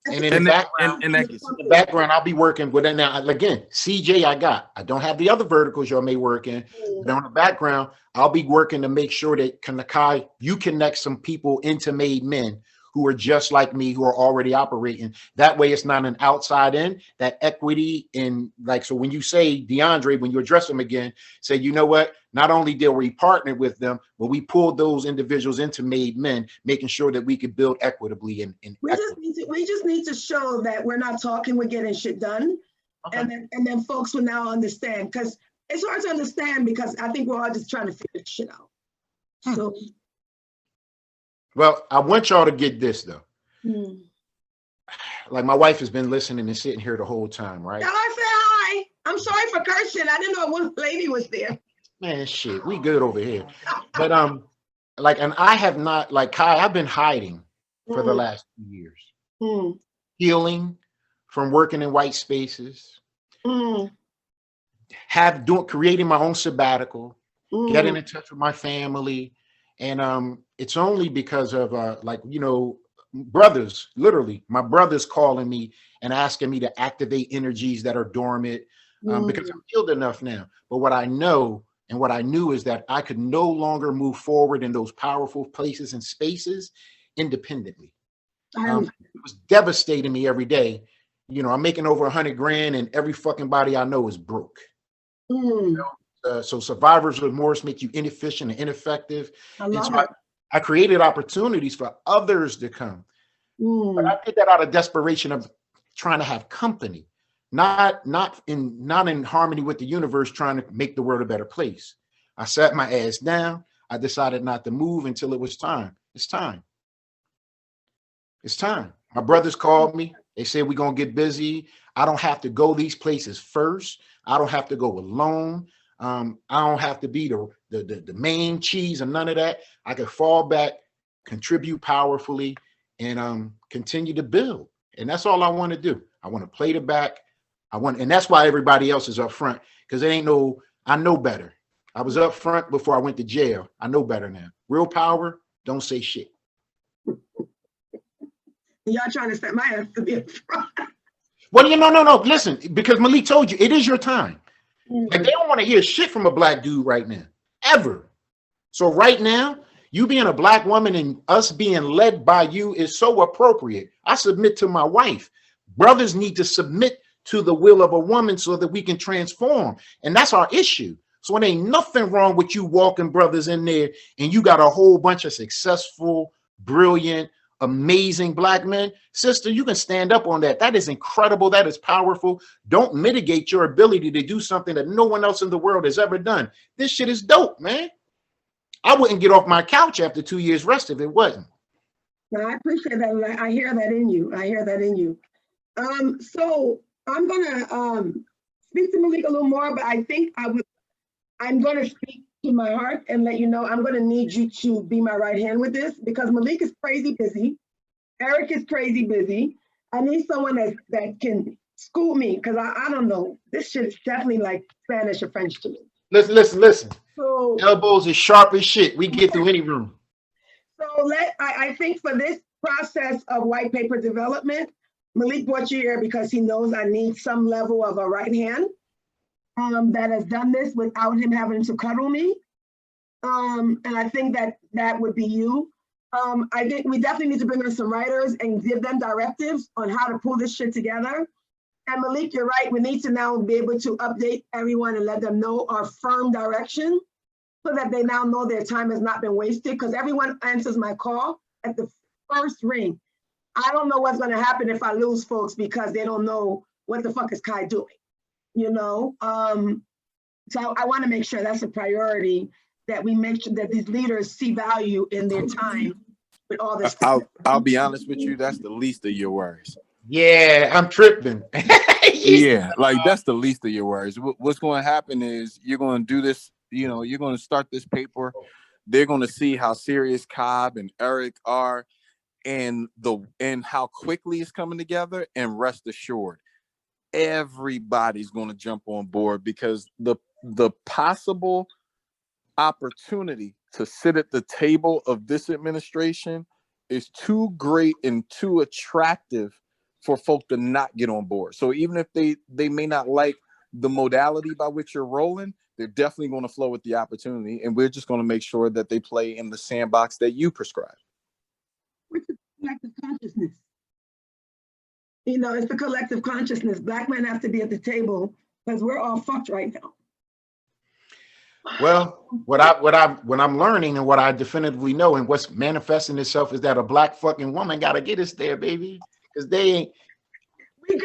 And in the background, I'll be working with it now. Again, CJ, I don't have the other verticals y'all may work in, but on the background, I'll be working to make sure that Kai, you connect some people into Made Men who are just like me, who are already operating. That way it's not an outside in, that equity in so when you say DeAndre, when you address them again, say, you know what, not only did we partner with them, but we pulled those individuals into Made Men, making sure that we could build equitably. We just need to show that we're not talking, we're getting shit done. Okay. And then folks will now understand, because it's hard to understand because I think we're all just trying to figure shit out. So. Well, I want y'all to get this though. Like my wife has been listening and sitting here the whole time, right? Can I say hi? I'm sorry for cursing. I didn't know one lady was there. Man, shit, we good over here. But and I have not, Kai, I've been hiding for the last 2 years. Healing from working in white spaces. Creating my own sabbatical, getting in touch with my family. And it's only because of brothers, literally my brothers calling me and asking me to activate energies that are dormant because I'm healed enough now. But what I know and what I knew is that I could no longer move forward in those powerful places and spaces independently. It was devastating me every day. I'm making over 100 grand and every fucking body I know is broke. So survivor's remorse make you inefficient and ineffective. I created opportunities for others to come. But I did that out of desperation of trying to have company, not in harmony with the universe, trying to make the world a better place. I sat my ass down. I decided not to move until it was time. It's time. It's time. My brothers called me. They said, we're going to get busy. I don't have to go these places first. I don't have to go alone. I don't have to be the main cheese and none of that. I can fall back, contribute powerfully, and continue to build. And that's all I want to do. I want to play the back. And that's why everybody else is up front, because I know better. I was up front before I went to jail. I know better now. Real power, don't say shit. Y'all trying to set my ass to be up front. Well, no. Listen, because Malik told you, it is your time. Like they don't want to hear shit from a black dude right now, ever. So right now, You being a black woman and us being led by you is so appropriate. I submit to my wife. Brothers need to submit to the will of a woman so that we can transform. And that's our issue. So it ain't nothing wrong with you walking brothers in there and you got a whole bunch of successful, brilliant, amazing black men. Sister, you can stand up on that. That is incredible. That is powerful. Don't mitigate your ability to do something that no one else in the world has ever done. This shit is dope, man. I wouldn't get off my couch after 2 years rest if it wasn't. No, I appreciate that. I hear that in you. I hear that in you. So I'm gonna speak to Malik a little more, but I think I'm gonna speak to my heart and let you know I'm gonna need you to be my right hand with this, because Malik is crazy busy. Eric is crazy busy. I need someone that can school me, because I don't know. This shit is definitely like Spanish or French to me. Listen. So, elbows is sharp as shit. We get through any room. So I think for this process of white paper development, Malik brought you here because he knows I need some level of a right hand that has done this without him having to cuddle me. And I think that would be you. I think we definitely need to bring in some writers and give them directives on how to pull this shit together. And Malik, you're right. We need to now be able to update everyone and let them know our firm direction so that they now know their time has not been wasted, because everyone answers my call at the first ring. I don't know what's going to happen if I lose folks because they don't know what the fuck is Kai doing, you know? So I want to make sure that's a priority, that we make sure that these leaders see value in their time with all this. I'll be honest with you, that's the least of your worries. Yeah, I'm tripping. Yeah, like that's the least of your worries. What's going to happen is you're going to do this, you know, you're going to start this paper. They're going to see how serious Cobb and Eric are and how quickly it's coming together. And rest assured, everybody's going to jump on board, because the possible opportunity to sit at the table of this administration is too great and too attractive for folk to not get on board. So even if they may not like the modality by which you're rolling, they're definitely going to flow with the opportunity. And we're just going to make sure that they play in the sandbox that you prescribe. Which is collective consciousness. You know, it's the collective consciousness. Black men have to be at the table because we're all fucked right now. Well, what I'm learning and what I definitively know and what's manifesting itself is that a black fucking woman got to get us there, baby. Because they ain't. We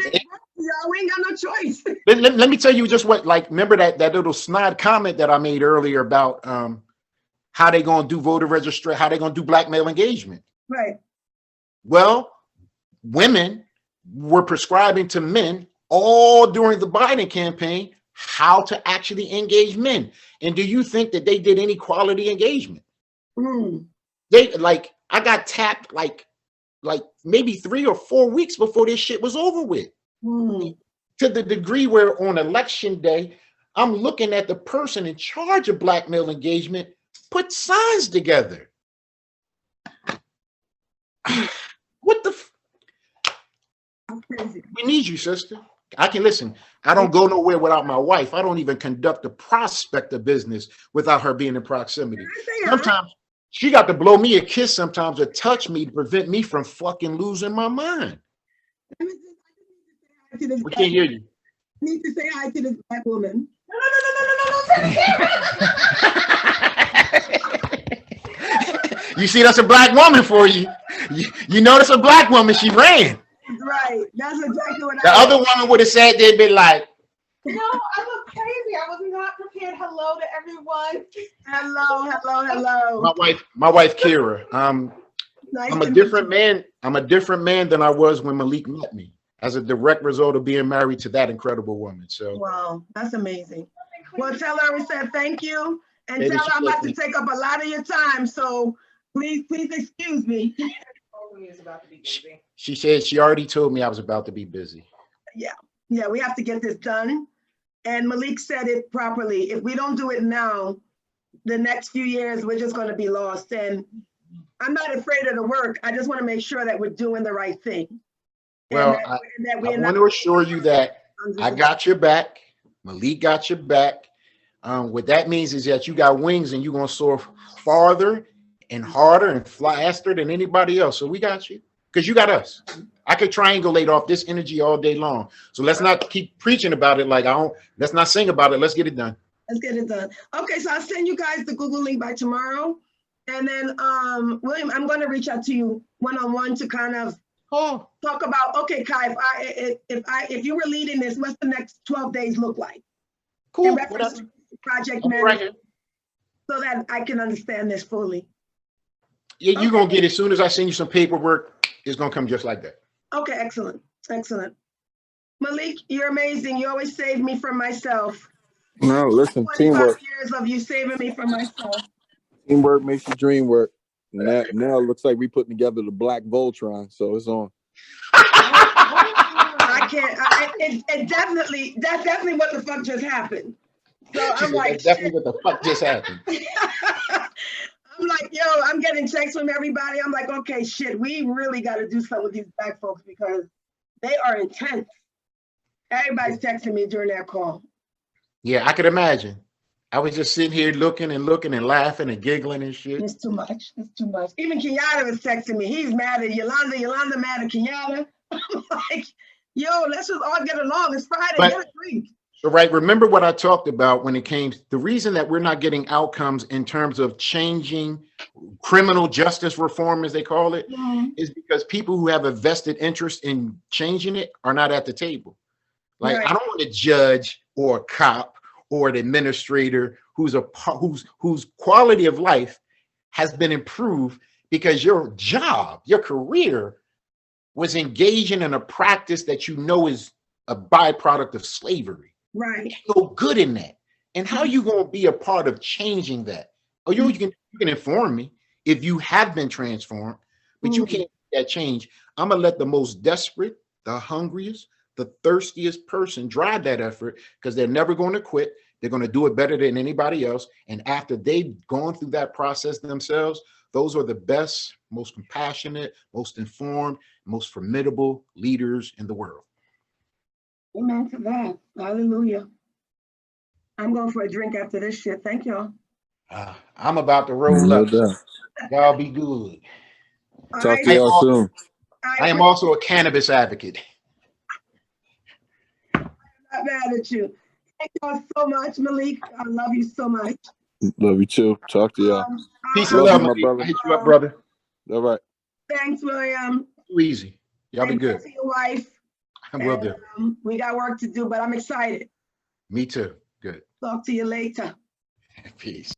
ain't got no choice. Let me tell you just what, like, remember that little snide comment that I made earlier about how they gonna do voter registration, how they gonna do black male engagement. Right. Well, women were prescribing to men all during the Biden campaign how to actually engage men. And do you think that they did any quality engagement? They, like, I got tapped like maybe 3 or 4 weeks before this shit was over with. To the degree where on election day, I'm looking at the person in charge of black male engagement put signs together. What the? We need you, sister. I can listen. I don't go nowhere without my wife. I don't even conduct a prospect of business without her being in proximity. Sometimes she got to blow me a kiss sometimes or touch me to prevent me from fucking losing my mind. We can't hear you. I need to say hi to this black woman. You see, that's a black woman for you. You know that's a black woman. She ran. Right. That's exactly what the other woman would have said they'd been like, no, I look crazy. I was not prepared. Hello to everyone. Hello. My wife Kira. Nice I'm a different man. I'm a different man than I was when Malik met me, as a direct result of being married to that incredible woman. So wow, that's amazing. Well, tell her we said thank you, and Maybe tell her I'm about to me. take up a lot of your time. So please excuse me. She said she already told me I was about to be busy. Yeah, we have to get this done. And Malik said it properly. If we don't do it now, the next few years, we're just going to be lost. And I'm not afraid of the work. I just want to make sure that we're doing the right thing. Well, I want to assure you that I got your back. Malik got your back. What that means is that you got wings and you're going to soar farther and harder and faster than anybody else. So we got you, because you got us. I could triangulate off this energy all day long. So let's not keep preaching about it like let's not sing about it. Let's get it done. Let's get it done. Okay, so I'll send you guys the Google link by tomorrow. And then William, I'm going to reach out to you one-on-one to kind of talk about, okay, Kai, if you were leading this, what's the next 12 days look like? Cool. In reference to project manager, right, so that I can understand this fully. Yeah, you're going to get it as soon as I send you some paperwork. It's going to come just like that. Okay, excellent. Excellent. Malik, you're amazing. You always save me from myself. No, listen, 25 teamwork. years of you saving me from myself. Teamwork makes the dream work. Now it looks like we putting together the Black Voltron, so it's on. I can't. That's definitely what the fuck just happened. So I'm like, that's definitely what the fuck just happened. I'm like, yo, I'm getting texts from everybody. I'm like, okay, shit, we really got to do something with these Black folks because they are intense. Everybody's texting me during that call. Yeah, I could imagine. I was just sitting here looking and laughing and giggling and shit. It's too much. It's too much. Even Kenyatta was texting me. He's mad at Yolanda. Yolanda mad at Kenyatta. I'm like, yo, let's just all get along. It's Friday. Get a drink. So, right, remember what I talked about when it came, the reason that we're not getting outcomes in terms of changing criminal justice reform, as they call it, is because people who have a vested interest in changing it are not at the table. Like, I don't want to judge or a cop or an administrator whose quality of life has been improved because your job, your career was engaging in a practice that you know is a byproduct of slavery. Right. No good in that. And how you going to be a part of changing that? Oh, you can inform me if you have been transformed, but you can't make that change. I'm going to let the most desperate, the hungriest, the thirstiest person drive that effort because they're never going to quit. They're going to do it better than anybody else. And after they've gone through that process themselves, those are the best, most compassionate, most informed, most formidable leaders in the world. Amen to that. Hallelujah. I'm going for a drink after this shit. Thank y'all. I'm about to roll No up. doubt. Y'all be good. Talk to y'all soon. I am also a cannabis advocate. I'm not mad at you. Thank y'all so much, Malik. I love you so much. Love you too. Talk to y'all. Peace and love, my Malik. brother. I hit you up, brother. All right. Thanks, William. Too easy. Y'all be good. To your wife. I will do. We got work to do, but I'm excited. Me too. Good. Talk to you later. Peace.